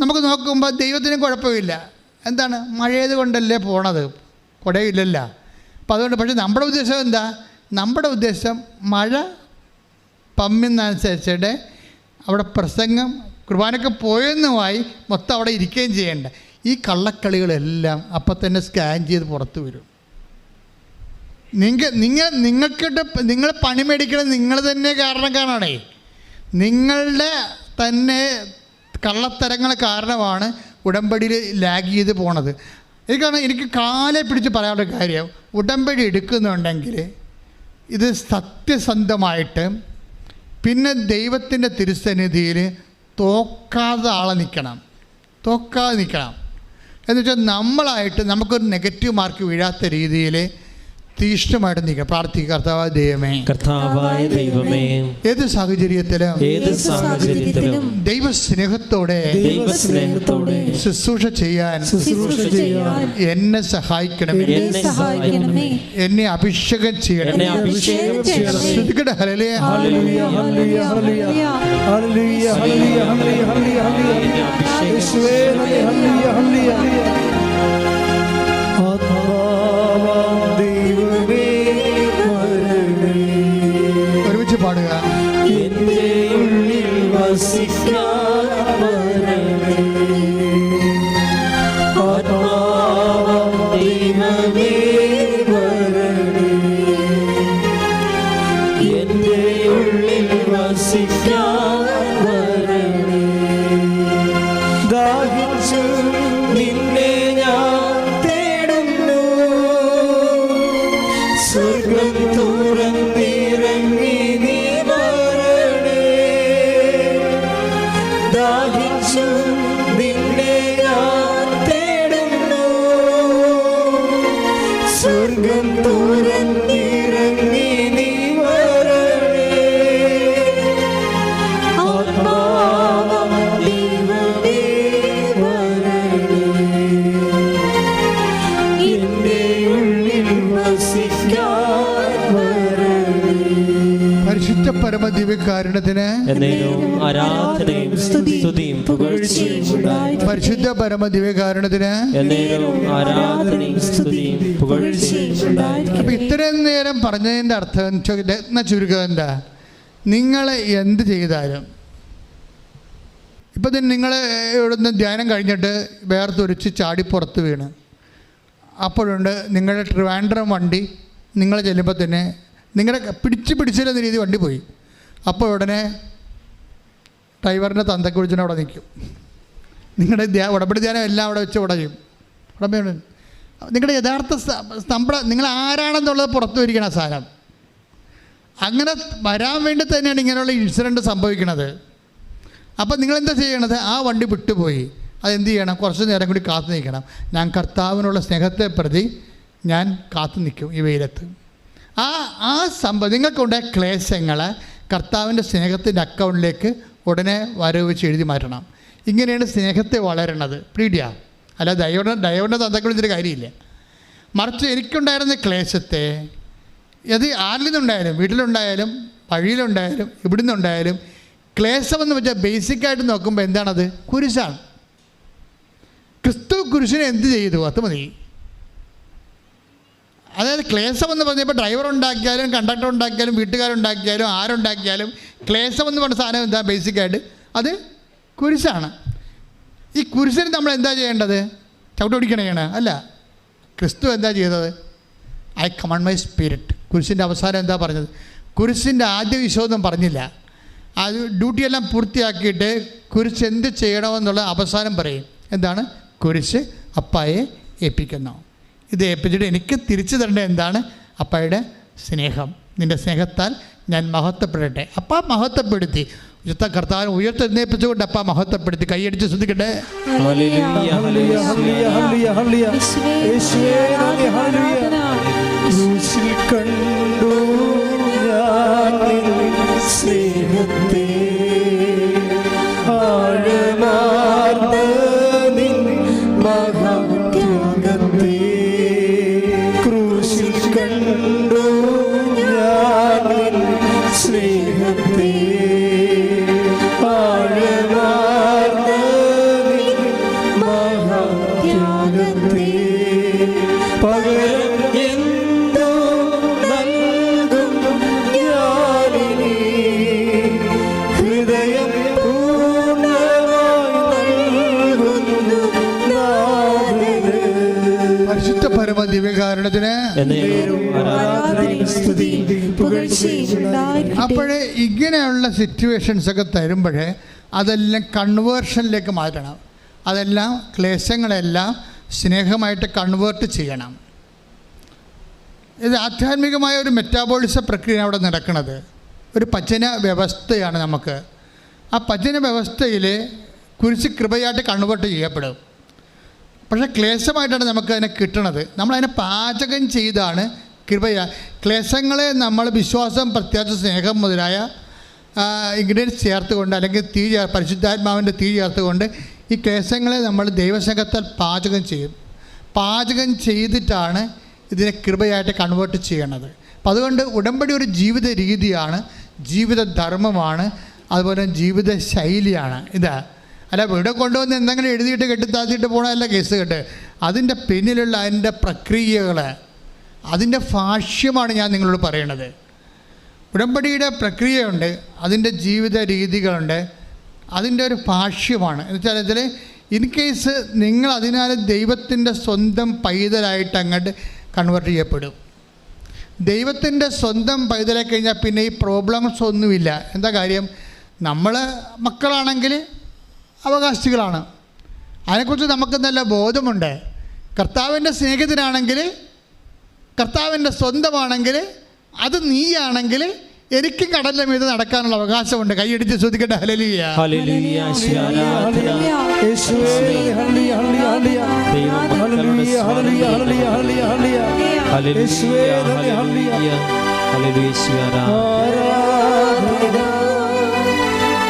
നമുക്ക് നോക്കുമ്പോൾ ദൈവത്തിന് കുഴപ്പമില്ല. എന്താണ്? മഴയത് കൊണ്ടല്ലേ പോണത്, കുടയില്ലല്ല. അപ്പം അതുകൊണ്ട്, പക്ഷേ നമ്മുടെ ഉദ്ദേശം എന്താ? നമ്മുടെ ഉദ്ദേശം മഴ പമ്മുന്നനുസരിച്ചിട്ട് അവിടെ പ്രസംഗം കുർബാനയ്ക്ക് പോയെന്നുമായി മൊത്തം അവിടെ ഇരിക്കുകയും ചെയ്യേണ്ട. ഈ കള്ളക്കളികളെല്ലാം അപ്പം തന്നെ സ്കാൻ ചെയ്ത് പുറത്തു വരും. നിങ്ങൾ പണി മേടിക്കണം നിങ്ങൾ തന്നെ കാരണക്കാരാണേ. നിങ്ങളുടെ തന്നെ കള്ളത്തരങ്ങൾ കാരണമാണ് ഉടമ്പടിയിൽ ലാഗ് ചെയ്ത് പോണത്. എനിക്ക് കാലെ പിടിച്ച് പറയാനുള്ള കാര്യം, ഉടമ്പടി എടുക്കുന്നുണ്ടെങ്കിൽ ഇത് സത്യസന്ധമായിട്ട് പിന്നെ ദൈവത്തിൻ്റെ തിരുസന്നിധിയിൽ തോക്കാതെ നിൽക്കണം. എന്നുവെച്ചാൽ നമ്മളായിട്ട് നമുക്കൊരു നെഗറ്റീവ് മാർക്ക് വീഴാത്ത രീതിയിൽ തീഷ്ണമായിട്ട് നിൽക്കുക. പ്രാർത്ഥിക്കുക, കർത്താവായ ദൈവമേ, ഏത് സാഹചര്യത്തിലും ദൈവസ്നേഹത്തോടെ ശുശ്രൂഷ ചെയ്യാൻ എന്നെ സഹായിക്കണമേ, എന്നെ അഭിഷേകം ചെയ്യണമേ. ശ്രദ്ധിക്കട്ടെ. ഹല്ലേലൂയ, ഹല്ലേലൂയ, ഹല്ലേലൂയ, ഹല്ലേലൂയ, ഹല്ലേലൂയ, ഹല്ലേലൂയ, യേശുവേ, ഹല്ലേലൂയ, ഹല്ലേലൂയ. ഒരുമിച്ച് പാടുക. ദൈവമേ വരണേ, എൻ്റെ ഉള്ളിൽ വസിക്കാൻ വരണേ. ദാഹിച്ചു നിന്നെ ഞാൻ തേടുന്നു, സ്വർഗം തുറന്നിറങ്ങി നീ വരണേ. ദാഹിച്ചു നിന്നെ ഞാൻ തേടുന്നു, സ്വർഗം തുറന്നിറങ്ങി നീ വരണേ. ആത്മാവാം ദൈവമേ വരണേ, എൻ്റെ ഉള്ളിൽ വസിക്കാൻ വരണേ. പരിശുദ്ധ പരമദിവ്യകാരുണ്യത്തിന് എന്നേരവും ആരാധനയും സ്തുതിയും പുകഴ്ചയും ഉണ്ടായിരിക്കട്ടെ. പരിശുദ്ധ പരമദിവ്യകാരുണ്യത്തിന് എന്നേരവും ആരാധനയും സ്തുതിയും പുകഴ്ചയും ഉണ്ടായിരിക്കട്ടെ. അപ്പം ഇത്രയും നേരം പറഞ്ഞതിൻ്റെ അർത്ഥം എന്ന ചുരുക്കം എന്താ? നിങ്ങൾ എന്ത് ചെയ്താലും ഇപ്പം തന്നെ നിങ്ങൾ ഇവിടുന്ന് ധ്യാനം കഴിഞ്ഞിട്ട് വേർത്തൊരിച്ച് ചാടി പുറത്ത് വീണ് അപ്പോഴുണ്ട് നിങ്ങളുടെ ട്രിവാൻഡ്രം വണ്ടി നിങ്ങൾ ചെല്ലുമ്പോൾ തന്നെ നിങ്ങളെ പിടിച്ചില്ലെന്ന രീതി വണ്ടി പോയി. അപ്പോൾ ഉടനെ ഡ്രൈവറിൻ്റെ തന്തയ്ക്ക് വിളിച്ചിട്ട് അവിടെ നിൽക്കും. നിങ്ങളുടെ ഉടമ്പടി ധ്യാനം എല്ലാം അവിടെ വെച്ച് ഉടയും. ഉടമ്പടി നിങ്ങളുടെ യഥാർത്ഥ നിങ്ങൾ ആരാണെന്നുള്ളത് പുറത്തു വരിക്കണം ആ സാധനം. അങ്ങനെ വരാൻ വേണ്ടി തന്നെയാണ് ഇങ്ങനെയുള്ള ഇൻസിഡൻറ്റ് സംഭവിക്കുന്നത്. അപ്പം നിങ്ങളെന്താ ചെയ്യണത്? ആ വണ്ടി വിട്ടുപോയി. അതെന്ത് ചെയ്യണം? കുറച്ച് നേരം കൂടി കാത്തു നിൽക്കണം. ഞാൻ കർത്താവിനുള്ള സ്നേഹത്തെ പ്രതി ഞാൻ കാത്തു നിൽക്കും ഈ വെയിലത്ത്. ആ സംഭവം നിങ്ങൾക്കുണ്ടായ ക്ലേശങ്ങളെ കർത്താവിൻ്റെ സ്നേഹത്തിൻ്റെ അക്കൗണ്ടിലേക്ക് ഉടനെ വരവ് വെച്ച് എഴുതി മാറ്റണം. ഇങ്ങനെയാണ് സ്നേഹത്തെ വളരണത്. പ്രീഡിയ അല്ല ദൈവൻ്റെ തന്തയ്ക്ക് വിളിച്ചിട്ട് കാര്യമില്ല. മറിച്ച് എനിക്കുണ്ടായിരുന്ന ക്ലേശത്തെ അത് ആരിൽ നിന്നുണ്ടായാലും, വീട്ടിലുണ്ടായാലും, വഴിയിലുണ്ടായാലും, ഇവിടെ നിന്നുണ്ടായാലും, ക്ലേശമെന്ന് വെച്ചാൽ ബേസിക്കായിട്ട് നോക്കുമ്പോൾ എന്താണത്? കുരിശാണ്. ക്രിസ്തു കുരിശിനെ എന്ത് ചെയ്തു? അത് മതി. അതായത് ക്ലേശമെന്ന് പറഞ്ഞപ്പോൾ ഡ്രൈവർ ഉണ്ടാക്കിയാലും, കണ്ടക്ടർ ഉണ്ടാക്കിയാലും, വീട്ടുകാരുണ്ടാക്കിയാലും, ആരുണ്ടാക്കിയാലും ക്ലേശമെന്ന് പറഞ്ഞ സാധനം എന്താ? ബേസിക്കായിട്ട് അത് കുരിശാണ്. ഈ കുരിശിന് നമ്മൾ എന്താ ചെയ്യേണ്ടത്? ചവിട്ടൊടിക്കണേണ് അല്ല. ക്രിസ്തു എന്താ ചെയ്തത്? I command my spirit. കുരിശിൻ്റെ അവസാനം എന്താ പറഞ്ഞത്? കുരിശിൻ്റെ ആദ്യ വിശ്വാസം പറഞ്ഞില്ല. അത് ഡ്യൂട്ടിയെല്ലാം പൂർത്തിയാക്കിയിട്ട് കുരിശ് എന്ത് ചെയ്യണമെന്നുള്ള അവസാനം പറയും. എന്താണ്? കുരിശ് അപ്പായെ ഏൽപ്പിക്കുന്നു. ഇത് ഏൽപ്പിച്ചിട്ട് എനിക്ക് തിരിച്ചു തരേണ്ടത് എന്താണ്? അപ്പായുടെ സ്നേഹം. നിൻ്റെ സ്നേഹത്താൽ ഞാൻ മഹത്വപ്പെടട്ടെ. അപ്പ മഹത്വപ്പെടുത്തി കർത്താവിനെ ഉയർത്തെഴുന്നേൽപ്പിച്ചുകൊണ്ട് അപ്പ മഹത്വപ്പെടുത്തി. കൈയടിച്ച് ശ്രദ്ധിക്കട്ടെ. കണ്ടു സ്നേഹത്തെ ആഴമാർന്ന നിൻ മഹാത്യാഗത്തെ ക്രൂശിൽ കണ്ടു ഞാൻ നിൻ സ്നേഹത്തെ ആഴമാർന്ന നിൻ മഹാത്യാഗത്തെ പകരം എന്തോ നൽകും ഞാനിനി ഹൃദയം പൂർണ്ണമായി നൽകുന്നു നാഥന്. പരിശുദ്ധ പരമ ദിവ്യകാരുണ്യത്തിന് അപ്പോഴേ ഇങ്ങനെയുള്ള സിറ്റുവേഷൻസൊക്കെ തരുമ്പോഴേ അതെല്ലാം കൺവേർഷനിലേക്ക് മാറ്റണം. അതെല്ലാം ക്ലേശങ്ങളെല്ലാം സ്നേഹമായിട്ട് കൺവേർട്ട് ചെയ്യണം. ഇത് ആധ്യാത്മികമായ ഒരു മെറ്റാബോളിസ പ്രക്രിയ അവിടെ നടക്കുന്നത്. ഒരു പചന വ്യവസ്ഥയാണ് നമുക്ക്. ആ പചന വ്യവസ്ഥയിൽ കുരിശ് കൃപയായിട്ട് കൺവേർട്ട് ചെയ്യപ്പെടും. പക്ഷേ ക്ലേശമായിട്ടാണ് നമുക്കതിനെ കിട്ടണത്. നമ്മളതിനെ പാചകം ചെയ്താണ് ക്ലേശങ്ങളെ നമ്മൾ വിശ്വാസം, പ്രത്യാശ, സ്നേഹം മുതലായ ഇൻഗ്രീഡിയൻസ് ചേർത്തുകൊണ്ട് അല്ലെങ്കിൽ പരിശുദ്ധാത്മാവിൻ്റെ തീ ചേർത്തുകൊണ്ട് ഈ ക്ലേശങ്ങളെ നമ്മൾ ദൈവസ്നേഹത്താൽ പാചകം ചെയ്യും. പാചകം ചെയ്തിട്ടാണ് ഇതിനെ കൃപയായിട്ട് കൺവേർട്ട് ചെയ്യണത്. അപ്പം അതുകൊണ്ട് ഉടമ്പടി ഒരു ജീവിത രീതിയാണ്, ജീവിത ധർമ്മമാണ്, അതുപോലെ ജീവിത ശൈലിയാണ്. ഇതാ അല്ല ഇവിടെ കൊണ്ടുവന്ന് എന്തെങ്കിലും എഴുതിയിട്ട് കെട്ടിത്താത്തിയിട്ട് പോകണമല്ല കേസ് കെട്ട്. അതിൻ്റെ പിന്നിലുള്ള അതിൻ്റെ പ്രക്രിയകൾ, അതിൻ്റെ ഭാഷ്യമാണ് ഞാൻ നിങ്ങളോട് പറയണത്. ഉടമ്പടിയുടെ പ്രക്രിയയുണ്ട്, അതിൻ്റെ ജീവിത രീതികളുണ്ട്, അതിൻ്റെ ഒരു ഭാഷ്യമാണ്. എന്ന് വെച്ചാൽ ഇൻ കേസ് നിങ്ങൾ അതിനാൽ ദൈവത്തിൻ്റെ സ്വന്തം പൈതലായിട്ട് അങ്ങോട്ട് കൺവേർട്ട് ചെയ്യപ്പെടും. ദൈവത്തിൻ്റെ സ്വന്തം പൈതലായി കഴിഞ്ഞാൽ പിന്നെ ഈ പ്രോബ്ലംസ് ഒന്നുമില്ല. എന്താ കാര്യം? നമ്മൾ മക്കളാണെങ്കിൽ അവകാശികളാണ്, അതിനെക്കുറിച്ച് നമുക്ക് നല്ല ബോധമുണ്ട്. കർത്താവിൻ്റെ സ്നേഹിതനാണെങ്കിൽ, കർത്താവിൻ്റെ സ്വന്തമാണെങ്കിൽ, അത് നീയാണെങ്കിൽ എനിക്കും കടലിൻ്റെ മീതെ നടക്കാനുള്ള അവകാശമുണ്ട്. കൈയടിച്ച് ശ്രദ്ധിക്കട്ടെ. ഹല്ലേലൂയ, ഹല്ലേലൂയ, യേശുവേ ആരാധന. യേശുവേ ഹല്ലേലൂയ, ഹല്ലേലൂയ, ഹല്ലേലൂയ, ഹല്ലേലൂയ, ഹല്ലേലൂയ, ഹല്ലേലൂയ, ഹല്ലേലൂയ, യേശുവേ ഹല്ലേലൂയ, ഹല്ലേലൂയ, ഹല്ലേലൂയ, യേശുവേ ആരാധന.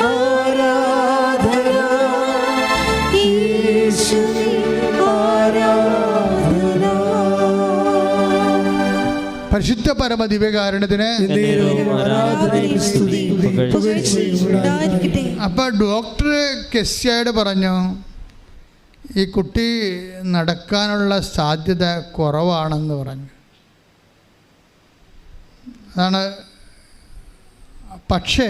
ആരാധന, ആരാധന, യേശുവേ ആരാധന. പരിശുദ്ധ പരമ ദിവ്യകാരുണ്യത്തിന് ആരാധനയും സ്തുതിയും പുകഴ്ചയും ഉണ്ടായിരിക്കട്ടെ. അപ്പോൾ ഡോക്ടർ കെസ്യയോട് പറഞ്ഞു, ഈ കുട്ടി നടക്കാനുള്ള സാധ്യത കുറവാണെന്ന് പറഞ്ഞു. അതാണ്. പക്ഷേ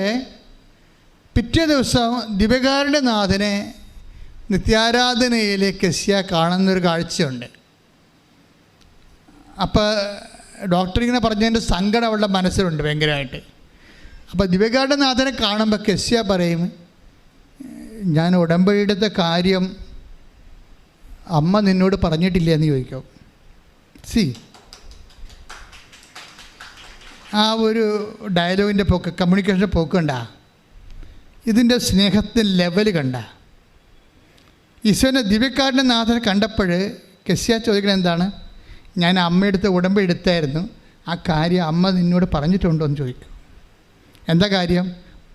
പിറ്റേ ദിവസം ദിവ്യകാരുണ്യനാഥനെ നിത്യാരാധനയിൽ കെസ്യ കാണുന്നൊരു കാഴ്ചയുണ്ട്. അപ്പോൾ ഡോക്ടർ ഇങ്ങനെ പറഞ്ഞതിൻ്റെ സങ്കടം അവളുടെ മനസ്സിലുണ്ട് ഭയങ്കരമായിട്ട്. അപ്പോൾ ദിവ്യകാരുണ്യനാഥനെ കാണുമ്പോൾ കെസ്യ പറയും, ഞാൻ ഉടമ്പടിയുടെ കാര്യം അമ്മ നിന്നോട് പറഞ്ഞിട്ടില്ല എന്ന് ചോദിക്കും. ആ ഒരു ഡയലോഗിൻ്റെ പോക്ക്, കമ്മ്യൂണിക്കേഷൻ പോക്ക് കണ്ട, ഇതിൻ്റെ സ്നേഹത്തിൻ്റെ ലെവൽ കണ്ട. ഈശോനെ ദിവ്യകാരുണ്യനാഥനെ കണ്ടപ്പോൾ കെസ്യ ചോദിക്കണത് എന്താണ്? ഞാൻ അമ്മയെടുത്ത് ഉടമ്പടി എടുത്തായിരുന്നു, ആ കാര്യം അമ്മ നിന്നോട് പറഞ്ഞിട്ടുണ്ടോ എന്ന് ചോദിക്കും. എന്താ കാര്യം?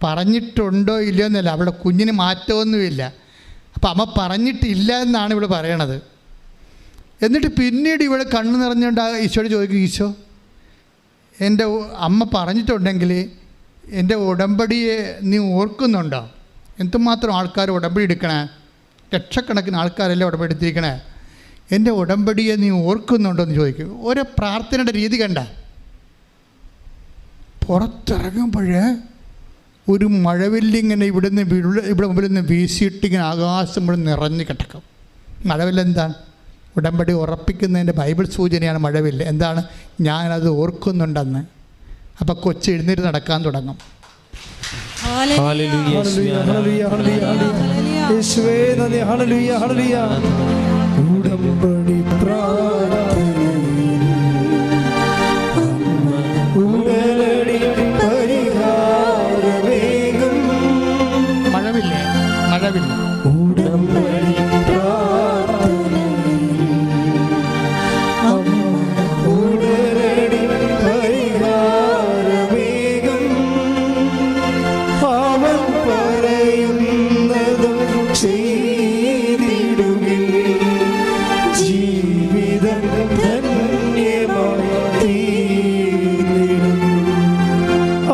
പറഞ്ഞിട്ടുണ്ടോ ഇല്ലയോ എന്നല്ല, അവളുടെ കുഞ്ഞിന് മാറ്റമൊന്നുമില്ല. അപ്പോൾ അമ്മ പറഞ്ഞിട്ടില്ല എന്നാണ് ഇവിടെ പറയണത്. എന്നിട്ട് പിന്നീട് ഇവിടെ കണ്ണ് നിറഞ്ഞുകൊണ്ട് ഈശോയോട് ചോദിക്കും, ഈശോ എൻ്റെ അമ്മ പറഞ്ഞിട്ടുണ്ടെങ്കിൽ എൻ്റെ ഉടമ്പടിയെ നീ ഓർക്കുന്നുണ്ടോ? എന്തുമാത്രം ആൾക്കാർ ഉടമ്പടി എടുക്കണേ, ലക്ഷക്കണക്കിന് ആൾക്കാരല്ലേ ഉടമ്പടി എടുത്തിരിക്കണേ, എൻ്റെ ഉടമ്പടിയെ നീ ഓർക്കുന്നുണ്ടോ എന്ന് ചോദിക്കും. ഒരു പ്രാർത്ഥനയുടെ രീതി കണ്ട. പുറത്തിറങ്ങുമ്പോൾ ഒരു മഴവില്ലിങ്ങനെ ഇവിടെ മുമ്പിൽ നിന്ന് വീശിയിട്ടിങ്ങനെ ആകാശം മുഴുവൻ നിറഞ്ഞ് കിടക്കും. മഴവില്ലെന്താണ്? ഉടമ്പടി ഉറപ്പിക്കുന്നതിൻ്റെ ബൈബിൾ സൂചനയാണ് മഴവില്ല്. എന്താണ്? ഞാനത് ഓർക്കുന്നുണ്ടെന്ന്. അപ്പോൾ കൊച്ച് എഴുന്നേറ്റ് നടക്കാൻ തുടങ്ങും. ഹല്ലേലൂയ, യേശുവേ ഹല്ലേലൂയ, ഹല്ലേലൂയ, യേശുവേ നന്ദി. ഹല്ലേലൂയ, ഹല്ലേലൂയ. ഉടമ്പടി പ്രാർത്ഥനയിൽ ഉടനടി പരിഹാരമേകും. മഴവില്ലേ? മഴവില്ല. ഉടമ്പടി പ്രാർത്ഥനയിൽ ഉടനടി പരിഹാരമേകും. അവൻ പറയുന്നതും ചെയ്തിടുകിൽ ജീവിതം ധന്യമായി തീർന്നിടും.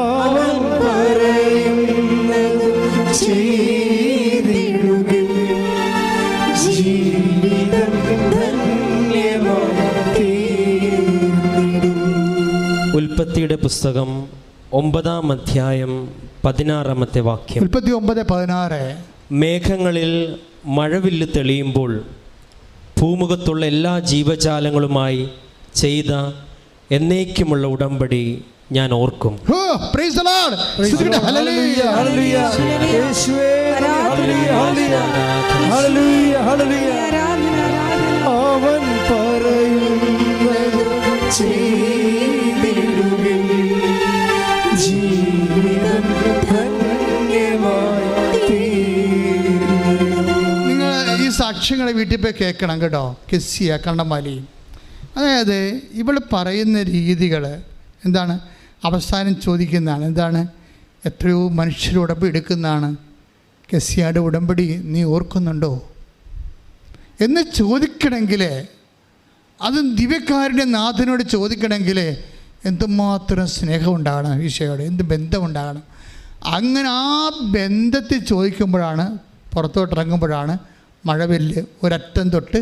അവൻ പറയുന്നതും ചെയ്തിടുകിൽ ജീവിതം ധന്യമായി തീർന്നിടും. ഉൽപ്പത്തിയുടെ പുസ്തകം 9-ാം അധ്യായം 16-ാമത്തെ വാക്യം. 39:16. മേഘങ്ങളിൽ മഴവില്ല് തെളിയുമ്പോൾ ഭൂമുഖത്തുള്ള എല്ലാ ജീവജാലങ്ങളുമായി ചെയ്ത എന്നേക്കുമുള്ള ഉടമ്പടി ഞാൻ ഓർക്കും. Praise the Lord. ഹല്ലേലൂയ, ഹല്ലേലൂയ, യേശുവേ ഹല്ലേലൂയ, ഹല്ലേലൂയ, ഹല്ലേലൂയ, ഹല്ലേലൂയ. അവൻ പറയുന്നത് ചെയ്തിടുകിൽ ജീവിതം ധന്യമായി തീർന്നിടും. നിങ്ങൾ ഈ സാക്ഷ്യങ്ങളെ വീട്ടിൽ പോയി കേൾക്കണം കേട്ടോ. കെസ്സിയ കണ്ണമാലി, അതായത് ഇവൾ പറയുന്ന രീതികൾ എന്താണ്? അവസാനം ചോദിക്കുന്നതാണ്. എന്താണ്? എത്രയോ മനുഷ്യർ ഉടമ്പടി എടുക്കുന്നതാണ്. കെസ്സിയുടെ ഉടമ്പടി നീ ഓർക്കുന്നുണ്ടോ എന്ന് ചോദിക്കണമെങ്കിൽ, അതും ദിവ്യക്കാരുടെ നാഥനോട് ചോദിക്കണമെങ്കിൽ എന്തുമാത്രം സ്നേഹം ഉണ്ടാകണം, ഈശോയോട് എന്ത് ബന്ധമുണ്ടാകണം. അങ്ങനെ ആ ബന്ധത്തിൽ ചോദിക്കുമ്പോഴാണ്, പുറത്തോട്ടിറങ്ങുമ്പോഴാണ് മഴവില്ല് ഒരറ്റം തൊട്ട്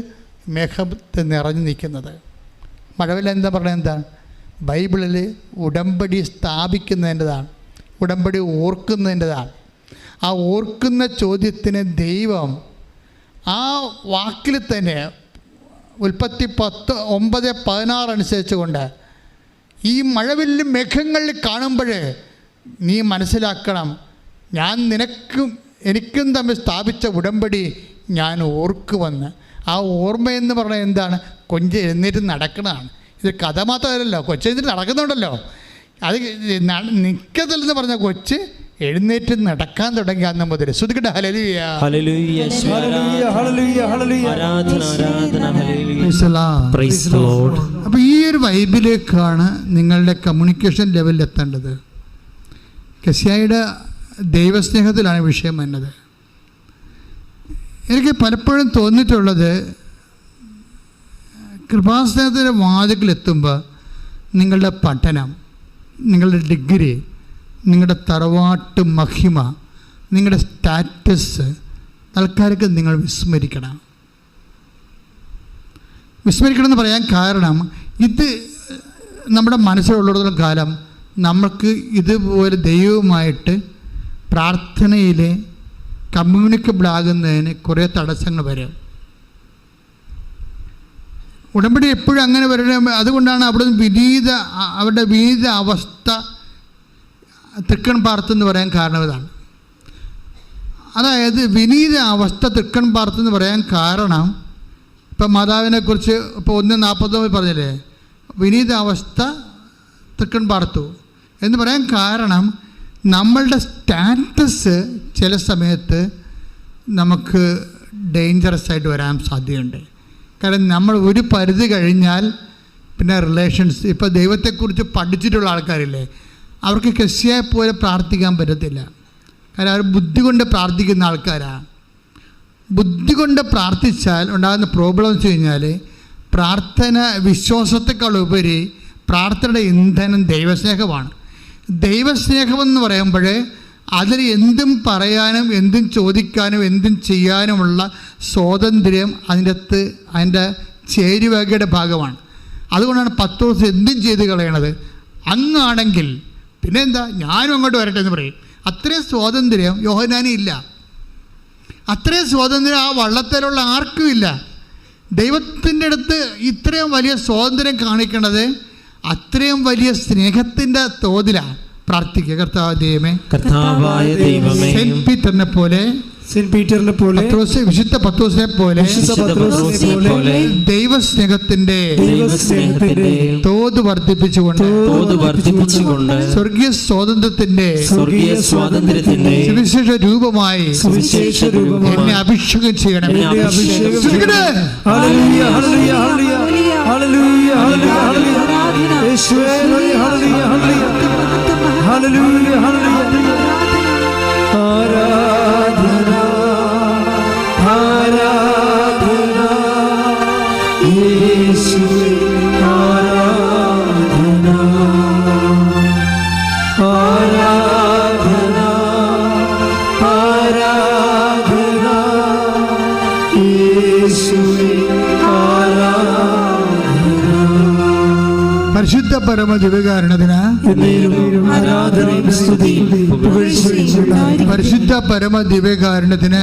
മേഘത്തെ നിറഞ്ഞു നിൽക്കുന്നത്. മഴവില്ല് എന്താ പറയുന്നത്? എന്താണ്? ബൈബിളിൽ ഉടമ്പടി സ്ഥാപിക്കുന്നതിൻ്റെതാണ്, ഉടമ്പടി ഓർക്കുന്നതിൻ്റെതാണ്. ആ ഓർക്കുന്ന ചോദ്യത്തിന് ദൈവം ആ വാക്കിൽ തന്നെ ഉൽപ്പത്തി 9:16 അനുസരിച്ച് കൊണ്ട് ഈ മഴവില്ലും മേഘങ്ങളിൽ കാണുമ്പോൾ നീ മനസ്സിലാക്കണം, ഞാൻ നിനക്കും എനിക്കും തമ്മിൽ സ്ഥാപിച്ച ഉടമ്പടി ഞാൻ ഓർക്കുമെന്ന്. ആ ഓർമ്മയെന്ന് പറഞ്ഞാൽ എന്താണ്? കൊഞ്ച് എഴുന്നേറ്റ് നടക്കണതാണ്. ഇത് കഥ മാത്രമല്ലല്ലോ, കൊച്ചെഴുന്നേറ്റ് നടക്കുന്നുണ്ടല്ലോ. അത് നിൽക്കത്തില്ലെന്ന് പറഞ്ഞ കൊച്ച് എഴുന്നേറ്റ് നടക്കാൻ തുടങ്ങി അന്ന് മുതൽ. ശ്രുതിക്കട്ടെ ഹല്ലേലൂയ. ഹല്ലേലൂയ, ഹല്ലേലൂയ, ഹല്ലേലൂയ, ഹല്ലേലൂയ. ആരാധന, ആരാധന, ഹല്ലേലൂയ. Praise the Lord. Praise the Lord. അപ്പോൾ ഈ ഒരു വൈബിലേക്കാണ് നിങ്ങളുടെ കമ്മ്യൂണിക്കേഷൻ ലെവലിൽ എത്തേണ്ടത്. കെസിയായുടെ ദൈവസ്നേഹത്തിലാണ് വിഷയം വന്നത്. എനിക്ക് പലപ്പോഴും തോന്നിയിട്ടുള്ളത്, കൃപാസ്നേഹത്തിൻ്റെ വാതിക്കലെത്തുമ്പോൾ നിങ്ങളുടെ പഠനം, നിങ്ങളുടെ ഡിഗ്രി, നിങ്ങളുടെ തറവാട്ട് മഹിമ, നിങ്ങളുടെ സ്റ്റാറ്റസ് തൽക്കാലത്ത് നിങ്ങൾ വിസ്മരിക്കണം. വിസ്മരിക്കണമെന്ന് പറയാൻ കാരണം, ഇത് നമ്മുടെ മനസ്സിലുള്ളിടത്തോളം കാലം നമുക്ക് ഇതുപോലെ ദൈവവുമായിട്ട് പ്രാർത്ഥനയിൽ കമ്മ്യൂണിക്കബിൾ ആകുന്നതിന് കുറേ തടസ്സങ്ങൾ വരും. ഉടമ്പടി എപ്പോഴും അങ്ങനെ വരണം. അതുകൊണ്ടാണ് അവരുടെ വിനീത അവസ്ഥ തൃക്കൺ പാർത്തെന്ന് പറയാൻ കാരണം ഇതാണ്. അതായത് വിനീത അവസ്ഥ തൃക്കൺ പാർത്തെന്ന് പറയാൻ കാരണം, ഇപ്പം മാതാവിനെക്കുറിച്ച് ഇപ്പോൾ 1:49 പറഞ്ഞില്ലേ, വിനീത അവസ്ഥ തൃക്കൺ പാർത്തു എന്ന് പറയാൻ കാരണം, നമ്മളുടെ സ്റ്റാറ്റസ് ചില സമയത്ത് നമുക്ക് ഡേഞ്ചറസ് ആയിട്ട് വരാൻ സാധ്യതയുണ്ട്. കാരണം നമ്മൾ ഒരു പരിധി കഴിഞ്ഞാൽ പിന്നെ റിലേഷൻസ്, ഇപ്പോൾ ദൈവത്തെക്കുറിച്ച് പഠിച്ചിട്ടുള്ള ആൾക്കാരില്ലേ, അവർക്ക് കെസിയായെ പോലെ പ്രാർത്ഥിക്കാൻ പറ്റത്തില്ല. കാരണം അവർ ബുദ്ധി കൊണ്ട് പ്രാർത്ഥിക്കുന്ന ആൾക്കാരാണ്. ബുദ്ധി കൊണ്ട് പ്രാർത്ഥിച്ചാൽ ഉണ്ടാകുന്ന പ്രോബ്ലം എന്ന് വെച്ച് കഴിഞ്ഞാൽ, പ്രാർത്ഥന വിശ്വാസത്തെക്കാൾ ഉപരി പ്രാർത്ഥനയുടെ ഇന്ധനം ദൈവസ്നേഹമാണ്. ദൈവസ്നേഹമെന്ന് പറയുമ്പോൾ അതിൽ എന്തും പറയാനും എന്തും ചോദിക്കാനും എന്തും ചെയ്യാനുമുള്ള സ്വാതന്ത്ര്യം അതിൻ്റെ ചേരുവകയുടെ ഭാഗമാണ്. അതുകൊണ്ടാണ് പത്രോസ് എന്തും ചെയ്ത് കളയണത്. അങ്ങാണെങ്കിൽ പിന്നെ എന്താ, ഞാനും അങ്ങോട്ട് വരട്ടെ എന്ന് പറയും. അത്രയും സ്വാതന്ത്ര്യം യോഹന്നാന് ഇല്ല. അത്രയും സ്വാതന്ത്ര്യം ആ വള്ളത്തിലുള്ള ആർക്കും ഇല്ല. ദൈവത്തിൻ്റെ അടുത്ത് ഇത്രയും വലിയ സ്വാതന്ത്ര്യം കാണിക്കേണ്ടത് അത്രയും വലിയ സ്നേഹത്തിൻ്റെ തോതിലാണ്. പ്രാർത്ഥിക്കുക, കർത്താവായ ദൈവമേ, സെന്റ് പീറ്ററിനെ പോലെ, വിശുദ്ധ പത്രോസിനെ പോലെ ദൈവസ്നേഹത്തിന്റെ തോത് വർദ്ധിപ്പിച്ചുകൊണ്ട് സ്വർഗീയ സ്വാതന്ത്ര്യത്തിന്റെ സുവിശേഷ രൂപമായി എന്നെ അഭിഷേകം ചെയ്യണം. പരിശുദ്ധ പരമ ദിവ്യകാരുണ്യത്തിന് പരിശുദ്ധ പരമ ദിവ്യകാരുണ്യത്തിന്.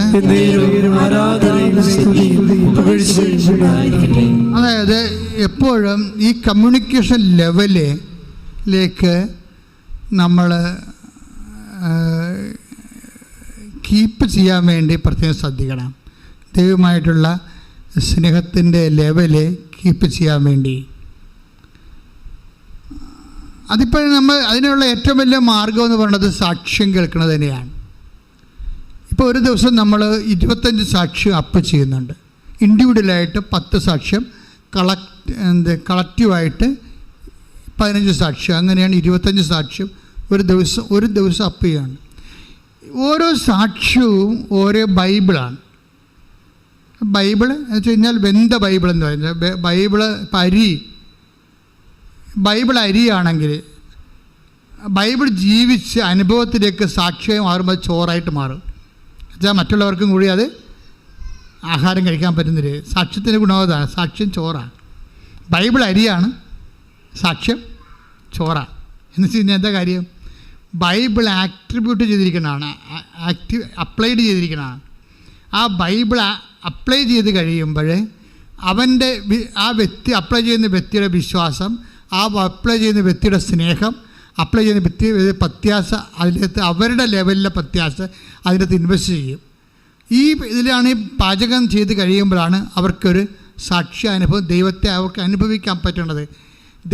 അതായത് എപ്പോഴും ഈ കമ്മ്യൂണിക്കേഷൻ ലെവലിലേക്ക് നമ്മൾ കീപ്പ് ചെയ്യാൻ വേണ്ടി പ്രത്യേകം ശ്രദ്ധിക്കണം. ദൈവമായിട്ടുള്ള സ്നേഹത്തിൻ്റെ ലെവല് കീപ്പ് ചെയ്യാൻ വേണ്ടി. അതിപ്പോൾ അതിനുള്ള ഏറ്റവും വലിയ മാർഗം എന്ന് പറയുന്നത് സാക്ഷ്യം കേൾക്കുന്നത് തന്നെയാണ്. ഇപ്പോൾ ഒരു ദിവസം നമ്മൾ 25 സാക്ഷ്യം അപ്പ് ചെയ്യുന്നുണ്ട്. ഇൻഡിവിജ്വലായിട്ട് 10 സാക്ഷ്യം, കളക്റ്റീവായിട്ട് 15 സാക്ഷ്യം, അങ്ങനെയാണ് 25 സാക്ഷ്യം ഒരു ദിവസം അപ്പ് ചെയ്യാണ്. ഓരോ സാക്ഷ്യവും ഓരോ ബൈബിളാണ്. ബൈബിൾ എന്ന് വെച്ച് കഴിഞ്ഞാൽ വെന്ത ബൈബിൾ എന്ന് പറയുന്നത്. ബൈബിള് ബൈബിൾ അരിയാണെങ്കിൽ ബൈബിൾ ജീവിച്ച് അനുഭവത്തിലേക്ക് സാക്ഷ്യം മാറുമ്പോൾ ചോറായിട്ട് മാറും. എന്നുവെച്ചാൽ മറ്റുള്ളവർക്കും കൂടി അത് ആഹാരം കഴിക്കാൻ പറ്റുന്നില്ല. സാക്ഷ്യത്തിൻ്റെ ഗുണവതാണ്. സാക്ഷ്യം ചോറാണ്. ബൈബിൾ അരിയാണ്, സാക്ഷ്യം ചോറാണ്. എന്ന് വെച്ച് കഴിഞ്ഞാൽ എന്താ കാര്യം? ബൈബിൾ ആട്രിബ്യൂട്ട് ചെയ്തിരിക്കുന്നതാണ്, അപ്ലൈഡ് ചെയ്തിരിക്കുന്നതാണ്. ആ ബൈബിൾ അപ്ലൈ ചെയ്ത് കഴിയുമ്പോൾ അവൻ്റെ ആ വ്യക്തി അപ്ലൈ ചെയ്യുന്ന വ്യക്തിയുടെ വിശ്വാസം, ആ അപ്ലൈ ചെയ്യുന്ന വ്യക്തിയുടെ സ്നേഹം, അപ്ലൈ ചെയ്യുന്ന വ്യക്തി പ്രത്യാശ, അതിനകത്ത് അവരുടെ ലെവലിലെ പ്രത്യാശ അതിനകത്ത് ഇൻവെസ്റ്റ് ചെയ്യും. ഈ ഇതിലാണ് ഈ പാചകം ചെയ്ത് കഴിയുമ്പോഴാണ് അവർക്കൊരു സാക്ഷ്യാനുഭവം ദൈവത്തെ അവർക്ക് അനുഭവിക്കാൻ പറ്റുന്നത്.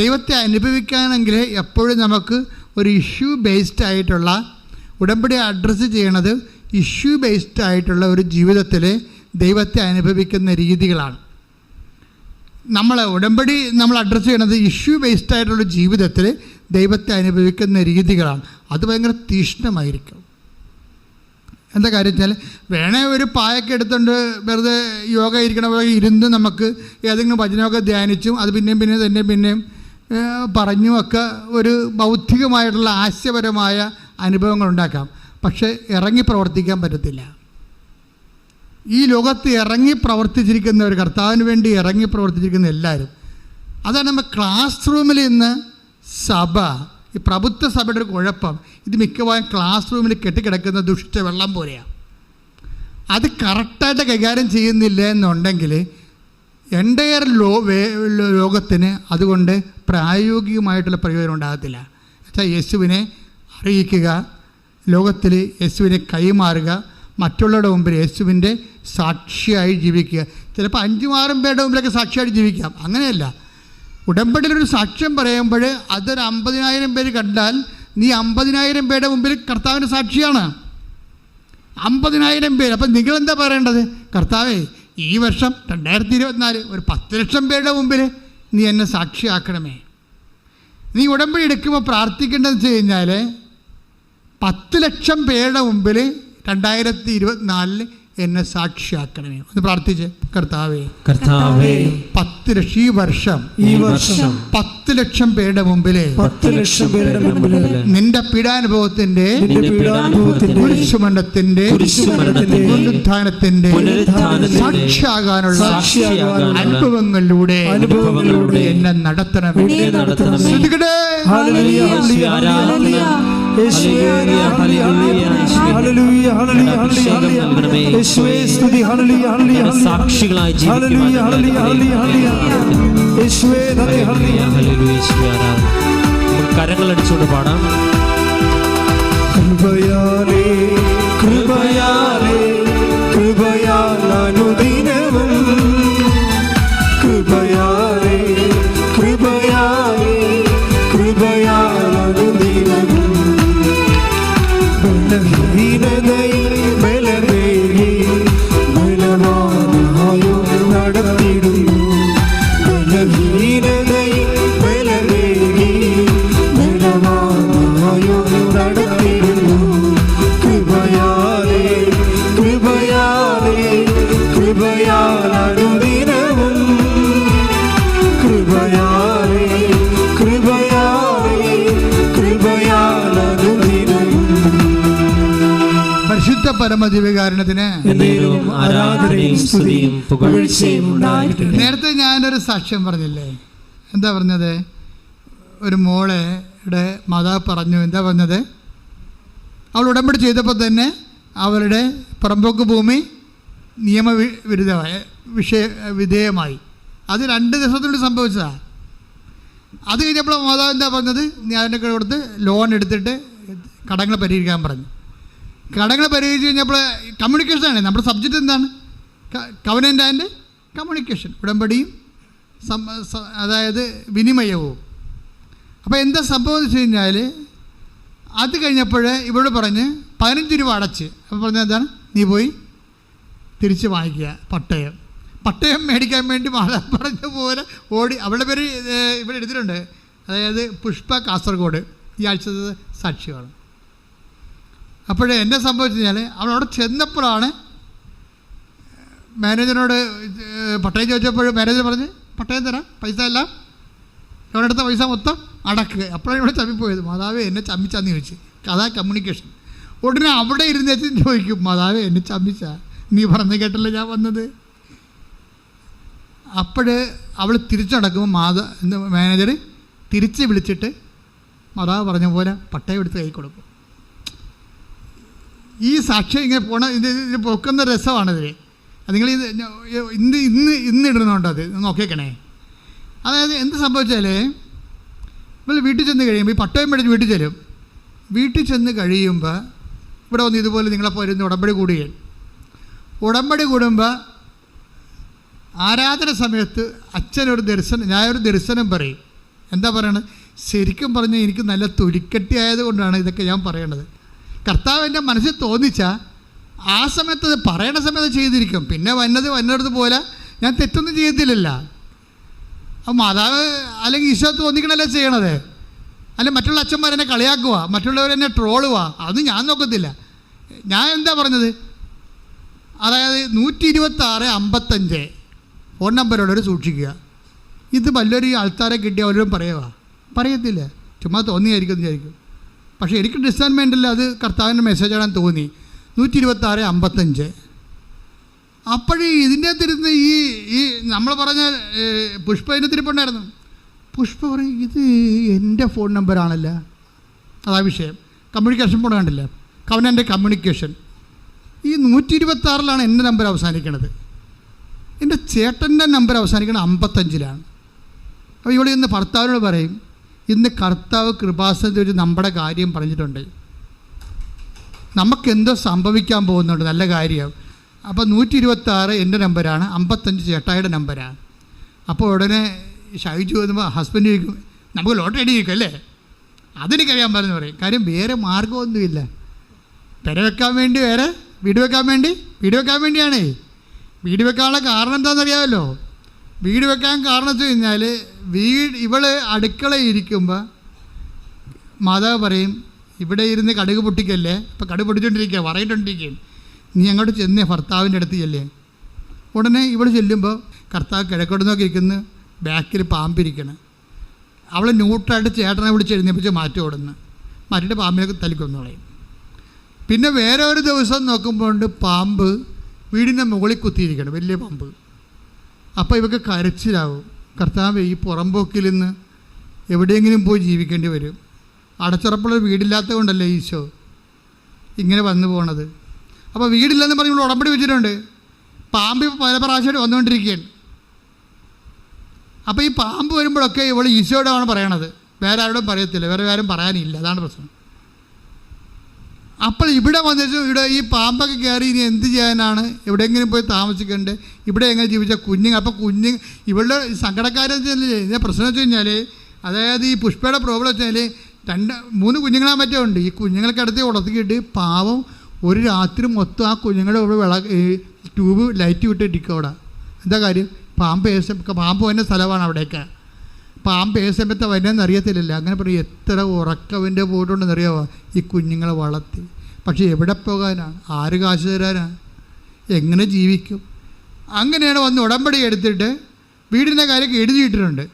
ദൈവത്തെ അനുഭവിക്കാനെങ്കിൽ എപ്പോഴും നമുക്ക് ഒരു ഇഷ്യൂ ബേസ്ഡ് ആയിട്ടുള്ള ഉടമ്പടി അഡ്രസ്സ് ചെയ്യണത് ഇഷ്യൂ ബേസ്ഡ് ആയിട്ടുള്ള ഒരു ജീവിതത്തിൽ ദൈവത്തെ അനുഭവിക്കുന്ന രീതികളാണ്. ഉടമ്പടി നമ്മൾ അഡ്രസ്സ് ചെയ്യണത് ഇഷ്യൂ ബേസ്ഡ് ആയിട്ടുള്ള ജീവിതത്തിൽ ദൈവത്തെ അനുഭവിക്കുന്ന രീതികളാണ്. അത് ഭയങ്കര തീക്ഷ്ണമായിരിക്കും. എന്താ കാര്യം വെച്ചാൽ വേണേ ഒരു പായൊക്കെ എടുത്തുകൊണ്ട് വെറുതെ യോഗ ഇരിക്കണ പോലെ ഇരുന്ന് നമുക്ക് ഏതെങ്കിലും വചനമൊക്കെ ധ്യാനിച്ചും അത് പിന്നെയും പറഞ്ഞുമൊക്കെ ഒരു ബൗദ്ധികമായിട്ടുള്ള ആശയപരമായ അനുഭവങ്ങൾ ഉണ്ടാക്കാം. പക്ഷേ ഇറങ്ങി പ്രവർത്തിക്കാൻ പറ്റത്തില്ല. ഈ ലോകത്ത് ഇറങ്ങി പ്രവർത്തിച്ചിരിക്കുന്നവർ, കർത്താവിന് വേണ്ടി ഇറങ്ങി പ്രവർത്തിച്ചിരിക്കുന്ന എല്ലാവരും, അതാണ് നമ്മൾ ക്ലാസ് റൂമിൽ ഇന്ന് സഭ, ഈ പ്രഭുത്വ സഭയുടെ ഒരു കുഴപ്പം, ഇത് മിക്കവാറും ക്ലാസ് റൂമിൽ കെട്ടിക്കിടക്കുന്ന ദുഷ്ട വെള്ളം പോലെയാണ്. അത് കറക്റ്റായിട്ട് കൈകാര്യം ചെയ്യുന്നില്ല എന്നുണ്ടെങ്കിൽ എൻ്റയർ ലോകത്തിന് അതുകൊണ്ട് പ്രായോഗികമായിട്ടുള്ള പ്രയോജനം ഉണ്ടാകത്തില്ല. വെച്ചാൽ യേശുവിനെ അറിയിക്കുക, ലോകത്തിൽ യേശുവിനെ കൈമാറുക, മറ്റുള്ളവരുടെ മുമ്പിൽ യേശുവിൻ്റെ സാക്ഷിയായി ജീവിക്കുക. ചിലപ്പോൾ 5-6 പേരുടെ മുമ്പിലൊക്കെ സാക്ഷിയായിട്ട് ജീവിക്കാം. അങ്ങനെയല്ല, ഉടമ്പടിയിലൊരു സാക്ഷ്യം പറയുമ്പോൾ അതൊരു 50,000 പേര് കണ്ടാൽ നീ 50,000 പേരുടെ മുമ്പിൽ കർത്താവിൻ്റെ സാക്ഷിയാണ്. 50,000 പേര്. അപ്പം നിങ്ങളെന്താ പറയേണ്ടത്? കർത്താവേ, ഈ വർഷം 2024 ഒരു 10 ലക്ഷം പേരുടെ മുമ്പിൽ നീ എന്നെ സാക്ഷിയാക്കണമേ. നീ ഉടമ്പടി എടുക്കുമ്പോൾ പ്രാർത്ഥിക്കേണ്ടതെന്ന് വെച്ച് കഴിഞ്ഞാൽ 10 ലക്ഷം പേരുടെ മുമ്പിൽ 2024 എന്നെ സാക്ഷിയാക്കണമേ. ഒന്ന് പ്രാർത്ഥിച്ച്. കർത്താവേ 10 ലക്ഷം ഈ വർഷം 10 ലക്ഷം പേരുടെ മുമ്പിൽ നിന്റെ പീഡാനുഭവത്തിന്റെ കുരിശുമരണത്തിന്റെ പുനരുത്ഥാനത്തിന്റെ സാക്ഷിയാകാനുള്ള അനുഭവങ്ങളിലൂടെ എന്നെ നടത്തണമേ. സാക്ഷികളായി കരങ്ങളടിച്ചുകൊണ്ട് പാടാം. കൃപയാലേ കൃപയാലേ കൃപയാലനുദിനവും കൃപയാലേ കൃപയാലേ കൃപയാലനുദിനവും ബലഹീനതയിൽ ബലമേകി ബലവാനായോ നടത്തിടുന്നു. ബലഹീനതയിൽ ബലമേകി ബലവാനായോ നടത്തിടുന്നു. കൃപയാലേ കൃപയാലേ കൃപയാലനുദിനവും കൃപയാലേ കൃപയാലേ കൃപയാലനുദിനവും. പരിശുദ്ധ പരമദിവ്യകാരുണ്യത്തിന് നേരത്തെ ഞാനൊരു സാക്ഷ്യം പറഞ്ഞില്ലേ? എന്താ പറഞ്ഞത്? ഒരു മോളയുടെ മാതാവ് പറഞ്ഞു, എന്താ പറഞ്ഞത്? അവൾ ഉടമ്പടി ചെയ്തപ്പോൾ തന്നെ അവളുടെ പുറമ്പോക്ക് ഭൂമി വിധേയമായി. അത് 2 ദിവസത്തിനുള്ളിൽ സംഭവിച്ചതാണ്. അത് കഴിഞ്ഞപ്പോൾ മാതാവ് എന്താ പറഞ്ഞത്? ഞാൻ അതിനൊക്കെ കൊടുത്ത് ലോൺ എടുത്തിട്ട് കടങ്ങൾ പരിഹരിക്കാൻ പറഞ്ഞു. കടങ്ങൾ പരിഹരിച്ച് കഴിഞ്ഞപ്പോൾ കമ്മ്യൂണിക്കേഷനാണ് നമ്മുടെ സബ്ജക്റ്റ്. എന്താണ്? കവനൻ്റ് ആൻഡ് കമ്മ്യൂണിക്കേഷൻ, ഉടമ്പടിയും അതായത് വിനിമയവും. അപ്പോൾ എന്താ സംഭവം എന്ന് വെച്ച് കഴിഞ്ഞാൽ, അത് കഴിഞ്ഞപ്പോൾ ഇവരോട് പറഞ്ഞ് 15 രൂപ അടച്ച്. അപ്പോൾ പറഞ്ഞത് എന്താണ്? നീ പോയി തിരിച്ച് വാങ്ങിക്കുക പട്ടയം മേടിക്കാൻ വേണ്ടി മാതാവ് പറഞ്ഞ പോലെ ഓടി. അവളുടെ പേര് ഇവിടെ എടുത്തിട്ടുണ്ട്, അതായത് പുഷ്പ, കാസർഗോഡ്. ഈ ആഴ്ചത്തെ സാക്ഷിയാണ്. അപ്പോഴേ എന്നെ സംഭവിച്ചു കഴിഞ്ഞാൽ അവളവിടെ ചെന്നപ്പോഴാണ് മാനേജറിനോട് പട്ടയം ചോദിച്ചപ്പോൾ മാനേജർ പറഞ്ഞ് പട്ടയം തരാം, പൈസ എല്ലാം ഇവിടെ എടുത്ത പൈസ മൊത്തം അടക്കുക. അപ്പോഴാണ് ഇവിടെ ചമ്മിപ്പോയത്. മാതാവേ എന്നെ ചമ്മിച്ചാന്ന് ചോദിച്ചു. അതാ കമ്മ്യൂണിക്കേഷൻ. ഉടനെ അവിടെ ഇരുന്ന് ചോദിക്കും, മാതാവേ എന്നെ ചമ്മിച്ചാ, നീ പറഞ്ഞു കേട്ടല്ലോ ഞാൻ വന്നത്. അപ്പോൾ അവൾ തിരിച്ചടക്കുമ്പോൾ മാനേജർ തിരിച്ച് വിളിച്ചിട്ട് മാതാവ് പറഞ്ഞ പോലെ പട്ടയം എടുത്ത് കൈ കൊടുക്കും. ഈ സാക്ഷ്യം ഇങ്ങനെ ഇതിന് പൊക്കുന്ന രസമാണിതിൽ. നിങ്ങൾ ഇന്ന് ഇടുന്നുണ്ടോ അത് നോക്കിയേക്കണേ. അതായത് എന്ത് സംഭവിച്ചാൽ നമ്മൾ വീട്ടിൽ ചെന്ന് കഴിയുമ്പോൾ ഈ പട്ടയം മേടിച്ച് വീട്ടിൽ ചെല്ലും. വീട്ടിൽ ചെന്ന് കഴിയുമ്പോൾ ഇവിടെ വന്ന് ഇതുപോലെ നിങ്ങളപ്പോൾ ഇരുന്ന് ഉടമ്പടി കൂടുകയും ഉടമ്പടി കൂടുമ്പോൾ ആരാധന സമയത്ത് അച്ഛനൊരു ദർശനം, ഞാനൊരു ദർശനം പറയും. എന്താ പറയണത്? ശരിക്കും പറഞ്ഞാൽ എനിക്ക് നല്ല തൊലിക്കട്ടി ആയതുകൊണ്ടാണ് ഇതൊക്കെ ഞാൻ പറയണത്. കർത്താവ് എൻ്റെ മനസ്സിൽ തോന്നിച്ചാൽ ആ സമയത്ത് അത് പറയണ സമയത്ത് ചെയ്തിരിക്കും. പിന്നെ വന്നത് പോലെ ഞാൻ തെറ്റൊന്നും ചെയ്യത്തില്ലല്ലോ. അപ്പം മാതാവ് അല്ലെങ്കിൽ ഈശോ തോന്നിക്കണല്ലേ ചെയ്യണത്. അല്ല മറ്റുള്ള അച്ഛന്മാരെന്നെ കളിയാക്കുക, മറ്റുള്ളവരെന്നെ ട്രോളുക, അത് ഞാൻ നോക്കത്തില്ല. ഞാൻ എന്താ പറഞ്ഞത്? അതായത് 12655 ഫോൺ നമ്പറുള്ളവർ സൂക്ഷിക്കുക. ഇത് വല്ലൊരു ആൾക്കാരെ കിട്ടിയ അവരോടും പറയത്തില്ല, ചുമ്മാ തോന്നിയായിരിക്കും എന്ന് വിചാരിക്കും. പക്ഷേ എനിക്ക് ഡിസൈൻമെൻറ്റിൽ അത് കർത്താവിൻ്റെ മെസ്സേജാണെന്ന് തോന്നി. 12655. അപ്പോഴേ ഇതിൻ്റെ തിരുന്ന് ഈ നമ്മൾ പറഞ്ഞ പുഷ്പ ഇതിൻ്റെ തിരിപ്പുണ്ടായിരുന്നു. പുഷ്പ പറയും ഇത് എൻ്റെ ഫോൺ നമ്പറാണല്ലോ. അതാ വിഷയം. കമ്മ്യൂണിക്കേഷൻ ഫോൺ കണ്ടില്ല, കവനൻ്റെ കമ്മ്യൂണിക്കേഷൻ. ഈ 126 എൻ്റെ നമ്പർ അവസാനിക്കണത്. എൻ്റെ ചേട്ടൻ്റെ നമ്പർ അവസാനിക്കുന്നത് 55. അപ്പോൾ ഇവിടെ ഇന്ന് ഭർത്താവിനോട് പറയും, ഇന്ന് കർത്താവ് കൃപാസനത്തിൽ വെച്ച് നമ്മുടെ കാര്യം പറഞ്ഞിട്ടുണ്ട്, നമുക്കെന്തോ സംഭവിക്കാൻ പോകുന്നുണ്ട്, നല്ല കാര്യം. അപ്പോൾ 126 എൻ്റെ നമ്പരാണ്, 55 ചേട്ടായിയുടെ നമ്പരാണ്. അപ്പോൾ ഉടനെ ഷൈജു വന്നുമ്പോൾ ഹസ്ബൻഡ് ചോദിക്കും, നമുക്ക് ലോട്ടറി അടിക്കും അല്ലേ? അതെനിക്കറിയാൻ പറഞ്ഞു പറയും. കാര്യം വേറെ മാർഗമൊന്നുമില്ല. പെര വെക്കാൻ വേണ്ടി വേറെ വീട് വെക്കാൻ വേണ്ടിയാണേ. വീട് വെക്കാനുള്ള കാരണം എന്താണെന്നറിയാമല്ലോ? വീട് വെക്കാൻ കാരണം വെച്ച് കഴിഞ്ഞാൽ ഇവള് അടുക്കളയിൽ ഇരിക്കുമ്പോൾ മാതാവ് പറയും, ഇവിടെ ഇരുന്ന് കടുക് പൊട്ടിക്കല്ലേ, ഇപ്പം കടുക് പൊട്ടിച്ചോണ്ടിരിക്കുക, വറയിട്ടുകൊണ്ടിരിക്കുകയും, നീ അങ്ങോട്ട് ചെന്നേ ഭർത്താവിൻ്റെ അടുത്ത് ചെല്ലേ. ഉടനെ ഇവിടെ ചെല്ലുമ്പോൾ കർത്താവ് കിഴക്കോട്ട് നോക്കി ഇരിക്കുന്നു, ബാക്കിൽ പാമ്പിരിക്കണം. അവൾ ന്യൂട്രായിട്ട് ചേട്ടനെ വിളിച്ച് എഴുന്നേപ്പിച്ച് മാറ്റിയിട്ട് പാമ്പിനൊക്കെ തലിക്കൊന്നു കളയും. പിന്നെ വേറെ ഒരു ദിവസം നോക്കുമ്പോൾ പാമ്പ് വീടിൻ്റെ മുകളിൽ കുത്തിയിരിക്കണം, വലിയ പാമ്പ്. അപ്പോൾ ഇവർക്ക് കരച്ചിലാവും. കർത്താവ് ഈ പുറമ്പോക്കിൽ നിന്ന് എവിടെയെങ്കിലും പോയി ജീവിക്കേണ്ടി വരും. അടച്ചുറപ്പുള്ള വീടില്ലാത്തത് കൊണ്ടല്ലേ ഈശോ ഇങ്ങനെ വന്നു പോണത്. അപ്പോൾ വീടില്ലെന്ന് പറഞ്ഞ് ഇവിടെ ഉടമ്പടി വെച്ചിട്ടുണ്ട്. പാമ്പ് പല പ്രാവശ്യമായിട്ട് വന്നുകൊണ്ടിരിക്കുകയാണ്. അപ്പോൾ ഈ പാമ്പ് വരുമ്പോഴൊക്കെ ഇവൾ ഈശോയോടാണ് പറയണത്, വേറെ ആരോടും പറയത്തില്ല, വേറെ ആരും പറയാനില്ല. അതാണ് പ്രശ്നം. അപ്പോൾ ഇവിടെ വന്നിട്ട് ഇവിടെ ഈ പാമ്പൊക്കെ കയറി ഇനി എന്ത് ചെയ്യാനാണ്? എവിടെയെങ്കിലും പോയി താമസിക്കണ്ടേ? ഇവിടെ എങ്ങനെ ജീവിച്ച കുഞ്ഞുങ്ങൾ? അപ്പോൾ ഇവളുടെ സങ്കടക്കാരെന്ന് വെച്ചാൽ പ്രശ്നം വെച്ച് കഴിഞ്ഞാൽ, അതായത് ഈ പുഷ്പയുടെ പ്രോബ്ലം വെച്ചാൽ 2-3 കുഞ്ഞുങ്ങളെ മറ്റോ ഉണ്ട്. ഈ കുഞ്ഞുങ്ങൾക്ക് അടുത്ത് ഉടത്തിക്കിട്ട് പാവം ഒരു രാത്രി മൊത്തം ആ കുഞ്ഞുങ്ങളുടെ ഇവിടെ ട്യൂബ് ലൈറ്റ് വിട്ടിരിക്കും അവിടെ. എന്താ കാര്യം? പാമ്പ് വരുന്ന സ്ഥലമാണ് അവിടെയൊക്കെ. പാമ്പ് സമയത്ത് വരുന്നതെന്ന് അറിയത്തില്ലല്ലോ. അങ്ങനെ പറയും, എത്ര ഉറക്കവിൻ്റെ പോയിട്ടുണ്ടെന്നറിയാമോ ഈ കുഞ്ഞുങ്ങളെ വളർത്തി. പക്ഷേ എവിടെ പോകാനാണ്? ആര് കാശ് തരാനാണ്? എങ്ങനെ ജീവിക്കും? അങ്ങനെയാണ് വന്ന് ഉടമ്പടി എടുത്തിട്ട് വീടിൻ്റെ കാര്യമൊക്കെ എഴുതിയിട്ടിട്ടുണ്ട്.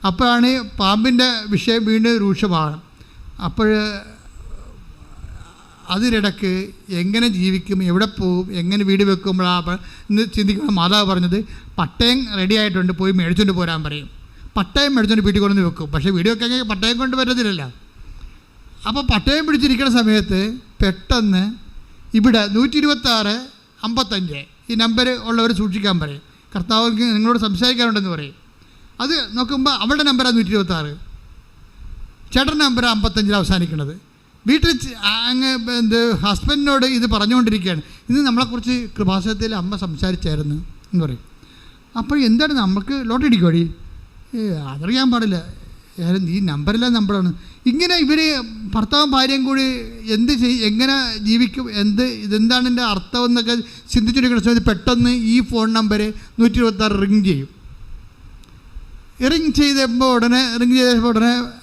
അപ്പോഴാണ് പാമ്പിൻ്റെ വിഷയം വീണ്ടും രൂക്ഷമാണ്. അപ്പോൾ അതിനിടയ്ക്ക് എങ്ങനെ ജീവിക്കും, എവിടെ പോകും, എങ്ങനെ വീട് വെക്കുമ്പോഴാണ് ഇന്ന് ചിന്തിക്കുമ്പോൾ മാതാവ് പറഞ്ഞത്, പട്ടയം റെഡി ആയിട്ടുണ്ട്, പോയി മേടിച്ചുകൊണ്ട് പോരാൻ പറയും. പട്ടയം മേടിച്ചുകൊണ്ട് വീട്ടിൽ കൊണ്ടുവന്ന് വെക്കും. പക്ഷേ വീട് വെക്കാൻ പട്ടയം കൊണ്ട് പറ്റത്തില്ലല്ലോ. അപ്പോൾ പട്ടയം പിടിച്ചിരിക്കുന്ന സമയത്ത് പെട്ടെന്ന് ഇവിടെ 126-55 ഈ നമ്പർ ഉള്ളവർ സൂക്ഷിക്കാൻ പറയും. കർത്താവ് നിങ്ങളോട് സംസാരിക്കാനുണ്ടെന്ന് പറയും. അത് നോക്കുമ്പോൾ അവളുടെ നമ്പറാണ് 126, ചേട്ടൻ്റെ നമ്പർ 55 അവസാനിക്കുന്നത്. വീട്ടിൽ ഹസ്ബൻഡിനോട് ഇത് പറഞ്ഞുകൊണ്ടിരിക്കുകയാണ്, ഇത് നമ്മളെക്കുറിച്ച് കൃപാസനത്തിൽ അമ്മ സംസാരിച്ചായിരുന്നു എന്ന് പറയും. അപ്പോൾ എന്താണ് നമുക്ക് ലോട്ടറി അടിക്കുവാടി? അതറിയാൻ പാടില്ല, ഈ നമ്പറില്ല നമ്പറാണ്. ഇങ്ങനെ ഇവർ ഭർത്താവും ഭാര്യയും കൂടി എങ്ങനെ ജീവിക്കും, ഇതെന്താണ് എൻ്റെ അർത്ഥം എന്നൊക്കെ ചിന്തിച്ചിരിക്കുന്ന സമയത്ത് പെട്ടെന്ന് ഈ ഫോൺ നമ്പർ 126 റിങ് ചെയ്യും. റിങ് ചെയ്തപ്പോൾ ഉടനെ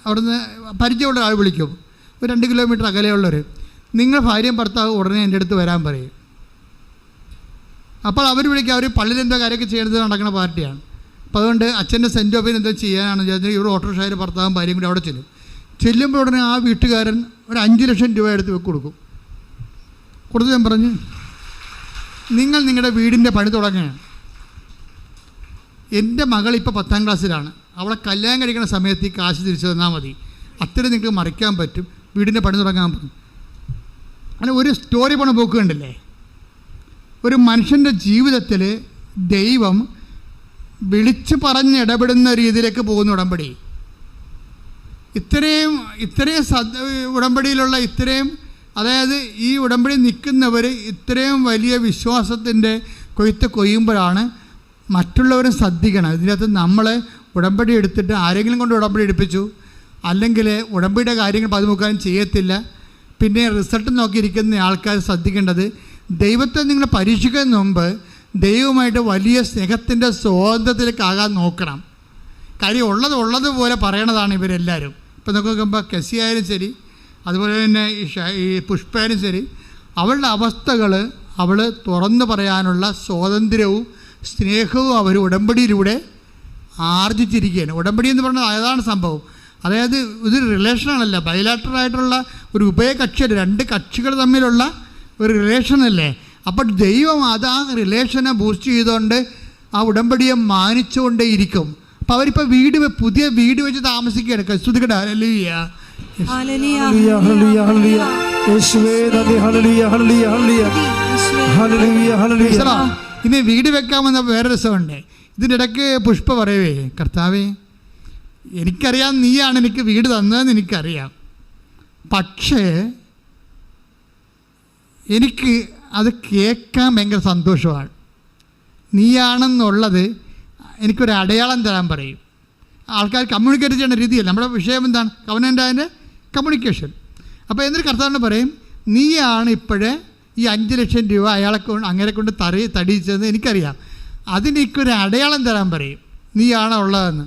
അവിടുന്ന് പരിചയമുള്ള ആൾ വിളിക്കും. ഒരു 2 കിലോമീറ്റർ അകലെയുള്ളവർ, നിങ്ങൾ ഭാര്യയും ഭർത്താവ് ഉടനെ എൻ്റെ അടുത്ത് വരാൻ പറയും. അപ്പോൾ അവർ വിളിക്കുക, അവർ പള്ളിയിൽ എന്തോ കാര്യമൊക്കെ ചെയ്യുന്നത് നടക്കുന്ന പാർട്ടിയാണ്. അപ്പോൾ അതുകൊണ്ട് അച്ഛൻ്റെ സെൻറ്റ് ഓഫിന് എന്തോ ചെയ്യാനാണെന്ന് വിചാരിച്ചാൽ ഇവർ ഓട്ടോറിക്ഷയിൽ ഭർത്താവും ഭാര്യയും കൂടി അവിടെ ചെല്ലുമ്പോൾ ഉടനെ ആ വീട്ടുകാരൻ ഒരു 5 ലക്ഷം രൂപ എടുത്ത് കൊടുക്കും. കൊടുത്ത് ഞാൻ പറഞ്ഞു, നിങ്ങൾ നിങ്ങളുടെ വീടിൻ്റെ പണി തുടങ്ങുകയാണ്. എൻ്റെ മകൾ ഇപ്പോൾ 10ാം ക്ലാസ്സിലാണ്, അവളെ കല്യാണം കഴിക്കുന്ന സമയത്ത് ഈ കാശ് തിരിച്ചു തന്നാൽ മതി, അത്രയും നിങ്ങൾക്ക് മറിക്കാൻ പറ്റും, വീടിൻ്റെ പണി തുടങ്ങാൻ പറ്റും. അങ്ങനെ ഒരു സ്റ്റോറി പണം പോക്ക് കണ്ടില്ലേ? ഒരു മനുഷ്യൻ്റെ ജീവിതത്തിൽ ദൈവം വിളിച്ച് പറഞ്ഞ് ഇടപെടുന്ന രീതിയിലേക്ക് പോകുന്ന ഉടമ്പടി. ഇത്രയും ഉടമ്പടിയിലുള്ള അതായത് ഈ ഉടമ്പടി നിൽക്കുന്നവർ ഇത്രയും വലിയ വിശ്വാസത്തിൻ്റെ കൊയ്ത്ത് കൊയ്യുമ്പോഴാണ് മറ്റുള്ളവരും ശ്രദ്ധിക്കണം. ഇതിനകത്ത് നമ്മൾ ഉടമ്പടി എടുത്തിട്ട് ആരെങ്കിലും കൊണ്ട് ഉടമ്പടി എടുപ്പിച്ചു, അല്ലെങ്കിൽ ഉടമ്പടിയുടെ കാര്യങ്ങൾ പതിമുക്കാനും ചെയ്യത്തില്ല. പിന്നെ റിസൾട്ട് നോക്കിയിരിക്കുന്ന ആൾക്കാർ ശ്രദ്ധിക്കേണ്ടത്, ദൈവത്തെ നിങ്ങൾ പരീക്ഷിക്കുന്നതിന് മുമ്പ് ദൈവമായിട്ട് വലിയ സ്നേഹത്തിൻ്റെ സ്വാതന്ത്ര്യത്തിലേക്കാകാൻ നോക്കണം. കാര്യം ഉള്ളതുപോലെ പറയണതാണ് ഇവരെല്ലാവരും. ഇപ്പോൾ നോക്കുമ്പോൾ കെസിയായാലും ശരി, അതുപോലെ തന്നെ ഈ പുഷ്പയാലും ശരി, അവളുടെ അവസ്ഥകൾ അവൾ തുറന്നു പറയാനുള്ള സ്വാതന്ത്ര്യവും സ്നേഹവും അവർ ഉടമ്പടിയിലൂടെ ആർജിച്ചിരിക്കുകയാണ്. ഉടമ്പടി എന്ന് പറഞ്ഞാൽ അതാണ് സംഭവം. അതായത് ഇതൊരു റിലേഷനാണല്ല, ബൈലാറ്ററായിട്ടുള്ള ഒരു ഉഭയകക്ഷി, രണ്ട് കക്ഷികൾ തമ്മിലുള്ള ഒരു റിലേഷനല്ലേ. അപ്പോൾ ദൈവം അത് ആ റിലേഷനെ ബൂസ്റ്റ് ചെയ്തുകൊണ്ട് ആ ഉടമ്പടിയെ മാനിച്ചുകൊണ്ടേയിരിക്കും. അപ്പോൾ അവരിപ്പോൾ പുതിയ വീട് വെച്ച് താമസിക്കുകയാണ്. കസ്തുതിക്കട്ടെ, ഹല്ലേലൂയ. ഇനി വീട് വെക്കാമെന്ന വേറെ രസമുണ്ട്. ഇതിൻ്റെ ഇടയ്ക്ക് പുഷ്പ പറയവേ, കർത്താവേ എനിക്കറിയാം നീയാണ് എനിക്ക് വീട് തന്നതെന്ന് എനിക്കറിയാം, പക്ഷേ എനിക്ക് അത് കേൾക്കാൻ ഭയങ്കര സന്തോഷമാണ്. നീയാണെന്നുള്ളത് എനിക്കൊരു അടയാളം തരാൻ പറയും. ആൾക്കാർ കമ്മ്യൂണിക്കേറ്റ് ചെയ്യുന്ന രീതിയല്ല. നമ്മുടെ വിഷയം എന്താണ്? കവനൻ്റ് അതിൻ്റെ കമ്മ്യൂണിക്കേഷൻ. അപ്പോൾ എന്നിട്ട് കർത്താവിന് പറയും, നീയാണ് ഇപ്പോഴേ ഈ 5 ലക്ഷം രൂപ അങ്ങനെ കൊണ്ട് തടിയിച്ചതെന്ന് എനിക്കറിയാം, അതിനെനിക്കൊരു അടയാളം തരാൻ പറയും, നീയാണ് ഉള്ളതെന്ന്.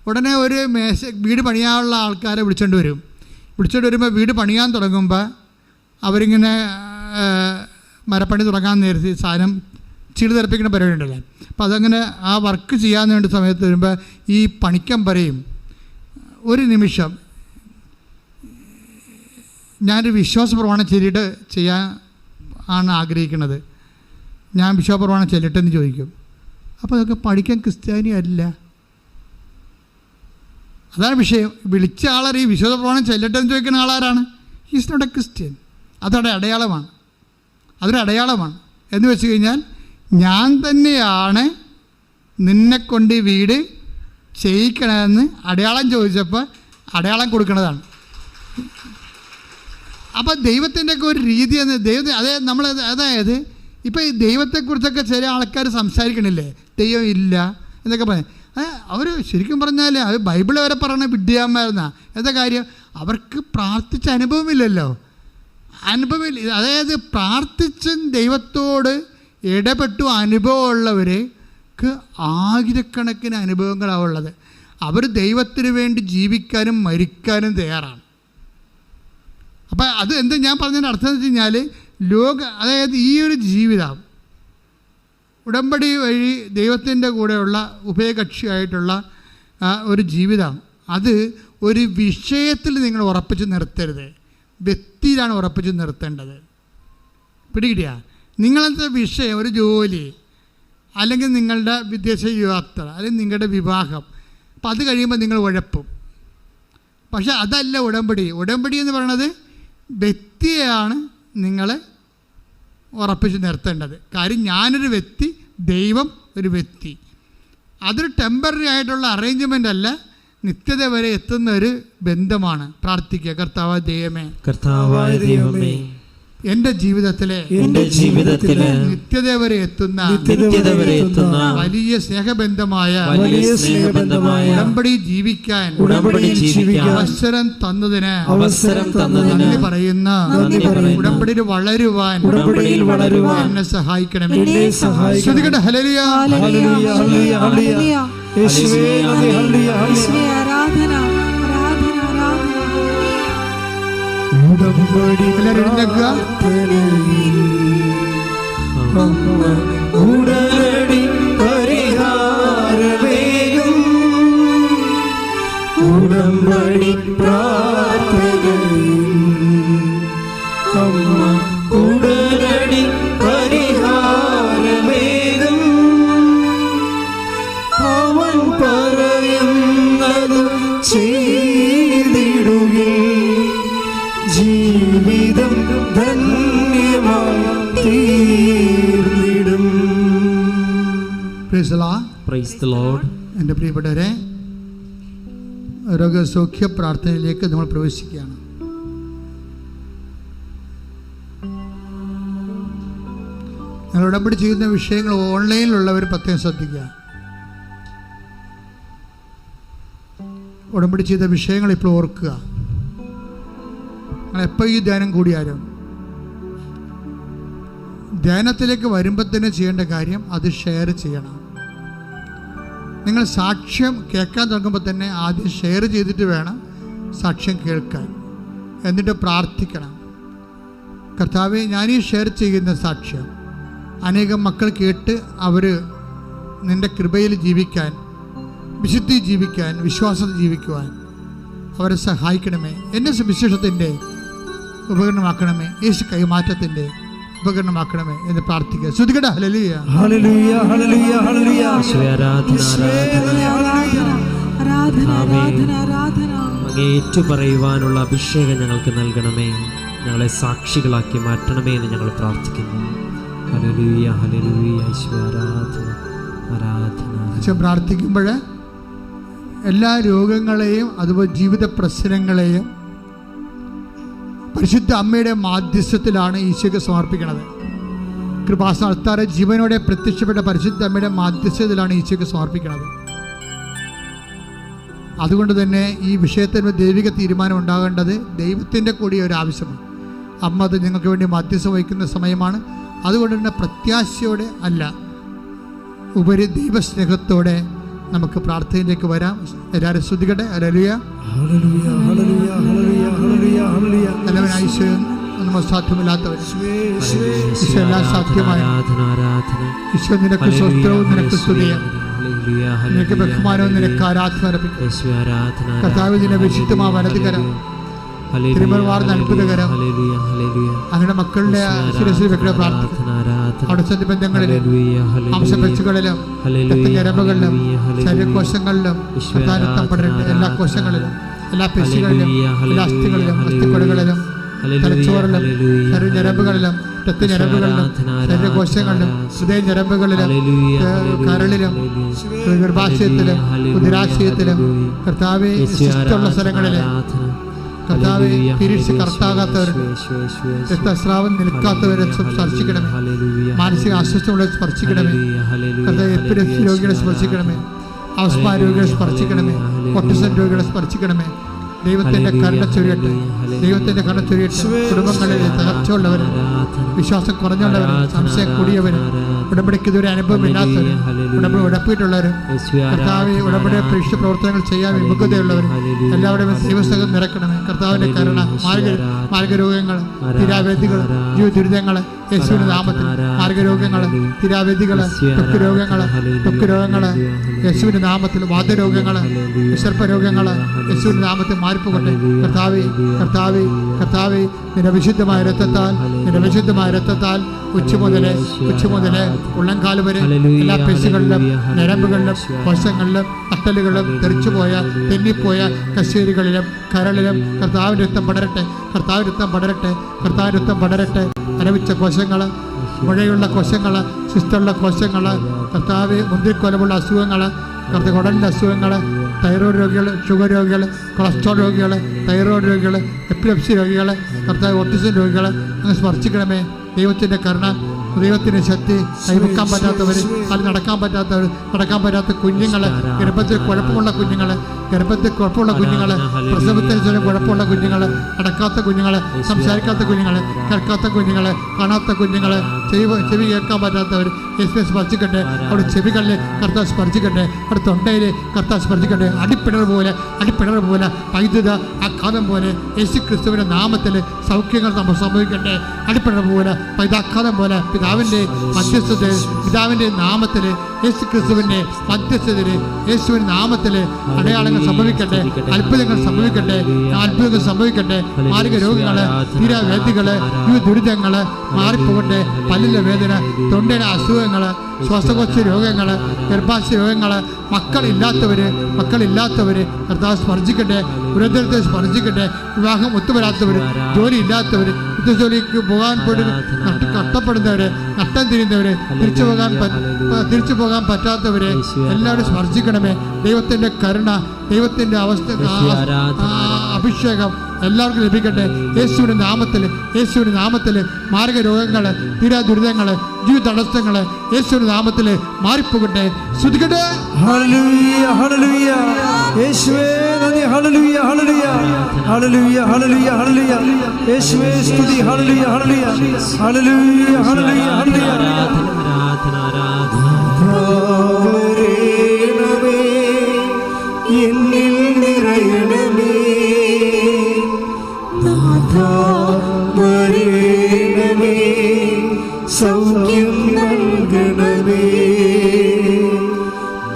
ഉടനെ ഒരു വീട് പണിയാനുള്ള ആൾക്കാരെ വിളിച്ചുകൊണ്ട് വരുമ്പോൾ വീട് പണിയാൻ തുടങ്ങുമ്പോൾ അവരിങ്ങനെ മരപ്പണി തുടങ്ങാൻ നേരത്തെ സാധനം ചീട് തെറിപ്പിക്കുന്ന പരിപാടി ഉണ്ടല്ലോ. അപ്പോൾ അതങ്ങനെ ആ വർക്ക് ചെയ്യാൻ വേണ്ട സമയത്ത് വരുമ്പോൾ ഈ പണിക്കൻ പറയും, ഒരു നിമിഷം ഞാനൊരു വിശ്വാസ പ്രമാണം ചൊല്ലിയിട്ട് ചെയ്യാൻ ആണ് ആഗ്രഹിക്കുന്നത്, ഞാൻ വിശ്വാസ പ്രമാണം ചൊല്ലിട്ടെന്ന് ചോദിക്കും. അപ്പോൾ അതൊക്കെ പഠിക്കാൻ ക്രിസ്ത്യാനി അല്ല. അതാണ് വിഷയം. വിളിച്ച ആളറി വിശ്വാസ പ്രമാണം ചൊല്ലട്ടെന്ന് ചോദിക്കുന്ന ആളാരാണ്? He's not a Christian. അതൊരു അടയാളമാണ്. എന്ന് വെച്ച് കഴിഞ്ഞാൽ ഞാൻ തന്നെയാണ് നിന്നെക്കൊണ്ട് ഈ വീട് ചെയ്യിക്കണമെന്ന് അടയാളം ചോദിച്ചപ്പോൾ അടയാളം കൊടുക്കുന്നതാണ്. അപ്പോൾ ദൈവത്തിൻ്റെയൊക്കെ ഒരു രീതി എന്ന് അതായത് ഇപ്പോൾ ഈ ദൈവത്തെക്കുറിച്ചൊക്കെ ചില ആൾക്കാർ സംസാരിക്കണില്ലേ, ദൈവം ഇല്ല എന്നൊക്കെ പറയാം. അവർ ശരിക്കും പറഞ്ഞാൽ അത് ബൈബിൾ വരെ പറയണ വിഡ്ഢിയാന്മാരെന്നാ. എന്താ കാര്യം? അവർക്ക് പ്രാർത്ഥിച്ച അനുഭവമില്ലല്ലോ. അതായത് പ്രാർത്ഥിച്ച് ദൈവത്തോട് ഇടപെട്ടു അനുഭവമുള്ളവർക്ക് ആയിരക്കണക്കിന് അനുഭവങ്ങളാണ് ഉള്ളത്. അവർ ദൈവത്തിന് വേണ്ടി ജീവിക്കാനും മരിക്കാനും തയ്യാറാണ്. അപ്പം അത് എന്താ ഞാൻ പറഞ്ഞതിൻ്റെ അർത്ഥം എന്ന് വെച്ച് കഴിഞ്ഞാൽ അതായത് ഈ ഒരു ജീവിതം ഉടമ്പടി വഴി ദൈവത്തിൻ്റെ കൂടെയുള്ള ഉഭയകക്ഷിയായിട്ടുള്ള ഒരു ജീവിതം, അത് ഒരു വിഷയത്തിൽ നിങ്ങൾ ഉറപ്പിച്ച് നിർത്തരുത്, വ്യക്തിയിലാണ് ഉറപ്പിച്ച് നിർത്തേണ്ടത്. പിടികിട്ടിയ നിങ്ങളത്തെ വിഷയം, ഒരു ജോലി, അല്ലെങ്കിൽ നിങ്ങളുടെ വിദേശ യാത്ര, അല്ലെങ്കിൽ നിങ്ങളുടെ വിവാഹം, അപ്പം അത് കഴിയുമ്പോൾ നിങ്ങൾ ഉഴപ്പും. പക്ഷെ അതല്ല ഉടമ്പടി. ഉടമ്പടി എന്ന് പറയുന്നത് വ്യക്തിയെയാണ് നിങ്ങൾ ഉറപ്പിച്ച് നിർത്തേണ്ടത്. കാര്യം ഞാനൊരു വ്യക്തി, ദൈവം ഒരു വ്യക്തി. അതൊരു ടെമ്പററി ആയിട്ടുള്ള അറേഞ്ച്മെൻ്റ് അല്ല, നിത്യത വരെ എത്തുന്ന ഒരു ബന്ധമാണ്. പ്രാർത്ഥിക്കുക, കർത്താവായ ദൈവമേ എൻ്റെ ജീവിതത്തിലെ നിത്യത വരെ എത്തുന്ന വലിയ സ്നേഹബന്ധമായ ഉടമ്പടി ജീവിക്കാൻ അവസരം തന്നതിന് നന്ദി പറയുന്ന, ഉടമ്പടിയിൽ വളരുവാൻ എന്നെ സഹായിക്കണമേ. ശ്രദ്ധിക്കട്ടെ, ഹല്ലേലൂയ, ഹല്ലേലൂയ, ഹല്ലേലൂയ, യേശുവേ നന്ദി, ഹല്ലേലൂയ, ആരാധന, ഉടമ്പടി ഉടനടി പരിഹാരമേകും, ഉടമ്പടി പ്രാർത്ഥനയിൽ അമ്മ ഉടനടി പരിഹാരമേകും. അവൻ പറയുന്നത് ചെയ്തിടുകയും ജീവിതം ധന്യമായി തീർന്നിടും. Praise the Lord. എൻ്റെ പ്രിയപ്പെട്ടവരെ, രോഗസൗഖ്യ പ്രാർത്ഥനയിലേക്ക് നമ്മൾ പ്രവേശിക്കുകയാണ്. ഞങ്ങൾ ഉടമ്പടി ചെയ്യുന്ന വിഷയങ്ങൾ ഓൺലൈനിലുള്ളവർ പ്രത്യേകം ശ്രദ്ധിക്കുക. ഉടമ്പടി ചെയ്ത വിഷയങ്ങൾ ഇപ്പോൾ ഓർക്കുക. നിങ്ങൾ എപ്പോൾ ഈ ധ്യാനം കൂടിയാലും ധ്യാനത്തിലേക്ക് വരുമ്പോൾ തന്നെ ചെയ്യേണ്ട കാര്യം അത് ഷെയർ ചെയ്യണം. നിങ്ങൾ സാക്ഷ്യം കേൾക്കാൻ തുടങ്ങുമ്പോൾ തന്നെ ആദ്യം ഷെയർ ചെയ്തിട്ട് വേണം സാക്ഷ്യം കേൾക്കാൻ. എന്നിട്ട് പ്രാർത്ഥിക്കണം, കർത്താവേ, ഞാനീ ഷെയർ ചെയ്യുന്ന സാക്ഷ്യം അനേകം മക്കൾ കേട്ട് അവർ നിൻ്റെ കൃപയിൽ ജീവിക്കാൻ, വിശുദ്ധി ജീവിക്കാൻ, വിശ്വാസത്തിൽ ജീവിക്കുവാൻ അവരെ സഹായിക്കണമേ. എന്നെ സുവിശേഷത്തിൻ്റെ ഉപകരണമാക്കണമേ, യേശു കൈമാറ്റത്തിൻ്റെ ഉപകരണമാക്കണമേ എന്ന് പ്രാർത്ഥിക്കുക. ശ്രുതികട ഹല്ലേലൂയ ഹല്ലേലൂയ ഹല്ലേലൂയ ഹല്ലേലൂയ അങ്ങേറ്റു പറയുവാനുള്ള അഭിഷേകം ഞങ്ങൾക്ക് നൽകണമേ. ഞങ്ങളെ സാക്ഷികളാക്കി മാറ്റണമേ എന്ന് ഞങ്ങൾ പ്രാർത്ഥിക്കുന്നു. ഹല്ലേലൂയ ഹല്ലേലൂയ ആരാധന ആരാധന. പ്രാർത്ഥിക്കുമ്പോൾ എല്ലാ രോഗങ്ങളെയും അതുപോലെ ജീവിത പ്രശ്നങ്ങളെയും പരിശുദ്ധ അമ്മയുടെ മാധ്യസ്ഥത്തിലാണ് ഈശോയ്ക്ക് സമർപ്പിക്കുന്നത്. കൃപാസ്ഥാനത്താറെ ജീവനോടെ പ്രത്യക്ഷപ്പെട്ട പരിശുദ്ധ അമ്മയുടെ മാധ്യസ്ഥത്തിലാണ് ഈശോയ്ക്ക് സമർപ്പിക്കുന്നത്. അതുകൊണ്ട് തന്നെ ഈ വിഷയത്തിന് ദൈവിക തീരുമാനം ഉണ്ടാകേണ്ടത് ദൈവത്തിൻ്റെ കൂടി ഒരു ആവശ്യമാണ്. അമ്മ അത് നിങ്ങൾക്ക് വേണ്ടി മാധ്യസ്ഥം വഹിക്കുന്ന സമയമാണ്. അതുകൊണ്ട് തന്നെ പ്രത്യാശയോടെ അല്ല, ഉപരി ദൈവസ്നേഹത്തോടെ നമുക്ക് പ്രാർത്ഥനയിലേക്ക് വരാം. എല്ലാവരും ശ്രദ്ധിക്കട്ടെ. ഹല്ലേലൂയ ഹല്ലേലൂയ ഹല്ലേലൂയ ഹല്ലേലൂയ ഹല്ലേലൂയ ഹല്ലേലൂയ. എല്ലാവരും ഐശ്വര്യം ഒന്നും സാധ്യമല്ലാത്തവർ ഈശോ എല്ലാം സാധ്യമായി. ഈശോ നിനക്ക് സ്വസ്ഥവും നിനക്ക് സ്തുതിയും, നിനക്ക് ബഹുമാനവും നിനക്ക് ആരാധന അർപ്പിക്കും. കർത്താവ് നിന്നെ വിശുദ്ധമായ വലതുകരം, തിരുമൽവാർന്ന അത്ഭുതകരം അങ്ങനെ മക്കളുടെ ശിരസിൽ വെക്കുന്ന പ്രാർത്ഥന അവിടെ സന്ധിബന്ധങ്ങളിലും മാംസപെച്ചുകളിലും ഞരമ്പുകളിലും ശരീരകോശങ്ങളിലും രക്തം പടരട്ടെ. എല്ലാ കോശങ്ങളിലും, എല്ലാ പേശികളിലും, എല്ലാ അസ്ഥികളിലും, അസ്ഥിക്കൊടുകളിലും, തലച്ചോറിലും, ശരീരഞരമ്പുകളിലും, രക്തഞരമ്പുകളിലും, ശരീരകോശങ്ങളിലും, ഹൃദയ ഞരമ്പുകളിലും, കരളിലും, ഗർഭാശയത്തിലും, ഉദരാശയത്തിലും, കർത്താവേ ശിഷ്ടമുള്ള സ്ഥലങ്ങളിലെ കർത്താവേ പീരീഡ്സ് കറക്റ്റാകാത്തവർ, രക്തസ്രാവം നിൽക്കാത്തവരെ സ്പർശിക്കണമേ. മാനസിക അസ്വസ്ഥമുള്ളവരെ സ്പർശിക്കണമേ. കർത്താവ് എപ്പിലെപ്സി രോഗികളെ സ്പർശിക്കണമേ. ആസ്മ രോഗികളെ സ്പർശിക്കണമേ. ഓട്ടിസം രോഗികളെ സ്പർശിക്കണമേ. ദൈവത്തിൻ്റെ കരുണ ചൊരിയട്ടെ, ദൈവത്തിൻ്റെ കരുണ ചൊരിയട്ടെ. കുടുംബങ്ങളിൽ തകർച്ചയുള്ളവർ, വിശ്വാസം കുറഞ്ഞുള്ളവർ, സംശയം കൂടിയവർ, ഉടമ്പടിക്ക് ഇതുവരെ അനുഭവമില്ലാത്തവർ, ഉടമ്പടി ഉടപ്പിയിട്ടുള്ളവർ, കർത്താവ് ഉടമ്പടി പരീക്ഷ പ്രവർത്തനങ്ങൾ ചെയ്യാൻ വിമുഖതയുള്ളവർ എല്ലാവരുടെയും ദൈവസ്നേഹം നിറക്കണമേ. കർത്താവിൻ്റെ കരുണ, മാർഗരോഗങ്ങൾ, തിരാവേദികൾ, ജീവദുരിതങ്ങൾ യേശുവിന്റെ നാമത്തിൽ, മാർഗരോഗങ്ങൾ, തിരാവേദികൾ, ത്വക്ക് രോഗങ്ങൾ യേശുവിന്റെ നാമത്തിൽ, വാതരോഗങ്ങൾ, സർപ്പരോഗങ്ങൾ യേശുവിന്റെ നാമത്തിൽ മാറിപ്പോകട്ടെ. കർത്താവേ കർത്താവേ കർത്താവേ, നിന്റെ വിശുദ്ധമായ രക്തത്താൽ ഉച്ച മുതലേ ഉള്ളംകാല് വരെ എല്ലാ പേശികളിലും, ഞരമ്പുകളിലും, കോശങ്ങളിലും, അട്ടലുകളിലും, തെറിച്ചുപോയ തെന്നിപ്പോയ കശേരികളിലും, കരളിലും കർത്താവിൻ്റെ രക്തം പടരട്ടെ. അരവിച്ച കോശങ്ങൾ, മുഴയുള്ള കോശങ്ങൾ, സിസ്റ്റുള്ള കോശങ്ങൾ, കർത്താവ് മുന്തിരിക്കൊലമുള്ള അസുഖങ്ങൾ, കർത്താവ് കുടലിൻ്റെ അസുഖങ്ങൾ, തൈറോയ്ഡ് രോഗികൾ, ഷുഗർ രോഗികൾ, കൊളസ്ട്രോൾ രോഗികൾ, തൈറോയ്ഡ് രോഗികൾ, എപ്പിലെപ്സി രോഗികൾ, കർത്താവ് ഓട്ടിസം രോഗികൾ അങ്ങ് സ്പർശിക്കണമേ. ദൈവത്തിൻ്റെ കരുണ, ദൈവത്തിൻ്റെ ശക്തി, കൈവെക്കാൻ പറ്റാത്തവർ, അത് നടക്കാൻ പറ്റാത്ത കുഞ്ഞുങ്ങൾ, ഗർഭത്തിൽ കുഴപ്പമുള്ള കുഞ്ഞുങ്ങൾ, പ്രസവത്തിന് ശേഷം കുഴപ്പമുള്ള കുഞ്ഞുങ്ങൾ, നടക്കാത്ത കുഞ്ഞുങ്ങൾ, സംസാരിക്കാത്ത കുഞ്ഞുങ്ങൾ, കേൾക്കാത്ത കുഞ്ഞുങ്ങൾ, കാണാത്ത കുഞ്ഞുങ്ങൾ, ചെവി കേൾക്കാൻ പറ്റാത്തവർ യേശുവിനെ സ്പർശിക്കട്ടെ. അവിടെ ചെവികളിൽ കർത്താവ് സ്പർശിക്കട്ടെ. അവിടെ തൊണ്ടയിൽ കർത്താവ് സ്പർശിക്കട്ടെ. അടിപ്പിണർ പോലെ വൈദ്യുത ആഘാതം പോലെ യേശു ക്രിസ്തുവിൻ്റെ നാമത്തിൽ സൗഖ്യങ്ങൾ നമ്മൾ സംഭവിക്കട്ടെ. അടിപ്പിണർ പോലെ വൈദ്യാഘാതം പോലെ പിതാവിൻ്റെ മധ്യസ്ഥതയിൽ, പിതാവിൻ്റെ നാമത്തിൽ, യേശു ക്രിസ്തുവിൻ്റെ മധ്യസ്ഥതയിൽ, യേശുവിൻ്റെ നാമത്തിൽ അടയാളങ്ങൾ സംഭവിക്കട്ടെ, അത്ഭുതങ്ങൾ സംഭവിക്കട്ടെ. മാർഗ രോഗങ്ങൾ, തീരാവേദികൾ, ദുരിതങ്ങൾ മാറിപ്പോകട്ടെ. പല്ലിലെ വേദന, തൊണ്ടയുടെ അസുഖങ്ങൾ, ശ്വാസകോശ രോഗങ്ങൾ, ഗർഭാശയ രോഗങ്ങൾ, മക്കളില്ലാത്തവർ കർത്താവ് സ്പർശിക്കട്ടെ. ഉരന്തരത്തെ സ്പർശിക്കട്ടെ. വിവാഹം ഒത്തുവരാത്തവർ, ജോലി ഇല്ലാത്തവർ, ജോലിക്ക് പോകാൻ പോയിട്ട് കഷ്ടപ്പെടുന്നവർ, നഷ്ടം തിരിയുന്നവർ, തിരിച്ചു പോകാൻ പറ്റാത്തവരെ എല്ലാവരും സ്പർശിക്കണമേ. ദൈവത്തിൻ്റെ കരുണ, ദൈവത്തിൻ്റെ അഭിഷേകം എല്ലാവർക്കും ലഭിക്കട്ടെ. യേശുവിൻ്റെ നാമത്തിൽ, യേശുവിൻ്റെ നാമത്തിൽ മാരക രോഗങ്ങൾ, തീരാ ദുരിതങ്ങൾ, ജീവിത തടസ്സങ്ങൾ യേശുവിൻ്റെ നാമത്തിൽ മാറിപ്പോകട്ടെ. ശ്രുതിക്കട്ടെ. ഹല്ലേലൂയ, ഹല്ലേലൂയ. യേശുവേ നന്ദി. ഹല്ലേലൂയ, ഹല്ലേലൂയ, ഹല്ലേലൂയ, ഹല്ലേലൂയ, ഹല്ലേലൂയ. യേശുവേ സ്തുതി. ഹല്ലേലൂയ, ഹല്ലേലൂയ, ഹല്ലേലൂയ, ഹല്ലേലൂയ, ഹല്ലേലൂയ. വരേണമേ, എന്നിൽ നിറയണമേ. നാഥാ വരേണമേ, സൗഖ്യം നൽകണമേ.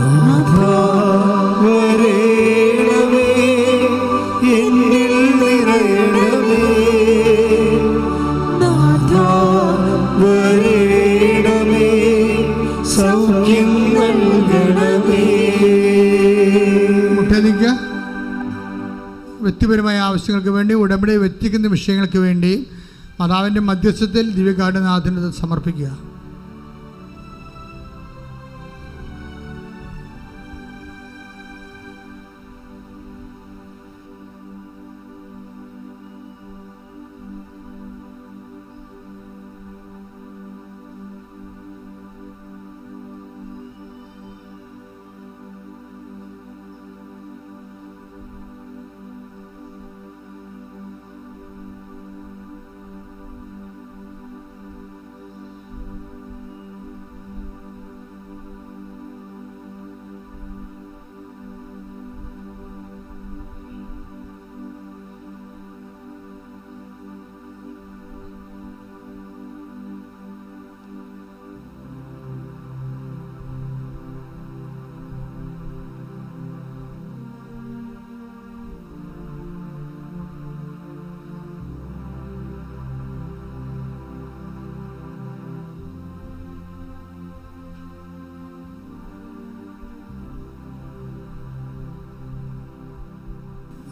നാഥാ വരേണമേ, എന്നിൽ നിറയണമേ. നാഥാ വരേണമേ, സൗഖ്യം നൽകണമേ. മുട്ടേദിക്കുക. വ്യക്തിപരമായ ആവശ്യങ്ങൾക്ക് വേണ്ടി, ഉടമ്പടി വ്യക്തിക്കുന്ന വിഷയങ്ങൾക്ക് വേണ്ടി മാതാവിൻ്റെ മധ്യസ്ഥത്തിൽ ദിവ്യകാരുണ്യനാഥന് സമർപ്പിക്കുക.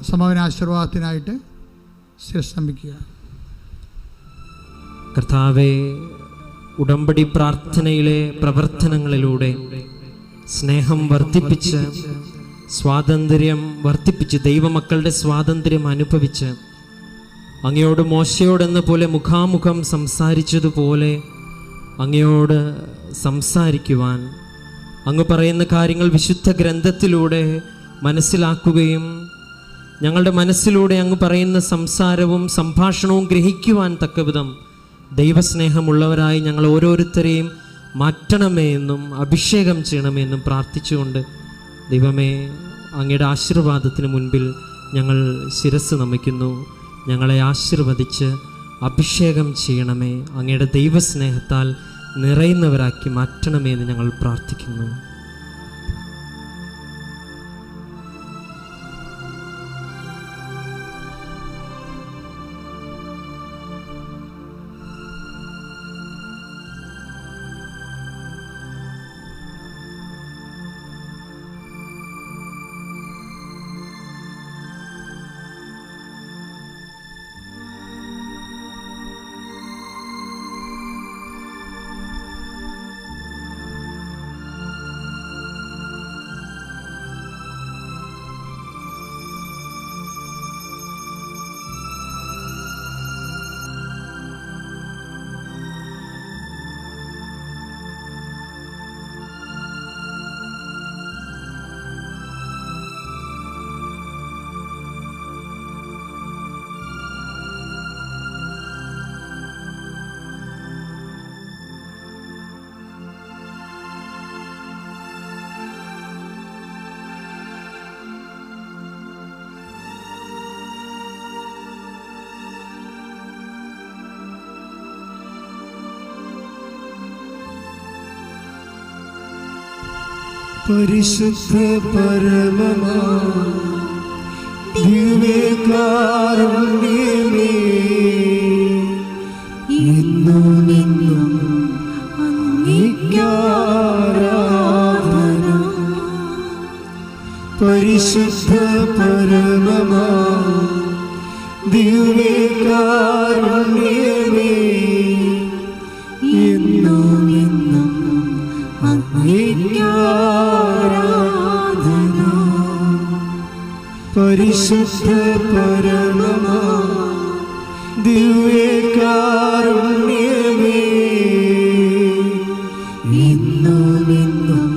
സമാപനാശീർവാദത്തിനായിട്ട് ശിരസ്തംഭിക്കുക. കർത്താവെ, ഉടമ്പടി പ്രാർത്ഥനയിലെ പ്രവർത്തനങ്ങളിലൂടെ സ്നേഹം വർദ്ധിപ്പിച്ച്, സ്വാതന്ത്ര്യം വർദ്ധിപ്പിച്ച്, ദൈവമക്കളുടെ സ്വാതന്ത്ര്യം അനുഭവിച്ച്, അങ്ങയോട് മോശയോടെന്ന പോലെ മുഖാമുഖം സംസാരിച്ചതുപോലെ അങ്ങയോട് സംസാരിക്കുവാൻ, അങ്ങ് പറയുന്ന കാര്യങ്ങൾ വിശുദ്ധ ഗ്രന്ഥത്തിലൂടെ മനസ്സിലാക്കുകയും ഞങ്ങളുടെ മനസ്സിലൂടെ അങ്ങ് പറയുന്ന സംസാരവും സംഭാഷണവും ഗ്രഹിക്കുവാൻ തക്കവിധം ദൈവസ്നേഹമുള്ളവരായി ഞങ്ങൾ ഓരോരുത്തരെയും മാറ്റണമേ എന്നും അഭിഷേകം ചെയ്യണമേ എന്നും പ്രാർത്ഥിച്ചുകൊണ്ട്, ദൈവമേ, അങ്ങയുടെ ആശീർവാദത്തിന് മുൻപിൽ ഞങ്ങൾ ശിരസ് നമിക്കുന്നു. ഞങ്ങളെ ആശീർവദിച്ച് അഭിഷേകം ചെയ്യണമേ, അങ്ങയുടെ ദൈവസ്നേഹത്താൽ നിറയുന്നവരാക്കി മാറ്റണമേ എന്ന് ഞങ്ങൾ പ്രാർത്ഥിക്കുന്നു. പരിശുദ്ധ പരമമാ ദിവ്യകാരുണ്യമേ, എന്നുമെന്നും അങ്ങേക്കാരാധന. പരിശുദ്ധ പരമമാ ദിവ്യകാരുണ്യമേ, എന്നുമെന്നും അങ്ങേക്കാരാധന. പരിശുദ്ധ പരമമാ ദിവ്യകാരുണ്യമേ, ഇന്നും